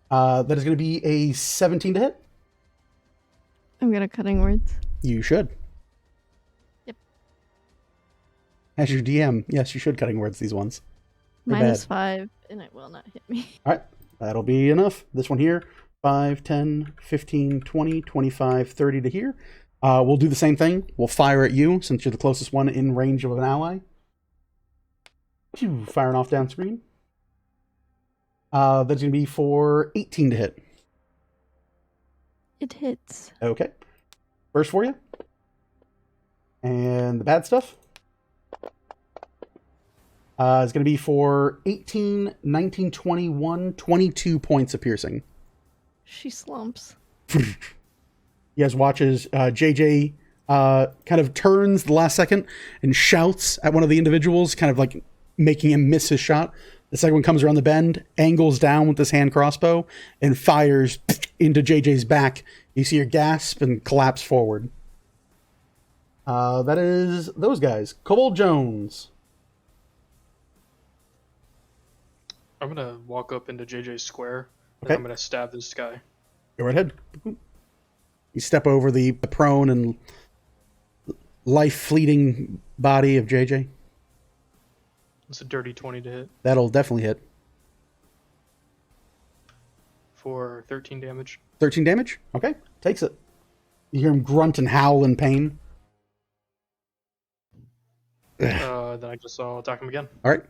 That is going to be a 17 to hit. I'm going to cutting words. You should. Yep. As your DM, yes, you should cutting words these ones. They're -5, bad. and it will not hit me. All right, that'll be enough. This one here, 5, 10, 15, 20, 25, 30 to here. We'll do the same thing. We'll fire at you since you're the closest one in range of an ally. Firing off down screen. That's going to be for 18 to hit. It hits. Okay. First for you. And the bad stuff is going to be for 18, 19, 21, 22 points of piercing. She slumps. You guys watch as JJ kind of turns the last second and shouts at one of the individuals, kind of like making him miss his shot. The second one comes around the bend, angles down with this hand crossbow, and fires into JJ's back. You see her gasp and collapse forward. That is those guys. Cobalt Jones. I'm gonna walk up into JJ's square, and Okay. I'm gonna stab this guy. Go right ahead. You step over the prone and life-fleeting body of JJ. It's a dirty 20 to hit That'll definitely hit. for 13 damage. 13 damage? Okay. Takes it. You hear him grunt and howl in pain. Then I guess I'll attack him again. All right.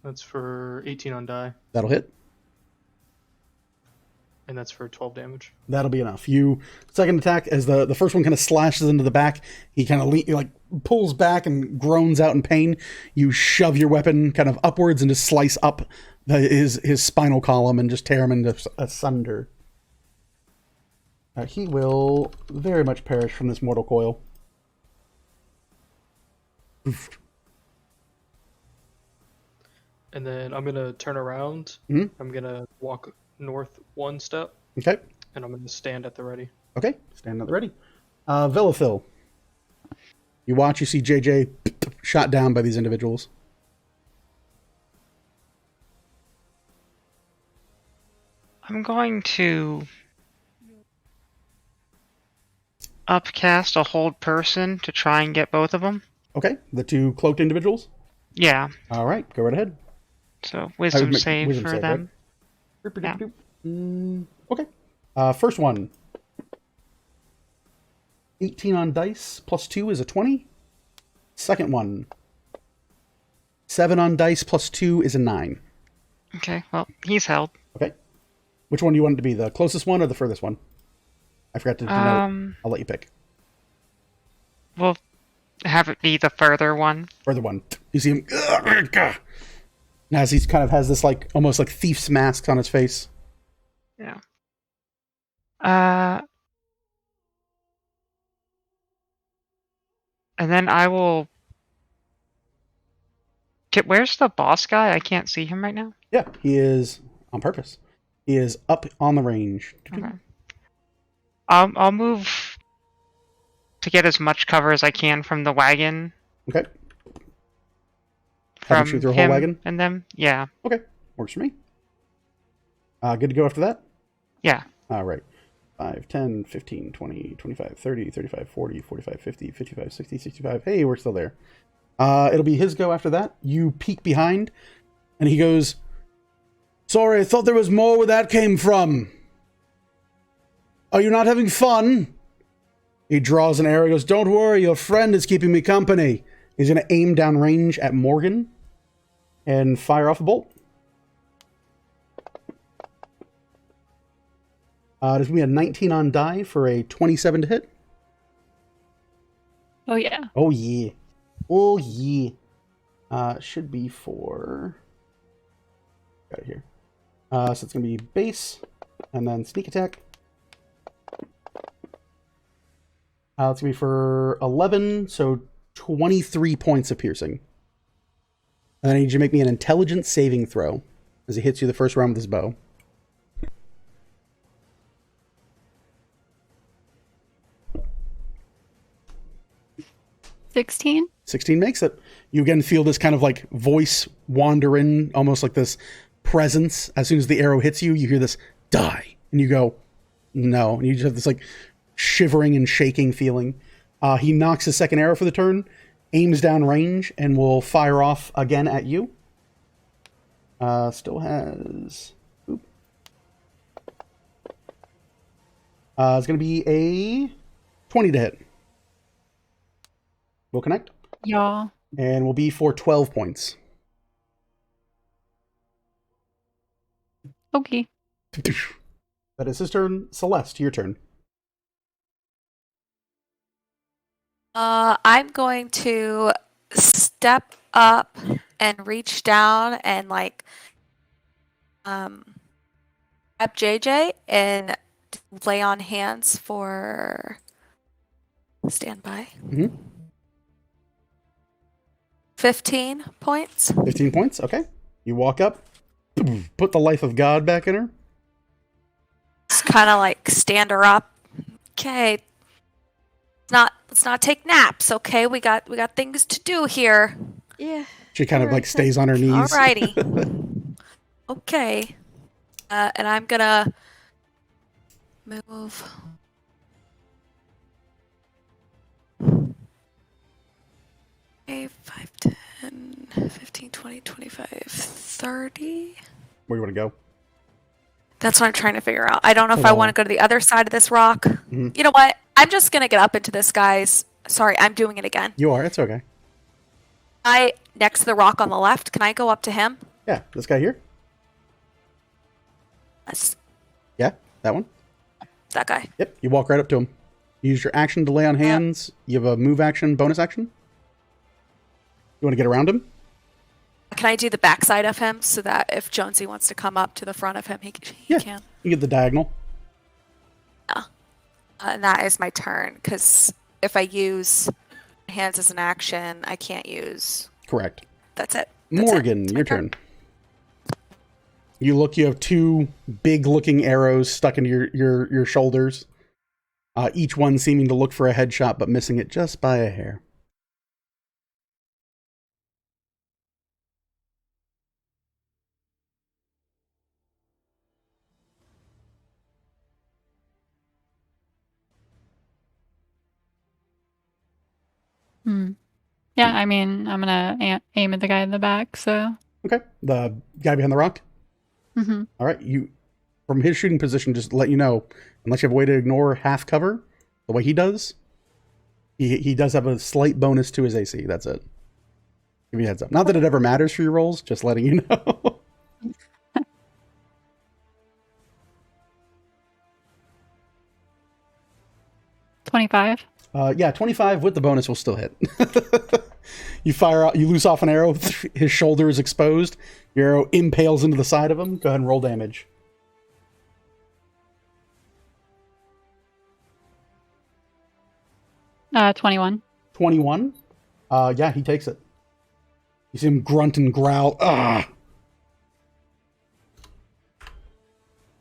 That's for 18 on die, That'll hit. and that's for 12 damage. That'll be enough. You second attack as the first one kind of slashes into the back. He kind of like pulls back and groans out in pain. You shove your weapon kind of upwards and just slice up his spinal column and just tear him into asunder. He will very much perish from this mortal coil. Oof. And then I'm gonna turn around. Mhm. I'm gonna walk north 1 step, Okay. and I'm going to stand at the ready. Okay. Stand at the ready. Villafil. You watch, you see JJ shot down by these individuals. I'm going to upcast a hold person to try and get both of them. Okay. The 2 cloaked individuals? Yeah. All right. Go right ahead. So I would wisdom make save wisdom for save, them. right? Yeah. Okay. First one. 18 on dice plus 2 is a 20. Second one. 7 on dice plus 2 is a 9. Okay, well, he's held. Okay. Which one do you want it to be? The closest one or the furthest one? I forgot to denote. I'll let you pick. We'll have it be the further one. Further one. You see him as he kind of has this like almost like thief's mask on his face. Yeah. And then I will... Where's the boss guy? I can't see him right now. Yeah, he is on purpose. He is up on the range. Okay. I'll move to get as much cover as I can from the wagon. Okay. Have him shoot through a whole wagon? And them? Yeah. Okay. Works for me. Good to go after that? Yeah. All right. 5, 10, 15, 20, 25, 30, 35, 40, 45, 50, 55, 60, 65. Hey, we're still there. It'll be his go after that. You peek behind, and he goes, "Sorry, I thought there was more where that came from. Are you not having fun?" He draws an arrow. He goes, "Don't worry, your friend is keeping me company." He's going to aim down range at Morgan and fire off a bolt. There's going to be a 19 on die for a 27 to hit. Oh, yeah. Oh, yeah. Oh, yeah. Should be for... Got it here. So it's going to be base, and then sneak attack. It's going to be for 11, so 23 points of piercing. And I need you to make me an intelligence saving throw as he hits you the first round with his bow. 16? 16 makes it. You again feel this kind of like voice wander in, almost like this presence. As soon as the arrow hits you, you hear this die. And you go, no. And you just have this like shivering and shaking feeling. He knocks his second arrow for the turn, aims down range, and will fire off again at you. Still has... Oop. It's going to be a 20 to hit. Will connect. Yeah. And will be for 12 points. Okay. That is his turn. Celeste, your turn. I'm going to step up and reach down and like grab JJ and lay on hands for standby. Mm-hmm. 15 points. 15 points, okay. You walk up, put the life of God back in her. Just kind of like stand her up. Okay. Let's not take naps, okay? We got things to do here. Yeah. She kind of like stays on her knees. Alrighty. Okay. And I'm gonna move. Okay, 5, 10, 15, 20, 25, 30. Where do you want to go? That's what I'm trying to figure out. I don't know if Hold I on. want to go to the other side of this rock. Mm-hmm. You know what? I'm just gonna get up into this guy's. Sorry, I'm doing it again. You are, it's okay. Next to the rock on the left, can I go up to him? Yeah, this guy here? That's Yeah, that one? that guy. Yep, you walk right up to him. You use your action to lay on hands. You have a move action, bonus action. You want to get around him? Can I do the backside of him so that if Jonesy wants to come up to the front of him, he Yeah. can? You get the diagonal. And that is my turn, because if I use hands as an action, I can't use... Correct. That's it. Morgan, It's your my turn. You look, you have two big-looking arrows stuck into your shoulders. Each one seeming to look for a headshot, but missing it just by a hair. Yeah, I mean, I'm gonna aim at the guy in the back. So. Okay. The guy behind the rock. Mm-hmm. All right. You, from his shooting position, just to let you know, unless you have a way to ignore half cover, the way he does, he does have a slight bonus to his AC. That's it. Give you a heads up. Not that it ever matters for your rolls, just letting you know. $25. Yeah, 25 with the bonus will still hit. You fire out, you loose off an arrow, his shoulder is exposed, your arrow impales into the side of him. Go ahead and roll damage. $21. 21. Yeah, he takes it. You see him grunt and growl. Ah.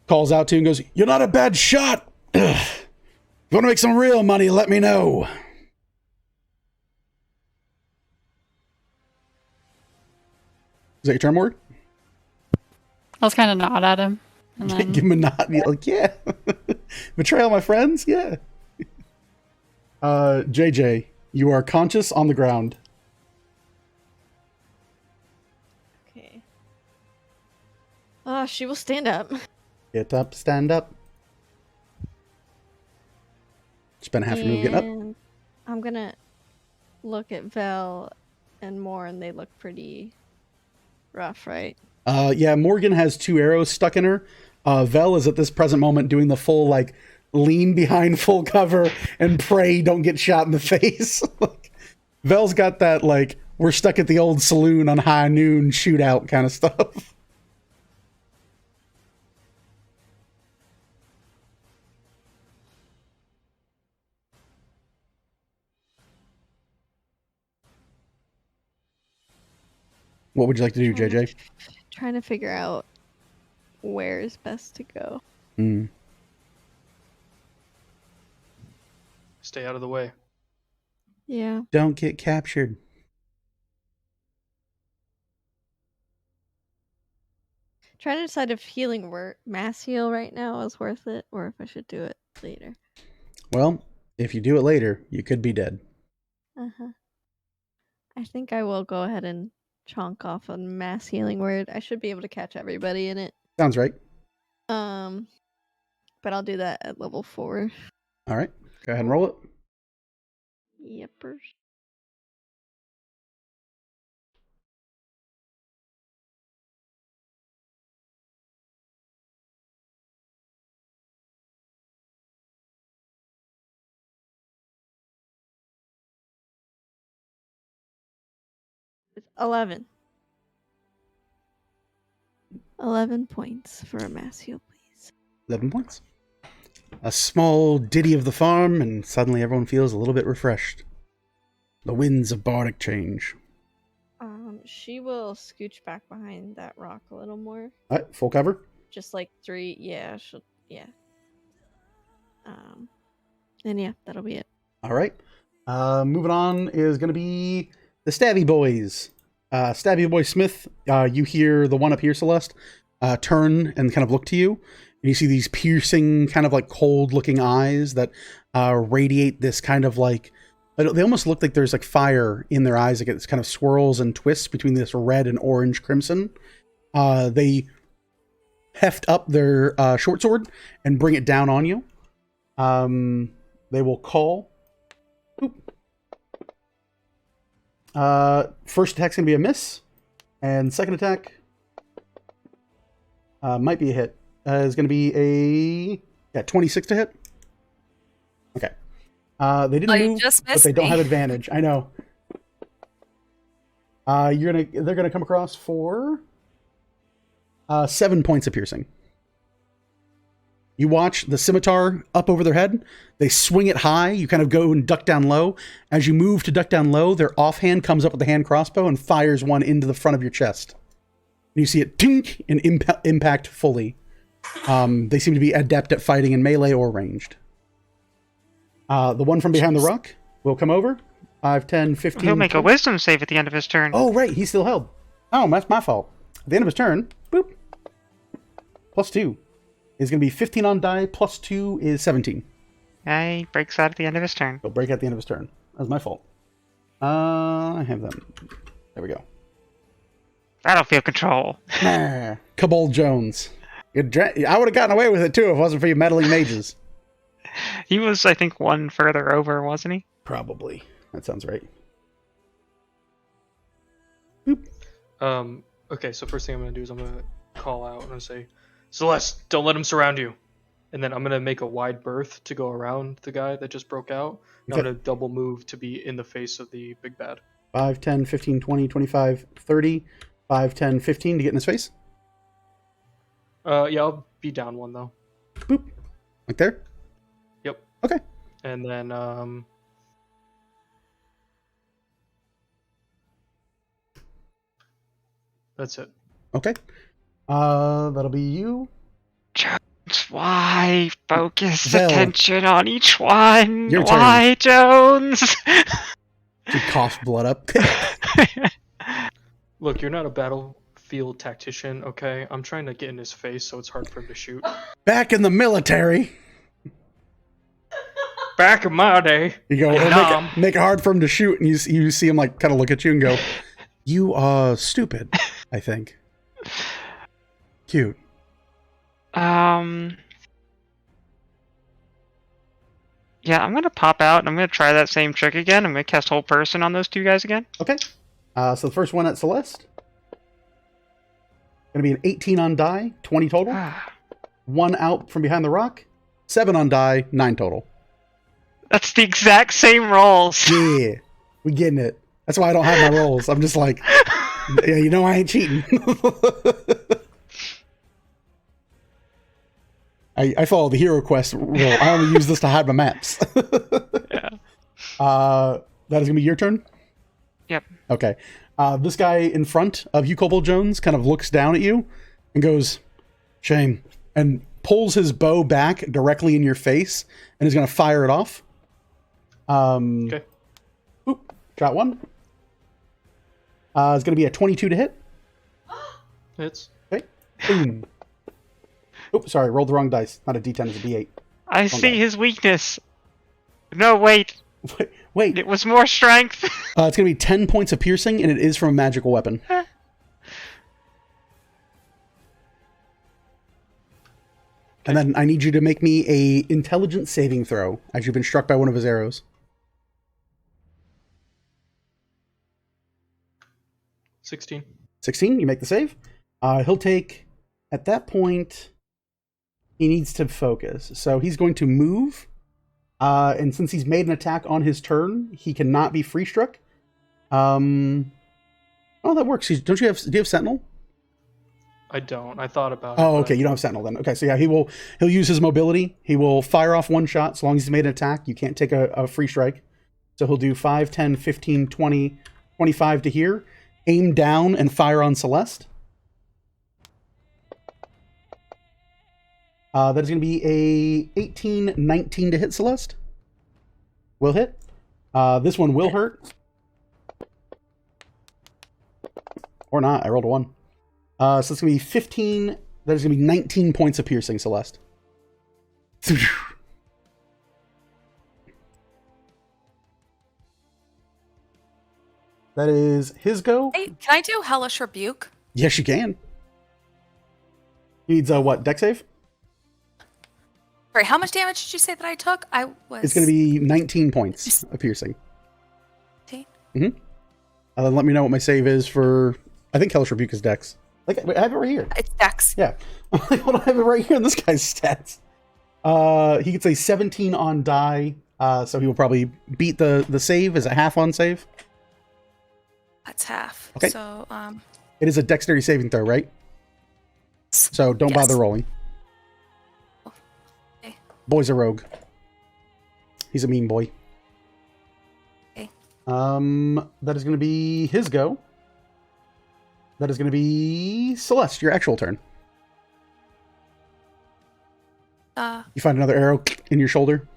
Calls out to you and goes, "You're not a bad shot. Ugh. If you want to make some real money, let me know." Is that your turn, Ward? I was kind of nod at him. And then... Give him a nod. Be like, yeah. Betrayal, my friends? Yeah. JJ, you are conscious on the ground. Okay. She will stand up. Get up, stand up. Spend half your move getting up. And I'm gonna look at Vel and Moore, and they look pretty rough, right? Yeah, Morgan has 2 arrows stuck in her. Vel is at this present moment doing the full, like, lean behind full cover and pray don't get shot in the face. Like, Vel's got that, like, we're stuck at the old saloon on high noon shootout kind of stuff. What would you like to do, JJ? Trying to figure out where is best to go. Stay out of the way. Yeah. Don't get captured. Trying to decide if healing mass heal right now is worth it, or if I should do it later. Well, if you do it later, you could be dead. I think I will go ahead and chonk off a mass healing word. I should be able to catch everybody in it. Sounds right. But I'll do that at level 4. All right. Go ahead and roll it. Yepers. It's 11. 11 points for a mass heal, please. 11 points. A small ditty of the farm, and suddenly everyone feels a little bit refreshed. The winds of bardic change. She will scooch back behind that rock a little more. All right, full cover. Just like 3, yeah, yeah. And yeah, that'll be it. All right. Moving on is going to be the Stabby Boys. Stabby Boy Smith, you hear the one up here, Celeste, turn and kind of look to you. And you see these piercing, kind of like cold-looking eyes that radiate this kind of like... They almost look like there's like fire in their eyes. Like it kind of swirls and twists between this red and orange crimson. They heft up their short sword and bring it down on you. They will call. First attack's gonna be a miss, and second attack might be a hit. Is gonna be a 26 to hit. Okay. They didn't move, but they don't have advantage. I know. They're gonna come across for 7 points of piercing. You watch the scimitar up over their head. They swing it high. You kind of go and duck down low. As you move to duck down low, their offhand comes up with the hand crossbow and fires one into the front of your chest. You see it tink and impact fully. They seem to be adept at fighting in melee or ranged. The one from behind the rock will come over. 5, 10, 15. He'll make 20. a wisdom save at the end of his turn. Oh, right. He's still held. Oh, that's my fault. At the end of his turn, boop. +2 is going to be 15 on die. +2 is 17. Yeah, he breaks out at the end of his turn. He'll break at the end of his turn. That was my fault. I have them. There we go. Battlefield control. Cabal Jones. I would have gotten away with it too if it wasn't for you meddling mages. He was, I think, one further over, wasn't he? Probably. That sounds right. Boop. Okay, so first thing I'm gonna do is I'm gonna call out and I'm gonna say, Celeste, don't let him surround you. And then I'm gonna make a wide berth to go around the guy that just broke out. And Okay. I'm gonna double move to be in the face of the big bad. 5, 10, 15, 20, 25, 30. 5, 10, 15 to get in his face. Yeah, I'll be down one though. Boop. Like there? Yep. Okay. And then that's it. Okay. That'll be you. Jones, why focus Zell. attention on each one? Your turn. Why, Jones? She coughs blood up. Look, you're not a battlefield tactician, okay? I'm trying to get in his face so it's hard for him to shoot. Back in the military. Back in my day. You go, Vietnam. make it hard for him to shoot, and you see him like kind of look at you and go, "You are stupid." I think. Cute. Yeah, I'm gonna pop out and I'm gonna try that same trick again. I'm gonna cast Whole Person on those two guys again. Okay. So the first one at Celeste. Gonna be an 18 on die, 20 total. 1 out from behind the rock. 7 on die, 9 total. That's the exact same rolls. Yeah, we getting it. That's why I don't have my rolls. I'm just like, yeah, you know I ain't cheating. I follow the Hero Quest rule. I only use this to hide my maps. Yeah. That is gonna be your turn. Yep. Okay. This guy in front of you, Cobalt Jones, kind of looks down at you and goes, "Shame," and pulls his bow back directly in your face and is going to fire it off. Okay. Oop, shot 1. It's going to be a 22 to hit. Hits. Okay. Boom. Oops, sorry, rolled the wrong dice. Not a D10, it's a D8. I see his weakness. No, wait. Wait. It was more strength. It's going to be 10 points of piercing, and it is from a magical weapon. And then I need you to make me a intelligence saving throw, as you've been struck by one of his arrows. 16. 16, you make the save. He'll take, at that point, he needs to focus. So he's going to move, and since he's made an attack on his turn, he cannot be free struck. Oh, that works. Do you have Sentinel? I don't. I thought about it. Oh, but- okay. You don't have Sentinel then. Okay, so yeah, he'll use his mobility. He will fire off one shot so long as he's made an attack. You can't take a free strike. So he'll do 5, 10, 15, 20, 25 to here. Aim down and fire on Celeste. That is going to be a 18, 19 to hit Celeste. Will hit. This one will hurt. Or not. I rolled a 1. So it's going to be 15. That is going to be 19 points of piercing, Celeste. That is his go. Hey, can I do Hellish Rebuke? Yes, you can. He needs a what? Dex save? Sorry, how much damage did you say that I took? I was. It's going to be 19 points of piercing. 19? Mm-hmm. Let me know what my save is for. I think Hellish Rebuke is Dex. Like, I have it right here. It's Dex. Yeah. I have it right here in this guy's stats. He gets a 17 on die, so he will probably beat the save. Is it half on save? That's half. Okay. So, It is a dexterity saving throw, right? So don't Yes. bother rolling. Okay. Boy's a rogue. He's a mean boy. Okay. That is going to be his go. That is going to be Celeste, your actual turn. You find another arrow in your shoulder.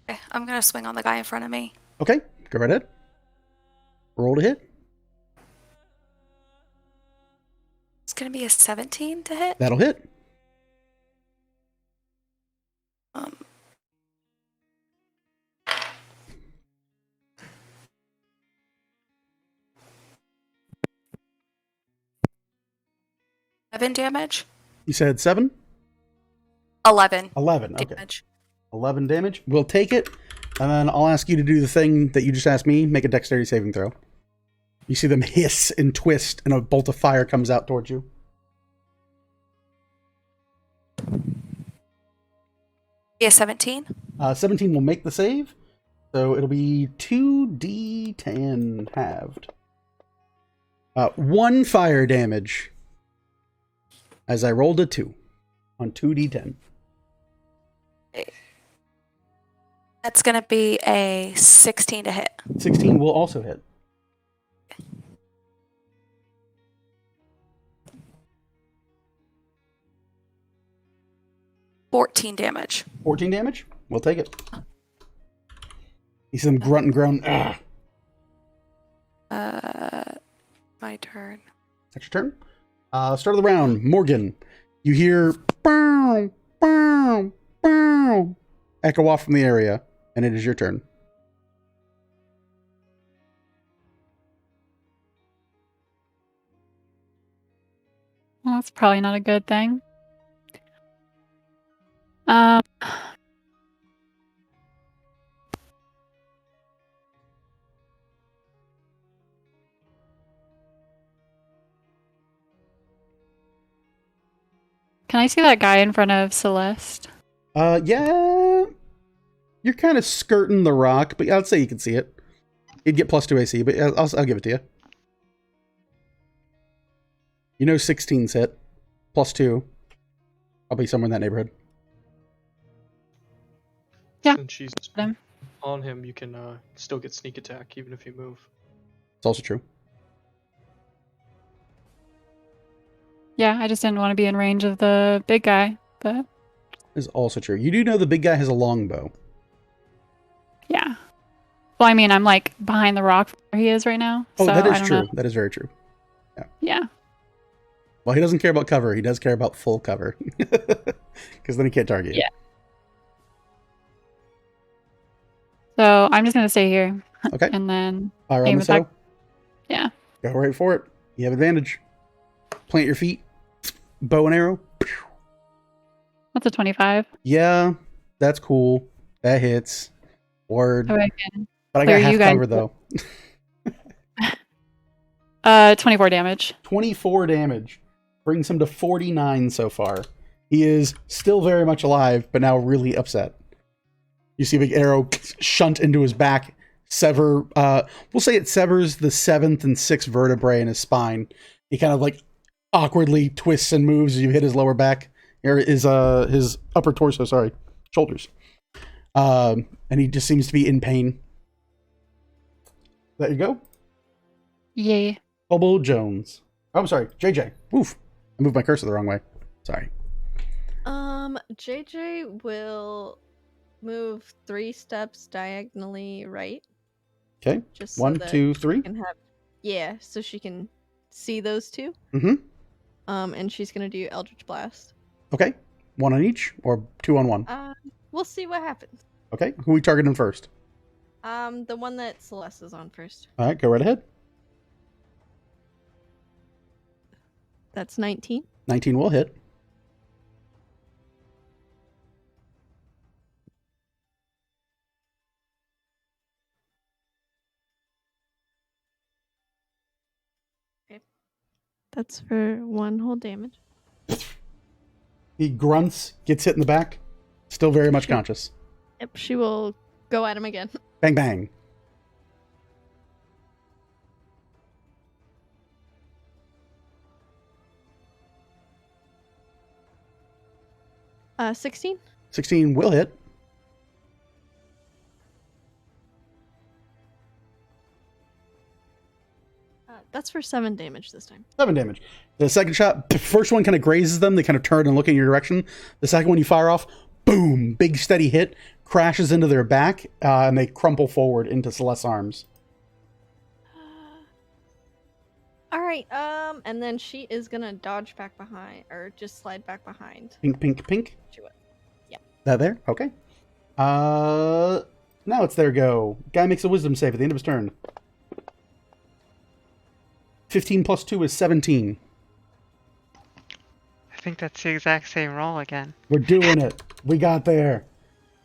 Okay, I'm gonna swing on the guy in front of me. Okay, go right ahead. Roll to hit. It's gonna be a 17 to hit. That'll hit. Um, Seven damage. You said 7? 11. 11. Okay. Damage. 11 damage. We'll take it. And then I'll ask you to do the thing that you just asked me. Make a dexterity saving throw. You see them hiss and twist, and a bolt of fire comes out towards you. Yeah, 17. 17 will make the save. So it'll be 2d10 halved. 1 fire damage. As I rolled a 2 on 2d10. That's gonna be a 16 to hit. 16 will also hit. $14 damage. 14 damage? We'll take it. You see them grunt and groan. Ugh. My turn. That's your turn. Start of the round. Morgan. You hear bow, bow, bow echo off from the area, and it is your turn. Well, that's probably not a good thing. Um, can I see that guy in front of Celeste? Yeah. You're kind of skirting the rock, but I'd say you can see it. You'd get +2 AC, but I'll give it to you. You know 16's hit. +2. I'll be somewhere in that neighborhood. Yeah. Since she's Him. on him, you can still get sneak attack even if you move. It's also true. Yeah, I just didn't want to be in range of the big guy, but Is also true. You do know the big guy has a longbow. yeah. Well, I mean, I'm like behind the rock where he is right now. Oh, so that I is don't true. know. That is very true. Yeah. Well, he doesn't care about cover. He does care about full cover. Because then he can't target you. Yeah. So I'm just gonna stay here. Okay. And then Fire on aim the attack. so. Yeah. Go right for it. You have advantage. Plant your feet. Bow and arrow. That's a 25. Yeah, that's cool. That hits. Word. So I can But I clear got half you guys. cover though. 24 damage. 24 damage. Brings him to 49 so far. He is still very much alive, but now really upset. You see a big arrow shunt into his back, sever, we'll say it severs the 7th and 6th vertebrae in his spine. He kind of like awkwardly twists and moves as you hit his lower back. Or his upper torso, sorry. Shoulders. And he just seems to be in pain. There you go. Yay. Hobo Jones. Oh, I'm sorry. JJ. Oof. I moved my cursor the wrong way. Sorry. JJ will move 3 steps diagonally right. Okay. Just so 1, that 2, she 3. can have, yeah, so she can see those two. Mm-hmm. And she's gonna do Eldritch Blast. Okay. 1 on each, or 2 on 1? We'll see what happens. Okay. Who are we targeting first? The one that Celeste is on first. All right. Go right ahead. That's 19. 19 will hit. That's for 1 whole damage. He grunts, gets hit in the back, still very much conscious. Yep, she will go at him again. Bang, bang. 16. 16 will hit. That's for 7 damage this time. 7 damage. The second shot, the first one kind of grazes them. They kind of turn and look in your direction. The second one you fire off, boom, big steady hit, crashes into their back, and they crumple forward into Celeste's arms. All right. And then she is gonna dodge back behind, or just slide back behind. Pink, pink, pink. She would. That there? Okay. Now it's their go. Guy makes a wisdom save at the end of his turn. 15 plus 2 is 17. I think that's the exact same roll again. We're doing it. We got there.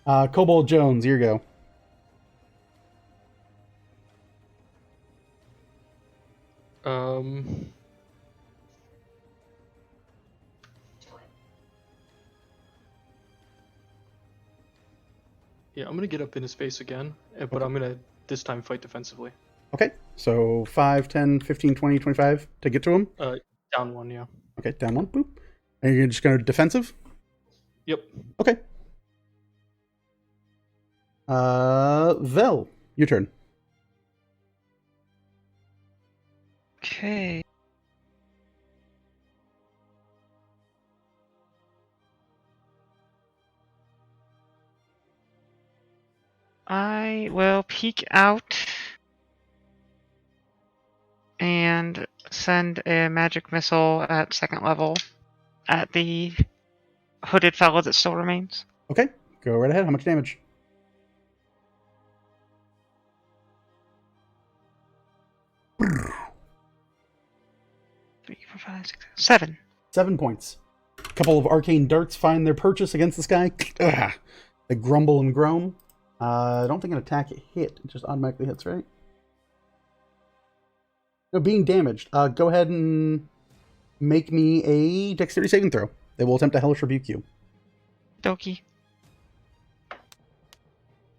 Kobold Jones, your go. Yeah, I'm gonna get up into space again, but I'm gonna this time fight defensively. Okay, so 5, 10, 15, 20, 25 to get to him? Down 1, yeah. Okay, down 1, boop. And you're just going to defensive? Yep. Okay. Vel, your turn. Okay. I will peek out and send a magic missile at 2nd level at the hooded fellow that still remains. Okay, go right ahead. How much damage? Three, four, five, six, 7. 7 points. A couple of arcane darts find their purchase against this guy. They grumble and groan. I don't think an attack hit. It just automatically hits, right? No, being damaged. Go ahead and make me a dexterity saving throw. They will attempt to hellish rebuke you. Doki.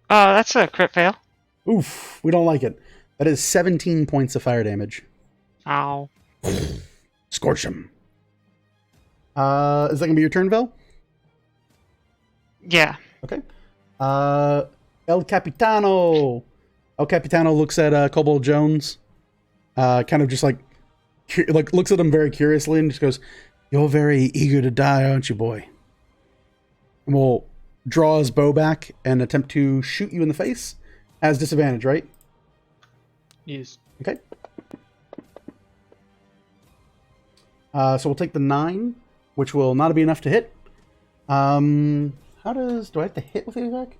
Oh, that's a crit fail. Oof, we don't like it. That is 17 points of fire damage. Ow. Scorch him. Is that going to be your turn, Vel? Yeah. Okay. El Capitano. El Capitano looks at Kobold Jones, kind of just like looks at him very curiously and just goes, "You're very eager to die, aren't you, boy?" And we'll draw his bow back and attempt to shoot you in the face. Has disadvantage, right? Yes. Okay. So we'll take the 9, which will not be enough to hit. Do I have to hit with the attack?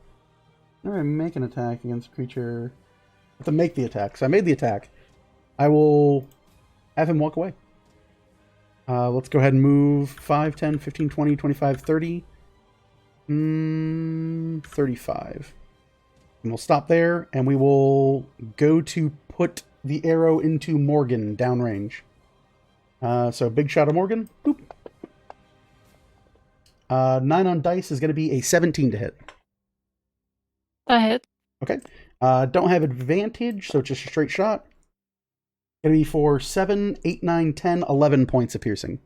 Whenever I make an attack against a creature, I have to make the attack. So I made the attack. I will have him walk away. Let's go ahead and move 5, 10, 15, 20, 25, 30. 35. And we'll stop there, and we will go to put the arrow into Morgan downrange. So big shot of Morgan. Boop. 9 on dice is going to be a 17 to hit. That hit. Okay. Don't have advantage, so it's just a straight shot. Going to be for 7, 8, 9, 10, 11 points of piercing.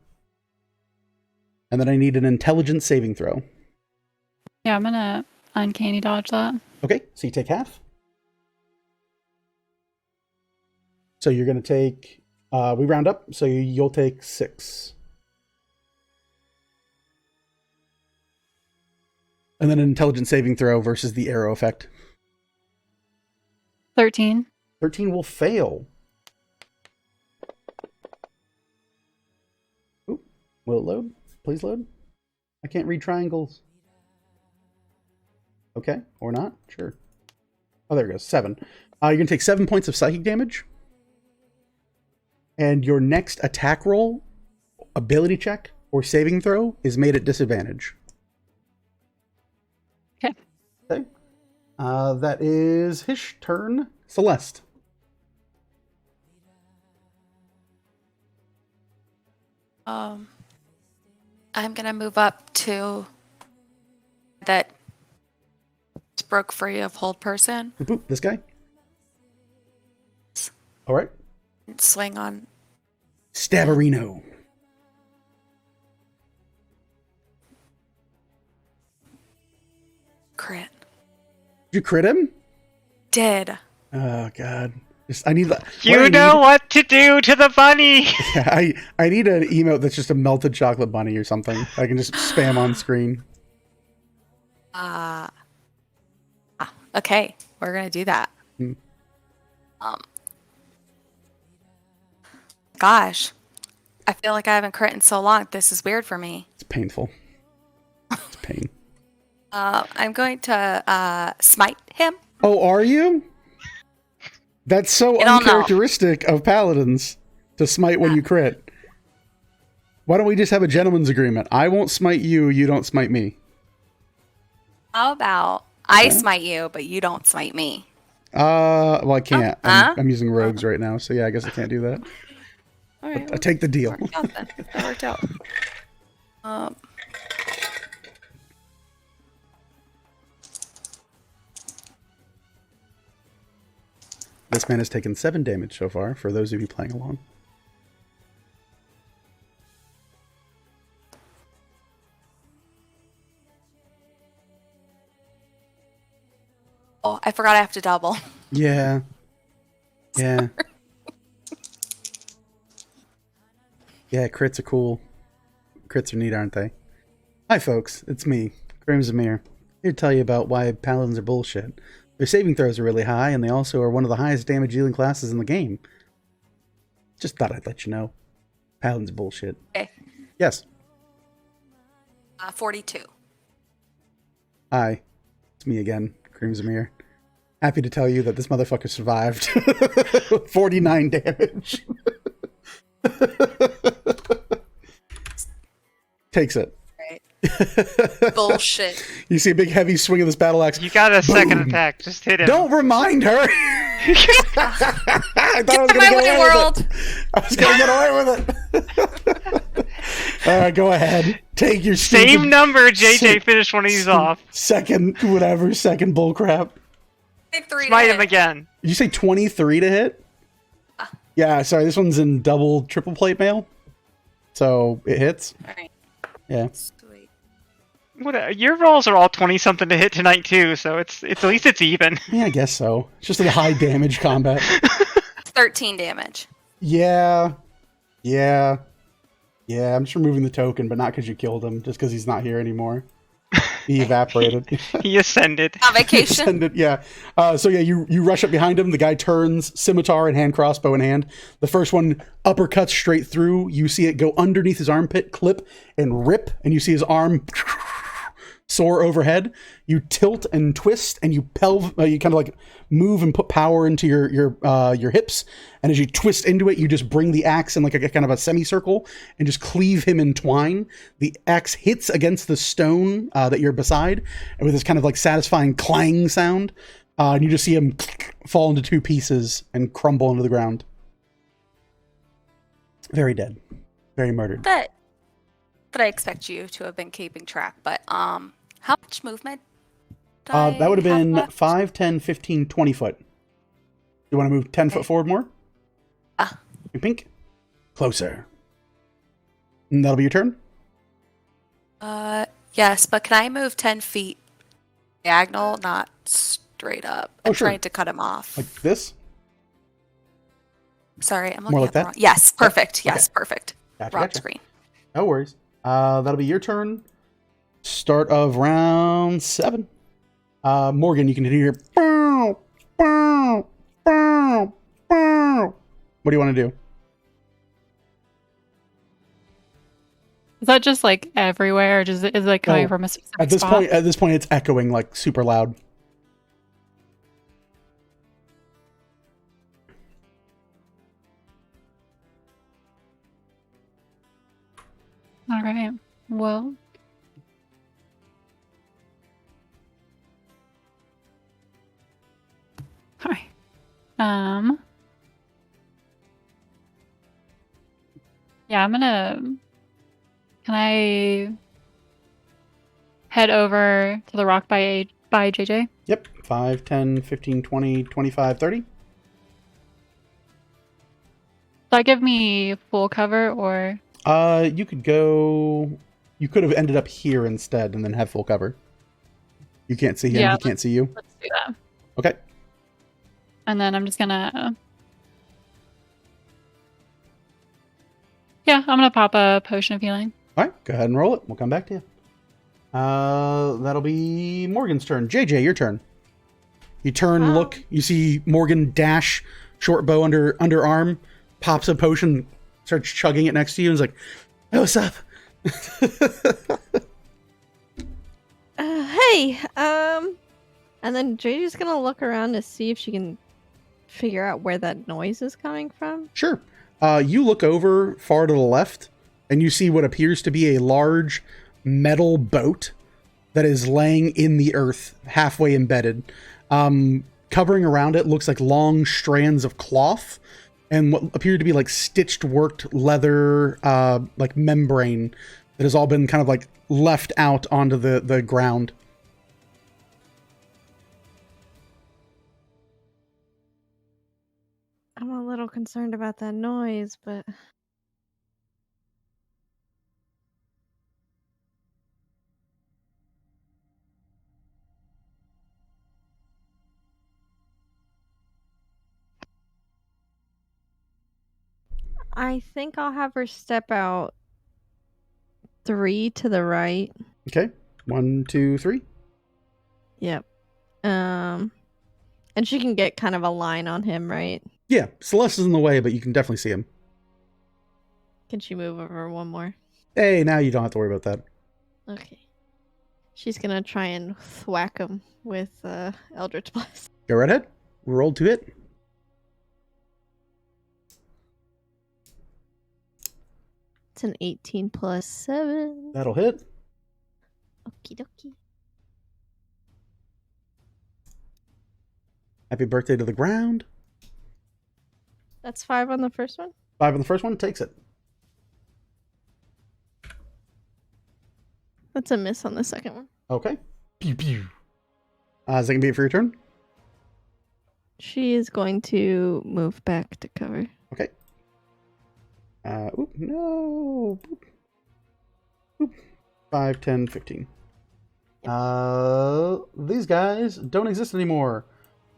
And then I need an intelligence saving throw. Yeah, I'm gonna uncanny dodge that. Okay, so you take half. So you're going to take... we round up, so you'll take 6. And then an intelligence saving throw versus the arrow effect. 13. 13 will fail. Ooh, will it load? Please load. I can't read triangles. Okay, or not. Sure. Oh, there it goes. 7. You're going to take 7 points of psychic damage. And your next attack roll, ability check, or saving throw is made at disadvantage. Okay. Okay. That is his turn. Celeste. I'm gonna move up to that broke free of hold person. Boop, this guy. All right. Swing on. Stabarino. crit. Did you crit him? Did. Oh god. I need You know what to do to the bunny! Yeah, I need an emote that's just a melted chocolate bunny or something. I can just spam on screen. Okay, we're gonna do that. Gosh, I feel like I haven't crit in so long. This is weird for me. It's painful. It's pain. I'm going to smite him. Oh, are you? That's so uncharacteristic of paladins to smite when you crit. Why don't we just have a gentleman's agreement? I won't smite you, you don't smite me. How about I smite you, but you don't smite me? Well, I can't. I'm using rogues right now, so yeah, I guess I can't do that. All right, I take the deal. worked out then. That worked out. This man has taken 7 damage so far, for those of you playing along. Oh, I forgot I have to double. Yeah. Yeah. Yeah, crits are cool. Crits are neat, aren't they? Hi, folks. It's me, Grimsamir, here to tell you about why paladins are bullshit. Their saving throws are really high, and they also are one of the highest damage dealing classes in the game. Just thought I'd let you know. Paladins are bullshit. Okay. Yes. 42. Hi. It's me again, Grimsamir. Happy to tell you that this motherfucker survived. 49 damage. Takes it. Right. Bullshit. You see a big heavy swing of this battle axe. You got a second Boom. attack. Just hit him. Don't remind her. I thought I was Get gonna my get away world. with it. I was gonna get away with it. All right, go ahead. Take your Same stupid number. JJ finished one of these off. second bullcrap. 23 Smite to him hit. again. Did you say 23 to hit? Yeah, sorry. This one's in double, triple plate mail, so it hits. All right. Yeah. Sweet. What? Your rolls are all 20 something to hit tonight too, so it's at least it's even. Yeah, I guess so. It's just a high damage combat. 13 damage. Yeah. Yeah. Yeah, I'm just removing the token, but not because you killed him, just because he's not here anymore. He evaporated. He ascended. On vacation. Ascended, yeah. So yeah, you rush up behind him. The guy turns, scimitar and hand crossbow in hand. The first one uppercuts straight through. You see it go underneath his armpit, clip, and rip, and you see his arm soar overhead. You tilt and twist, and you you kind of like move and put power into your hips. And as you twist into it, you just bring the axe in like a kind of a semicircle and just cleave him in twine. The axe hits against the stone that you're beside, and with this kind of like satisfying clang sound, and you just see him fall into 2 pieces and crumble into the ground. Very dead, very murdered. But I expect you to have been keeping track. But how much movement? That would have been left? 5, 10, 15, 20 foot. You want to move 10 foot forward more? Pink? Closer. And that'll be your turn? Yes, but can I move 10 feet diagonal, not straight up? I'm sure. trying to cut him off. Like this? Sorry, I'm looking More like at the that? wrong. Yes, perfect. Yes, Okay. perfect. Gotcha, Wrong gotcha. screen. No worries. That'll be your turn. Start of round 7. Morgan, you can hear. Bow, bow, bow, bow. What do you want to do? Is that just like everywhere, or is it like coming No. from a specific At this spot? point, it's echoing like super loud. All right. Well. All right. Yeah, I'm gonna. Can I head over to the rock by JJ? Yep. 5, 10, 15, 20, 25, 30. Does that give me full cover, or You could go. You could have ended up here instead and then have full cover. You can't see him. Yeah, He can't see you. Let's do that. Okay. And then I'm just gonna... Yeah, I'm gonna pop a potion of healing. All right. Go ahead and roll it. We'll come back to you. That'll be Morgan's turn. JJ, your turn. You turn, look. You see Morgan dash, short bow under arm, pops a potion, starts chugging it next to you, and is like, "Hey, what's up?" Hey, and then JJ's gonna look around to see if she can figure out where that noise is coming from. Sure. You look over far to the left, and you see what appears to be a large metal boat that is laying in the earth, halfway embedded. Covering around it looks like long strands of cloth and what appear to be like stitched, worked leather, like membrane that has all been kind of like left out onto the ground. I'm a little concerned about that noise, but I think I'll have her step out 3 to the right. Okay. 1, 2, 3. Yep. And she can get kind of a line on him, right? Yeah, Celeste is in the way, but you can definitely see him. Can she move over one more? Hey, now you don't have to worry about that. Okay. She's gonna try and thwack him with Eldritch Blast. Go right ahead. Roll to hit. It's an 18 plus 7. That'll hit. Okie dokie. Happy birthday to the ground. That's 5 on the first one? 5 on the first one, takes it. That's a miss on the second one. Okay. Pew pew. Is that gonna be it for your turn? She is going to move back to cover. Okay. Oop, no. Boop. Boop. 5, 10, 15. These guys don't exist anymore.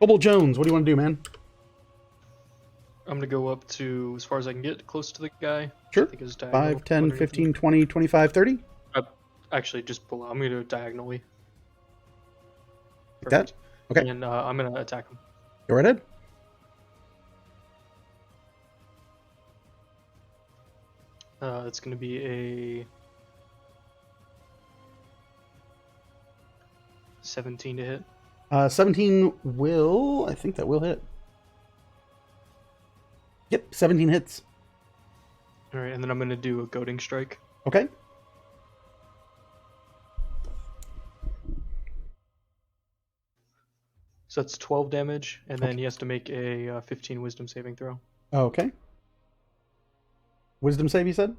Cobalt Jones, what do you want to do, man? I'm gonna go up to as far as I can get, close to the guy. Sure. I think is diagonal 5, 10, underneath 15, him. 20, 25, 30. Actually, just pull out. I'm gonna do it diagonally. Like that? Okay. And I'm gonna attack him. Go right ahead. It's gonna be a 17 to hit. 17 will... I think that will hit. Yep, 17 hits. All right, and then I'm gonna do a goading strike. Okay. So that's 12 damage, and then he has to make a 15 Wisdom saving throw. Okay. Wisdom save, you said?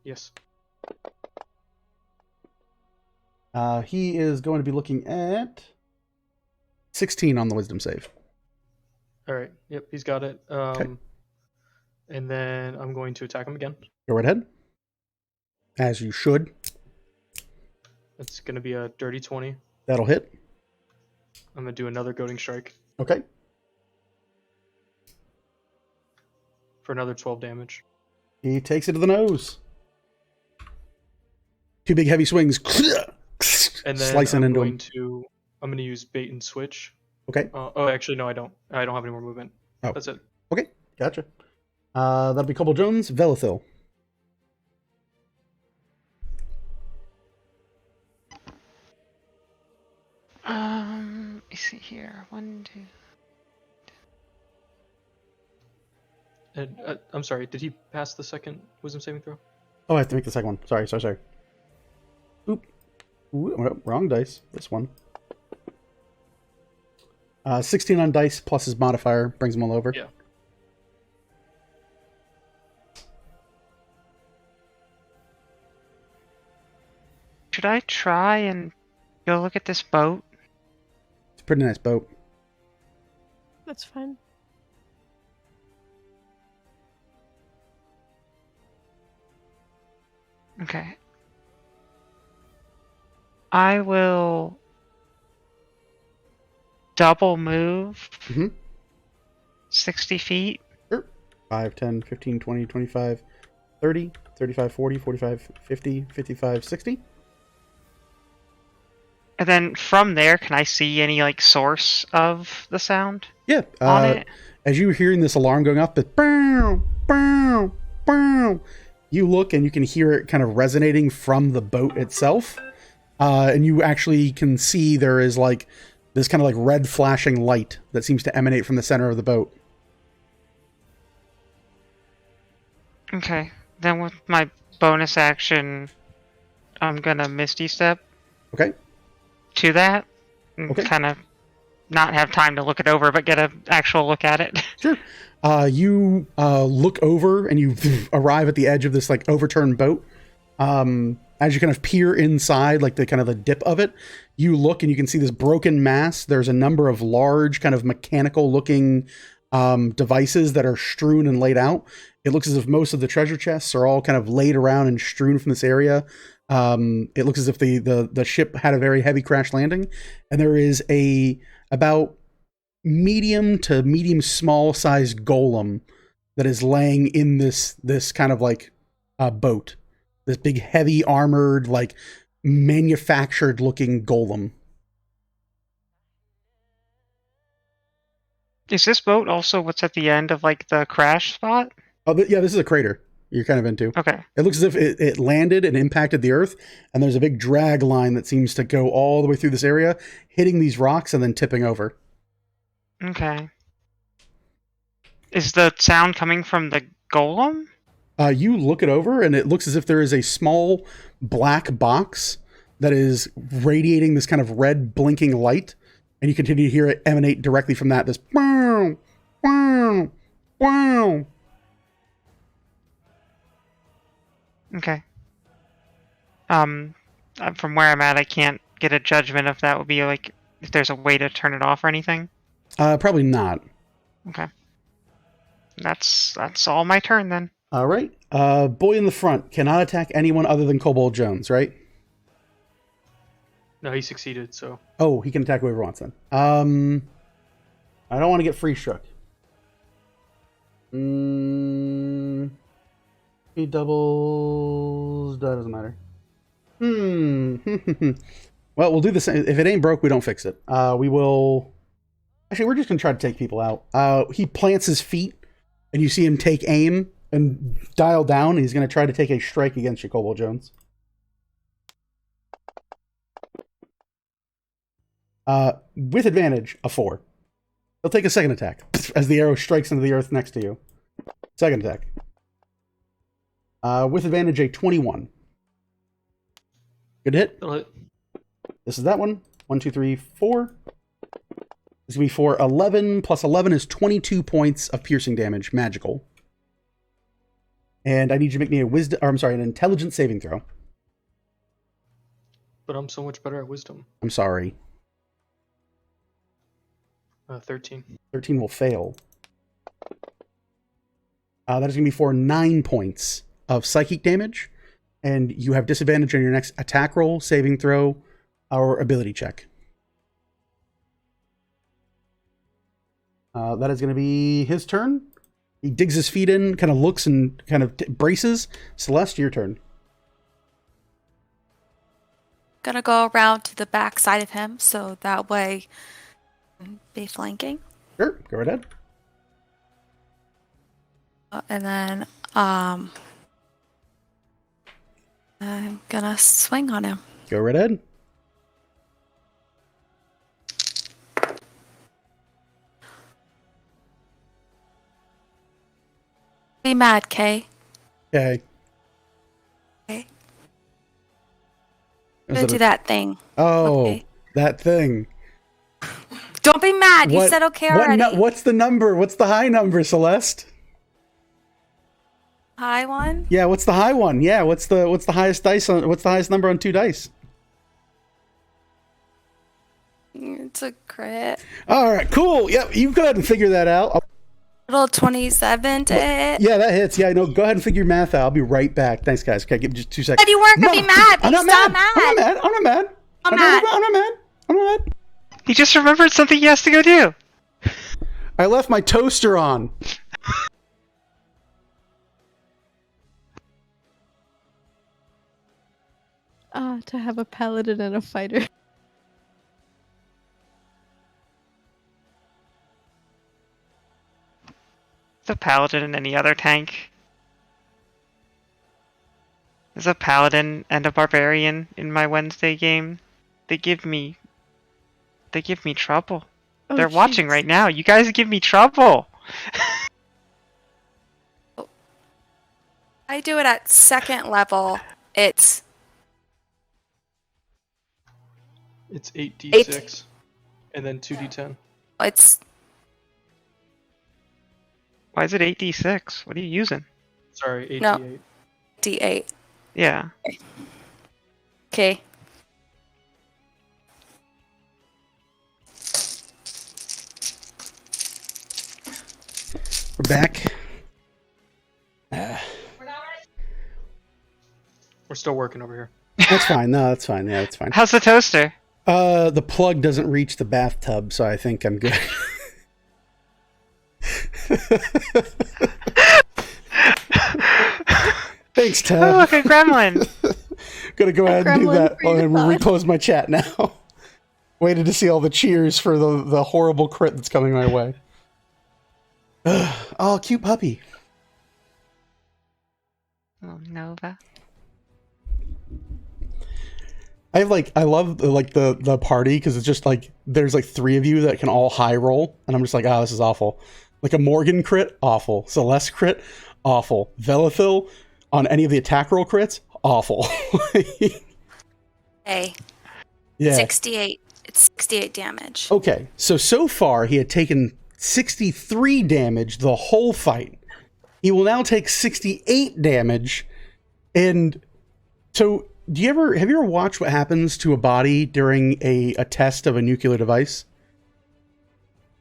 Yes. He is going to be looking at 16 on the wisdom save. All right. Yep, he's got it. Okay. And then I'm going to attack him again. Go right ahead. As you should. It's going to be a dirty 20. That'll hit. I'm going to do another goading strike Okay. for another 12 damage. He takes it to the nose. 2 big heavy swings. And then Slicing I'm into going him. to I'm going to use bait and switch. Okay. Oh, actually no, I don't. I don't have any more movement. Oh. That's it. Okay. Gotcha. That'll be Cobalt Jones. Velithil. Let me see here. 1, 2. And, I'm sorry. Did he pass the second wisdom saving throw? Oh, I have to make the second one. Sorry. Oop. Ooh, wrong dice. This one. 16 on dice plus his modifier brings them all over. Yeah. Should I try and go look at this boat? It's a pretty nice boat. That's fine. Okay. I will double move. Mm-hmm. 60 feet. Sure. 5, 10, 15, 20, 25, 30, 35, 40, 45, 50, 55, 60. And then from there, can I see any like source of the sound Yeah. on it? As you're hearing this alarm going off, the bow, bow, bow, you look and you can hear it kind of resonating from the boat itself. And you actually can see there is like this kind of like red flashing light that seems to emanate from the center of the boat. Okay. Then with my bonus action, I'm gonna Misty Step Okay. to that. And Okay. kind of not have time to look it over, but get an actual look at it. Sure. You look over and you arrive at the edge of this like overturned boat. As you kind of peer inside, like the kind of the dip of it, you look and you can see this broken mass. There's a number of large kind of mechanical looking devices that are strewn and laid out. It looks as if most of the treasure chests are all kind of laid around and strewn from this area. It looks as if the ship had a very heavy crash landing, and there is about medium to medium small size golem that is laying in this kind of like boat. This big heavy armored like manufactured looking golem. Is this boat also what's at the end of like the crash spot? Oh, yeah, this is a crater you're kind of into. Okay. It looks as if it landed and impacted the earth, and there's a big drag line that seems to go all the way through this area, hitting these rocks and then tipping over. Okay. Is the sound coming from the golem? You look it over, and it looks as if there is a small black box that is radiating this kind of red blinking light, and you continue to hear it emanate directly from that. This wow, wow, wow. Okay. From where I'm at, I can't get a judgment if that would be like if there's a way to turn it off or anything. Probably not. Okay. That's all my turn then. All right. Boy in the front cannot attack anyone other than Kobold Jones, right? No, he succeeded, so. Oh, he can attack whoever wants then. I don't want to get free shook. He doubles. That doesn't matter. Well, we'll do the same. If it ain't broke, we don't fix it. We will. Actually, we're just gonna try to take people out. He plants his feet, and you see him take aim and dial down. And he's gonna try to take a strike against you, Kobold Jones. With advantage, a 4. He'll take a second attack as the arrow strikes into the earth next to you. Second attack. With advantage, a 21. Good hit. This is that one. 1, 2, 3, 4. This will be for 11 plus 11 is 22 points of piercing damage, magical. And I need you to make me an intelligence saving throw. But I'm so much better at wisdom. I'm sorry. 13. 13 will fail. That is going to be for 9 points of psychic damage. And you have disadvantage on your next attack roll, saving throw, or ability check. That is going to be his turn. He digs his feet in, kind of looks and kind of braces. Celeste, your turn. Gonna go around to the back side of him, so that way be flanking. Sure, go right ahead. And then I'm gonna swing on him. Go right ahead. Be mad, Kay. Okay. Okay. I'm gonna do that thing. Oh, okay. That thing. Don't be mad. You said okay already. What's the number? What's the high number, Celeste? High one? Yeah, what's the high one? Yeah, what's the highest dice on? What's the highest number on 2 dice? It's a crit. All right, cool. Yep, you go ahead and figure that out. Little 27 to hit. Yeah, that hits. Yeah, no, go ahead and figure your math out. I'll be right back. Thanks, guys. Okay, give me just 2 seconds. Said you weren't gonna be mad. I'm not Stop mad. I'm not mad. I'm mad. I'm not mad. I'm not mad. He just remembered something he has to go do. I left my toaster on. To have a paladin and a fighter. Is a paladin in any other tank? There's a paladin and a barbarian in my Wednesday game. They give me trouble. Oh, They're watching jeez. right now. You guys give me trouble. I do it at second level. It's 8d6 and then 2d10. it's Why is it 8d6? What are you using? Sorry, 8d8. No. D8. Yeah. Okay. We're back. We're still working over here. That's fine. No, that's fine. Yeah, that's fine. How's the toaster? The plug doesn't reach the bathtub, so I think I'm good. Thanks, Ted. Oh, look, a gremlin. Gonna go ahead and do gremlin that. for your I'm gonna reclose my chat now. Waited to see all the cheers for the horrible crit that's coming my way. Oh, cute puppy. Oh, Nova. I love the party because it's just like there's like 3 of you that can all high roll, and I'm just like, oh, this is awful. Like a Morgan crit, awful. Celeste crit, awful. Velithil on any of the attack roll crits, awful. A. Yeah. 68. It's 68 damage. Okay, so far he had taken 63 damage the whole fight. He will now take 68 damage, and so have you ever watched what happens to a body during a test of a nuclear device?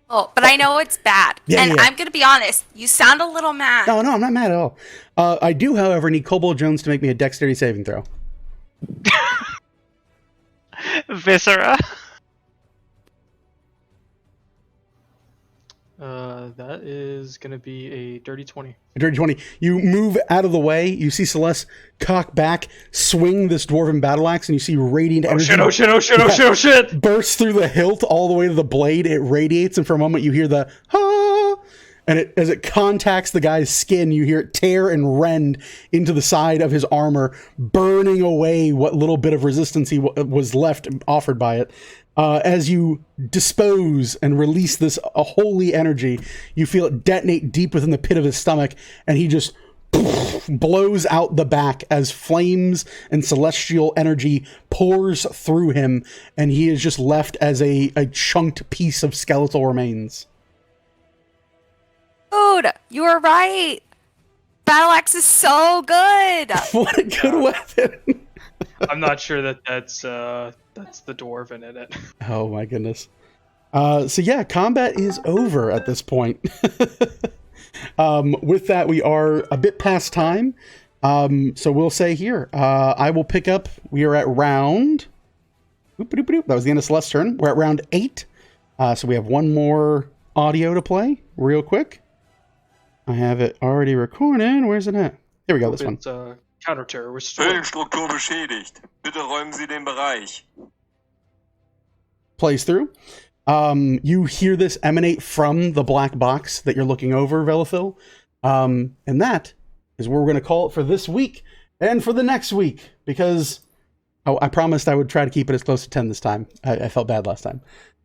Oh, but I know it's bad. Yeah, and yeah. I'm going to be honest. You sound a little mad. No, I'm not mad at all. I do, however, need Kobold Jones to make me a dexterity saving throw. Viscera. That is going to be a dirty 20. A dirty 20. You move out of the way. You see Celeste cock back, swing this dwarven battle axe, and you see radiant energy. Oh shit! Bursts through the hilt all the way to the blade. It radiates, and for a moment you hear the ah, and as it contacts the guy's skin, you hear it tear and rend into the side of his armor, burning away what little bit of resistance he was left offered by it. As you dispose and release this holy energy, you feel it detonate deep within the pit of his stomach, and he just blows out the back as flames and celestial energy pours through him, and he is just left as a chunked piece of skeletal remains. Dude, you were right. Battle axe is so good. What a good weapon! I'm not sure that's the dwarven in it. Oh my goodness. So yeah, combat is over at this point. With that, we are a bit past time. So we'll say here, I will pick up, we are at round... That was the end of Celeste's turn. We're at round 8. So we have one more audio to play real quick. I have it already recorded. Where's it at? Here we go, this one. It's counter-terror. Restore. Höhlenstruktur beschädigt. Bitte räumen Sie den Bereich. Plays through. You hear this emanate from the black box that you're looking over, Velithil. And that is where we're going to call it for this week and for the next week, because I promised I would try to keep it as close to 10 this time. I felt bad last time.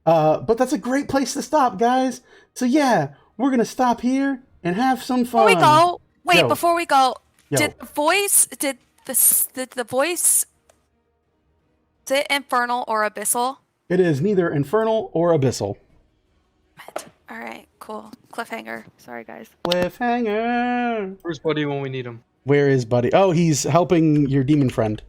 But that's a great place to stop, guys. So yeah, we're going to stop here and have some fun. Before we go, Yo. did the voice is it infernal or abyssal? It is neither infernal or abyssal. All right, cool. Cliffhanger. Sorry, guys. Cliffhanger. Where's Buddy when we need him? Where is Buddy? Oh, he's helping your demon friend.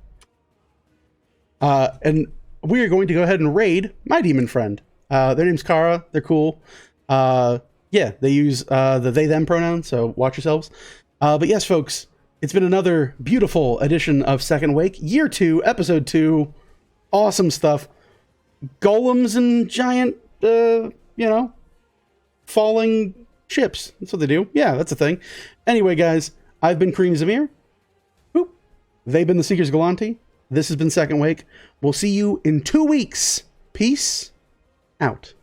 And we are going to go ahead and raid my demon friend. Their name's Kara. They're cool. Yeah, they use the they-them pronoun, so watch yourselves. But yes, folks, it's been another beautiful edition of Second Wake, Year 2, Episode 2. Awesome stuff. golems and giant, falling ships. That's what they do. Yeah, that's a thing. Anyway, guys, I've been Kareem Zamir. Boop. They've been the Seekers Galanti. This has been Second Wake. We'll see you in 2 weeks. Peace out.